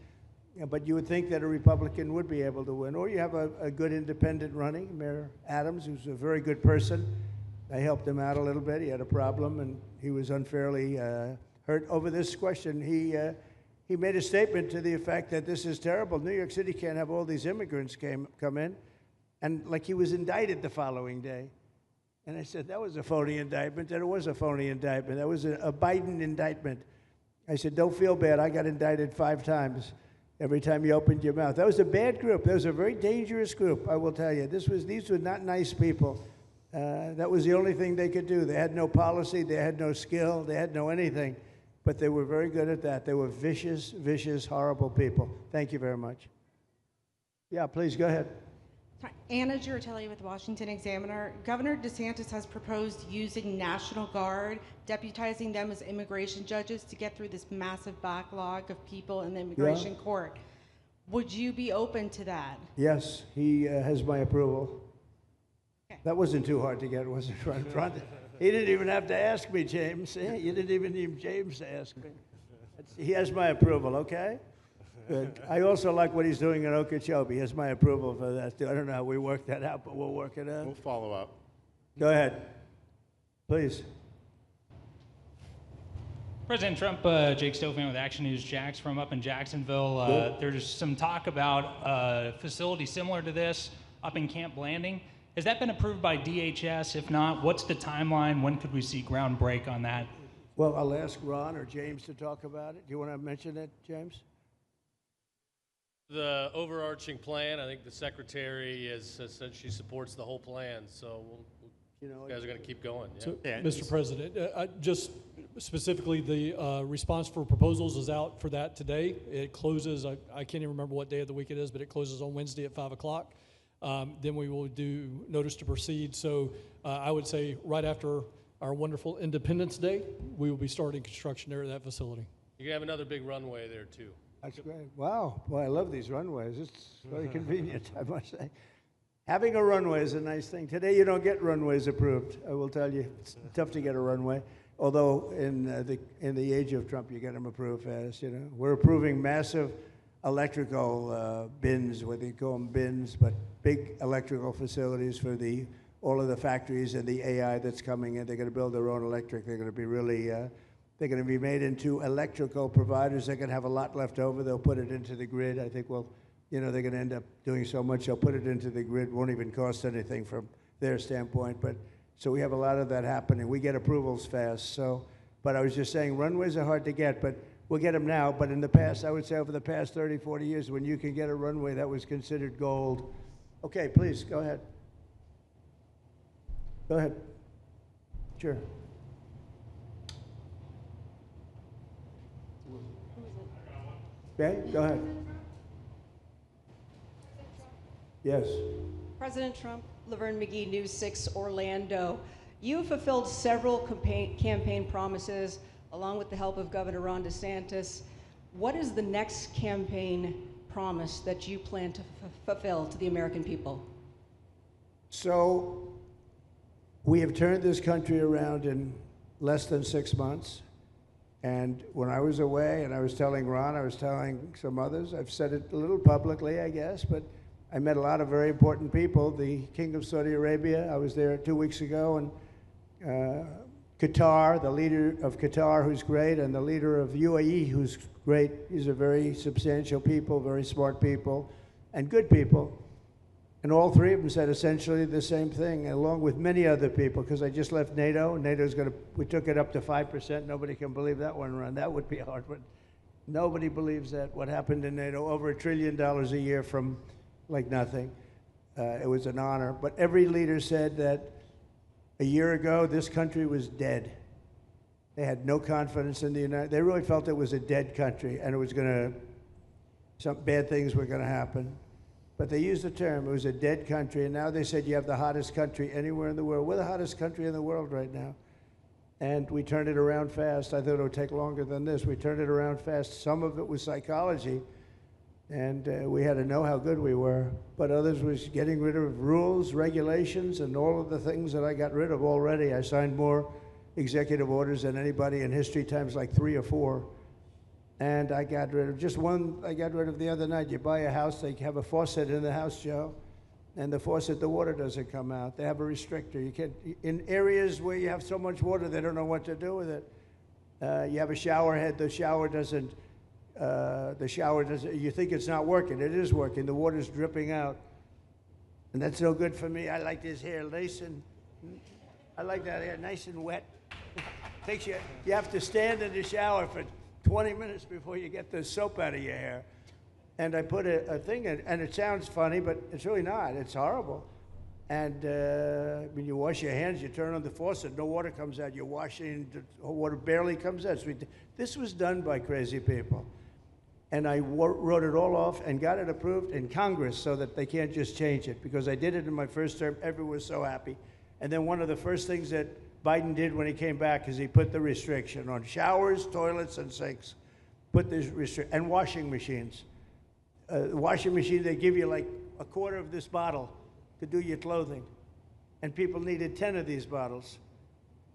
but you would think that a Republican would be able to win. Or you have a good independent running, Mayor Adams, who's a very good person. I helped him out a little bit. He had a problem, and he was unfairly hurt over this question. He made a statement to the effect that this is terrible. New York City can't have all these immigrants come in, and like he was indicted the following day. And I said, that was a phony indictment, and it was a phony indictment. That was a Biden indictment. I said, don't feel bad. I got indicted 5 times every time you opened your mouth. That was a bad group. That was a very dangerous group, I will tell you. These were not nice people. That was the only thing they could do. They had no policy. They had no skill. They had no anything. But they were very good at that. They were vicious, vicious, horrible people. Thank you very much. Yeah, please, go ahead.
Anna Giratelli with the Washington Examiner. Governor DeSantis has proposed using National Guard, deputizing them as immigration judges to get through this massive backlog of people in the immigration court. Would you be open to that?
Yes, he has my approval. Okay. That wasn't too hard to get, was it, right in front? He didn't even have to ask me, James. You didn't even need James to ask me. He has my approval, okay? Good. I also like what he's doing in Okeechobee. He has my approval for that, too. I don't know how we work that out, but we'll work it out.
We'll follow up.
Go ahead. Please.
President Trump, Jake Stofan with Action News Jax from up in Jacksonville. There's some talk about a facility similar to this up in Camp Blanding. Has that been approved by DHS? If not, what's the timeline? When could we see ground break on that?
Well, I'll ask Ron or James to talk about it. Do you want to mention it, James?
The overarching plan, I think the secretary has said she supports the whole plan, so you guys are going to keep going. Yeah.
So, Mr. President, just specifically, the response for proposals is out for that today. It closes, I can't even remember what day of the week it is, but it closes on Wednesday at 5 o'clock. Then we will do notice to proceed. So I would say right after our wonderful Independence Day, we will be starting construction there at that facility.
You're going to have another big runway there, too.
That's great. Wow. Boy, I love these runways. It's very convenient, I must say. Having a runway is a nice thing. Today, you don't get runways approved, I will tell you. It's tough to get a runway. Although in the age of Trump, you get them approved fast, you know. We're approving massive electrical bins, what they call them bins, but big electrical facilities for all of the factories and the AI that's coming in. They're going to build their own electric. They're going to be really... they're going to be made into electrical providers. They're going to have a lot left over. They'll put it into the grid. I think, well, you know, they're going to end up doing so much. They'll put it into the grid. Won't even cost anything from their standpoint. But so we have a lot of that happening. We get approvals fast. So, but I was just saying, runways are hard to get, but we'll get them now. But in the past, I would say over the past 30, 40 years, when you can get a runway, that was considered gold. Okay, please, go ahead. Go ahead. Sure. Okay, go ahead. Yes.
President Trump, Laverne McGee, News 6 Orlando. You have fulfilled several campaign promises along with the help of Governor Ron DeSantis. What is the next campaign promise that you plan to fulfill to the American people?
So we have turned this country around in less than 6 months. And when I was away, and I was telling Ron, I was telling some others, I've said it a little publicly, I guess, but I met a lot of very important people. The King of Saudi Arabia, I was there 2 weeks ago, and Qatar, the leader of Qatar, who's great, and the leader of UAE, who's great. These are very substantial people, very smart people, and good people. And all three of them said essentially the same thing, along with many other people, because I just left NATO. NATO's we took it up to 5%. Nobody can believe that one run. That would be a hard one. Nobody believes that, what happened in NATO, over $1 trillion a year from like nothing. It was an honor. But every leader said that a year ago, this country was dead. They had no confidence in the United States. They really felt it was a dead country, and it was some bad things were going to happen. But they used the term, it was a dead country, and now they said you have the hottest country anywhere in the world. We're the hottest country in the world right now. And we turned it around fast. I thought it would take longer than this. We turned it around fast. Some of it was psychology, and we had to know how good we were. But others was getting rid of rules, regulations, and all of the things that I got rid of already. I signed more executive orders than anybody in history, times like 3 or 4. And I got rid of just one. I got rid of the other night. You buy a house, they have a faucet in the house, Joe, and the faucet, the water doesn't come out. They have a restrictor. You can't, in areas where you have so much water, they don't know what to do with it. You have a shower head, the shower doesn't, you think it's not working. It is working. The water's dripping out. And that's no good for me. I like this hair nice and, I like that hair nice and wet. You have to stand in the shower for 20 minutes before you get the soap out of your hair. And I put a thing in, and it sounds funny, but it's really not. It's horrible. And when you wash your hands, you turn on the faucet, no water comes out. You're washing, the water barely comes out. This was done by crazy people. And I wrote it all off and got it approved in Congress so that they can't just change it, because I did it in my first term. Everyone was so happy. And then one of the first things that Biden did when he came back is he put the restriction on showers, toilets, and sinks. Put this restriction, and washing machines. Washing machine, they give you like a quarter of this bottle to do your clothing. And people needed 10 of these bottles.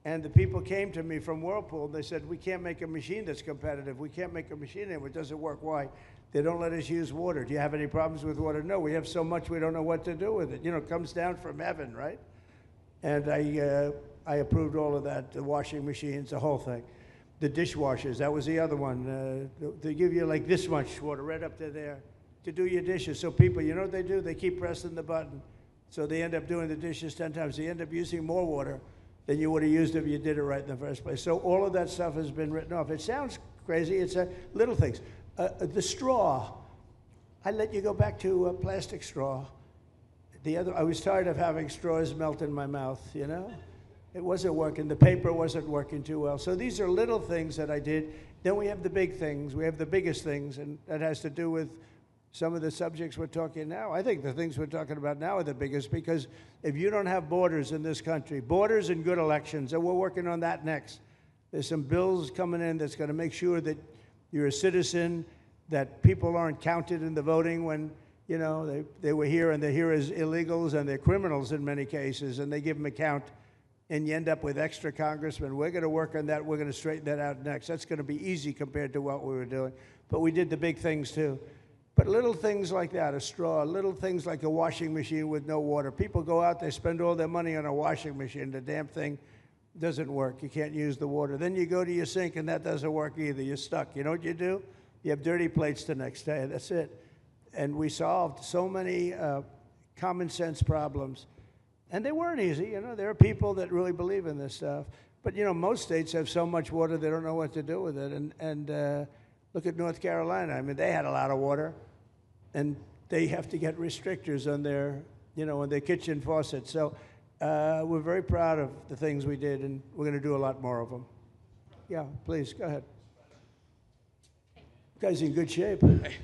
And the people came to me from Whirlpool, and they said, we can't make a machine that's competitive. We can't make a machine anymore. It doesn't work. Why? They don't let us use water. Do you have any problems with water? No, we have so much we don't know what to do with it. You know, it comes down from heaven, right? And I approved all of that, the washing machines, the whole thing. The dishwashers, that was the other one. They give you like this much water right up to there to do your dishes. So people, you know what they do? They keep pressing the button. So they end up doing the dishes 10 times. They end up using more water than you would have used if you did it right in the first place. So all of that stuff has been written off. It sounds crazy. It's little things. The straw, I let you go back to a plastic straw. I was tired of having straws melt in my mouth, you know? It wasn't working. The paper wasn't working too well. So these are little things that I did. Then we have the big things. We have the biggest things, and that has to do with some of the subjects we're talking now. I think the things we're talking about now are the biggest, because if you don't have borders in this country, borders and good elections, and we're working on that next. There's some bills coming in that's going to make sure that you're a citizen, that people aren't counted in the voting when, you know, they were here and they're here as illegals and they're criminals in many cases, and they give them a count, and you end up with extra congressmen. We're going to work on that. We're going to straighten that out next. That's going to be easy compared to what we were doing. But we did the big things too. But little things like that, a straw, little things like a washing machine with no water. People go out, they spend all their money on a washing machine. The damn thing doesn't work. You can't use the water. Then you go to your sink, and that doesn't work either. You're stuck. You know what you do? You have dirty plates the next day. That's it. And we solved so many common sense problems. And they weren't easy. You know, there are people that really believe in this stuff. But, you know, most states have so much water, they don't know what to do with it. And look at North Carolina. I mean, they had a lot of water, and they have to get restrictors on their, you know, on their kitchen faucets. So we're very proud of the things we did, and we're going to do a lot more of them. Yeah, please, go ahead. You guys in good shape.
Hey,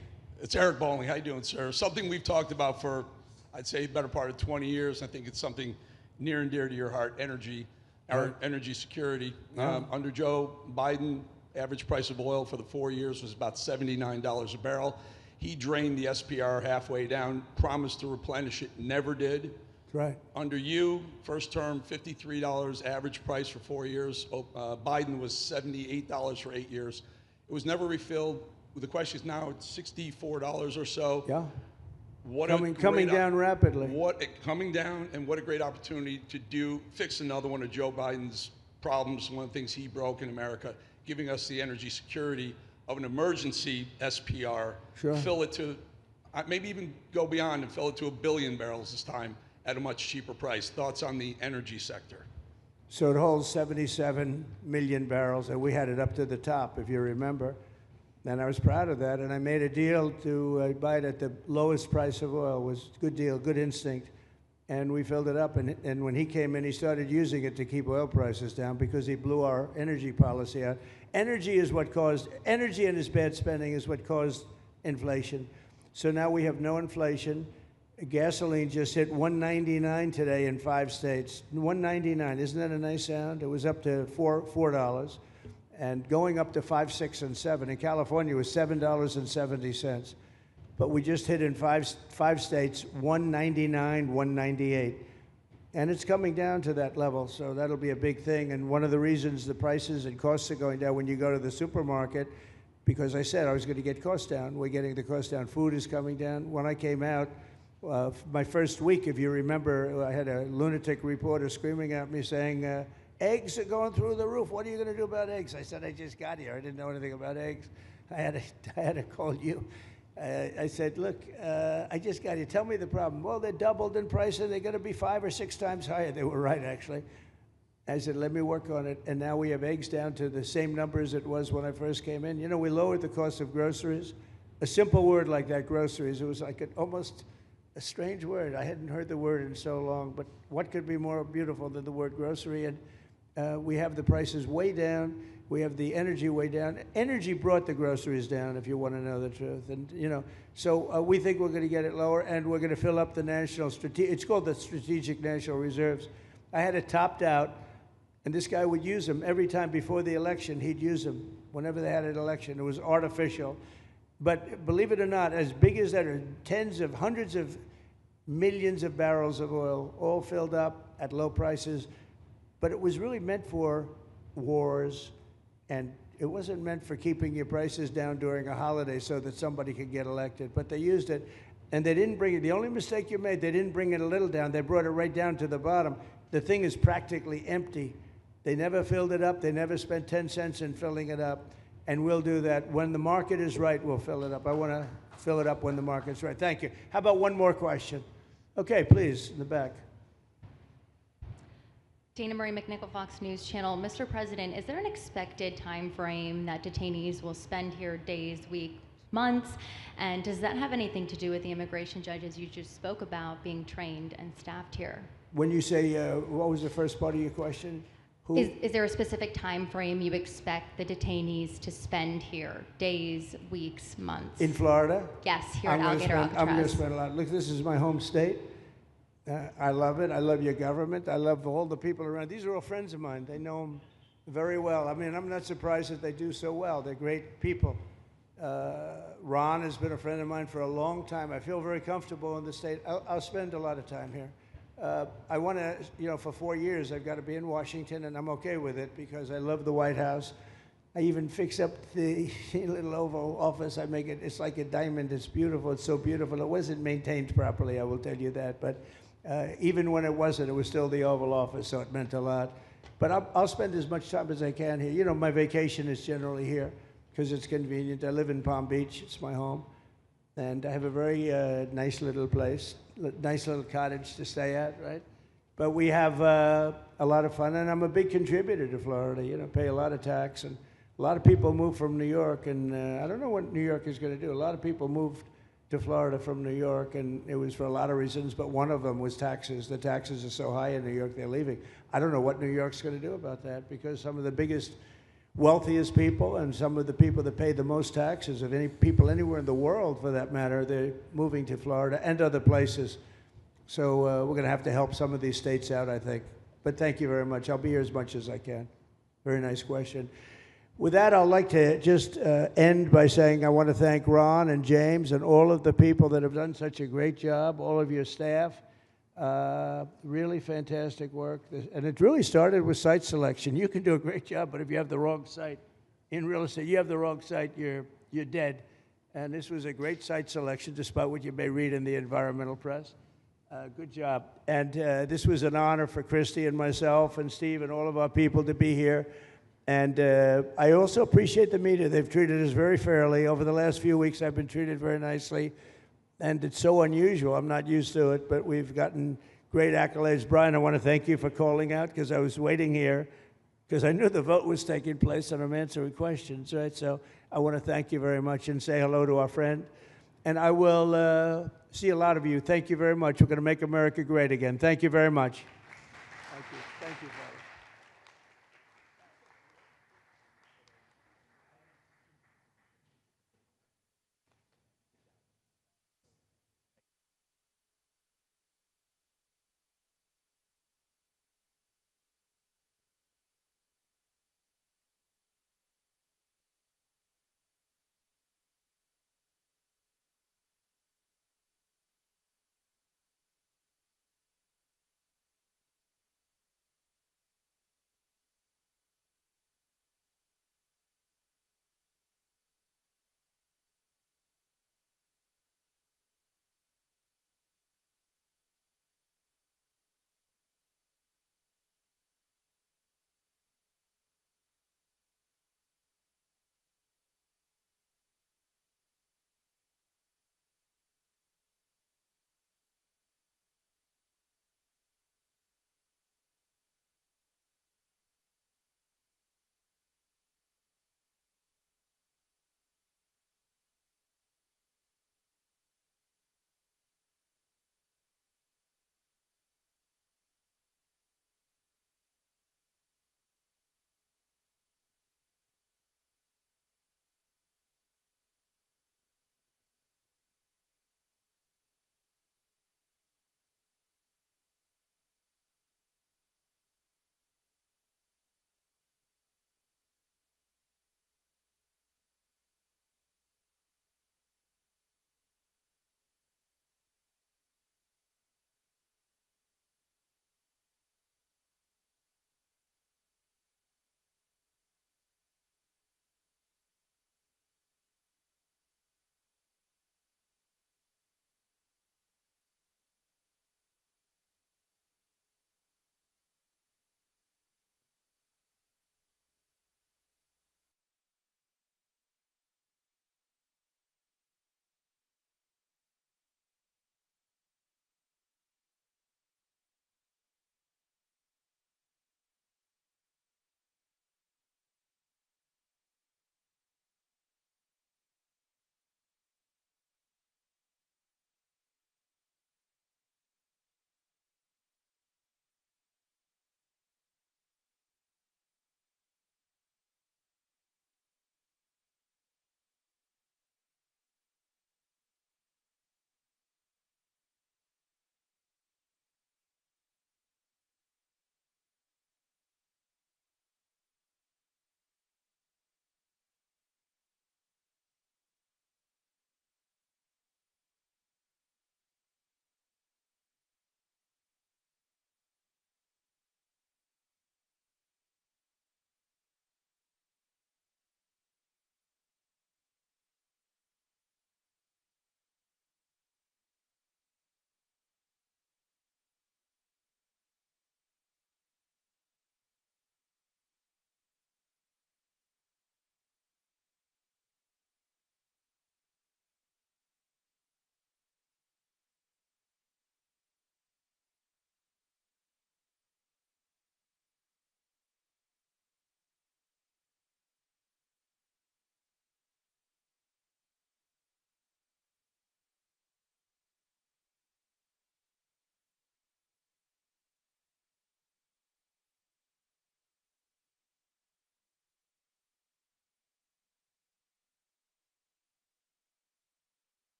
it's Eric Bowling. How you doing, sir? Something we've talked about for, I'd say, better part of 20 years. I think it's something near and dear to your heart, energy, our energy security.
Yeah.
Under Joe Biden, average price of oil for the 4 years was about $79 a barrel. He drained the SPR halfway down, promised to replenish it, never did.
That's right.
Under you, first term, $53 average price for 4 years. Biden was $78 for 8 years. It was never refilled. The question is now it's $64 or so.
Yeah.
What
coming down rapidly.
Coming down, and what a great opportunity to fix another one of Joe Biden's problems, one of the things he broke in America, giving us the energy security of an emergency SPR,
Sure.
fill it to, maybe even go beyond and fill it to 1 billion barrels this time at a much cheaper price. Thoughts on the energy sector?
So it holds 77 million barrels, and we had it up to the top, if you remember. And I was proud of that, and I made a deal to buy it at the lowest price of oil. It was a good deal, good instinct. And we filled it up, and when he came in, he started using it to keep oil prices down because he blew our energy policy out. Energy and his bad spending is what caused inflation. So now we have no inflation. Gasoline just hit $1.99 today in 5 states. $1.99, isn't that a nice sound? It was up to $4. And going up to 5, 6, and 7. In California, it was $7.70. But we just hit in five states, $1.99, $1.98. And it's coming down to that level, so that'll be a big thing. And one of the reasons the prices and costs are going down when you go to the supermarket, because I said I was going to get costs down. We're getting the cost down. Food is coming down. When I came out, my first week, if you remember, I had a lunatic reporter screaming at me saying, eggs are going through the roof. What are you going to do about eggs? I said, I just got here. I didn't know anything about eggs. I had to call you. I said, look, I just got here. Tell me the problem. Well, they're doubled in price, and they're going to be 5 or 6 times higher. They were right, actually. I said, let me work on it. And now we have eggs down to the same numbers it was when I first came in. You know, we lowered the cost of groceries. A simple word like that, groceries, it was like almost a strange word. I hadn't heard the word in so long, but what could be more beautiful than the word grocery? And we have the prices way down. We have the energy way down. Energy brought the groceries down, if you want to know the truth. And, you know, so we think we're going to get it lower, and we're going to fill up the it's called the Strategic National Reserves. I had it topped out, and this guy would use them every time before the election. He'd use them whenever they had an election. It was artificial. But believe it or not, as big as that are tens of hundreds of millions of barrels of oil, all filled up at low prices. But it was really meant for wars, and it wasn't meant for keeping your prices down during a holiday so that somebody could get elected. But they used it, and they didn't bring it. The only mistake you made, they didn't bring it a little down. They brought it right down to the bottom. The thing is practically empty. They never filled it up. They never spent 10 cents in filling it up. And we'll do that. When the market is right, we'll fill it up. I want to fill it up when the market's right. Thank you. How about one more question? Okay, please, in the back.
Dana Marie McNichol, Fox News Channel. Mr. President, is there an expected time frame that detainees will spend here, days, weeks, months? And does that have anything to do with the immigration judges you just spoke about being trained and staffed here?
When you say, what was the first part of your question?
Is there a specific time frame you expect the detainees to spend here? Days, weeks, months?
In Florida?
Yes, here at Alligator Alcatraz.
I'm going to spend a lot. Look, this is my home state. I love it. I love your government. I love all the people around. These are all friends of mine. They know them very well. I mean, I'm not surprised that they do so well. They're great people. Ron has been a friend of mine for a long time. I feel very comfortable in the state. I'll spend a lot of time here. I want to, you know, for 4 years, I've got to be in Washington, and I'm okay with it because I love the White House. I even fix up the little Oval Office. I make it, it's like a diamond. It's beautiful. It's so beautiful. It wasn't maintained properly, I will tell you that. But even when it wasn't, it was still the Oval Office, so it meant a lot. But I'll spend as much time as I can here. You know, my vacation is generally here because it's convenient. I live in Palm Beach. It's my home. And I have a very nice little place, nice little cottage to stay at, right? But we have a lot of fun, and I'm a big contributor to Florida, you know, pay a lot of tax. And a lot of people move from New York, and I don't know what New York is going to do. A lot of people moved to Florida from New York, and it was for a lot of reasons, but one of them was taxes. The taxes are so high in New York, they're leaving. I don't know what New York's going to do about that, because some of the biggest, wealthiest people and some of the people that pay the most taxes of any people anywhere in the world, for that matter, they're moving to Florida and other places. So we're going to have to help some of these states out, I think. But thank you very much. I'll be here as much as I can. Very nice question. With that, I'd like to just end by saying I want to thank Ron and James and all of the people that have done such a great job, all of your staff. Really fantastic work. And it really started with site selection. You can do a great job, but if you have the wrong site in real estate, you have the wrong site, you're dead. And this was a great site selection, despite what you may read in the environmental press. Good job. And this was an honor for Christy and myself and Steve and all of our people to be here. And I also appreciate the media. They've treated us very fairly. Over the last few weeks, I've been treated very nicely. And it's so unusual. I'm not used to it, but we've gotten great accolades. Brian, I want to thank you for calling out, because I was waiting here, because I knew the vote was taking place and I'm answering questions, right? So I want to thank you very much and say hello to our friend. And I will see a lot of you. Thank you very much. We're going to make America great again. Thank you very much. Thank you. Thank you.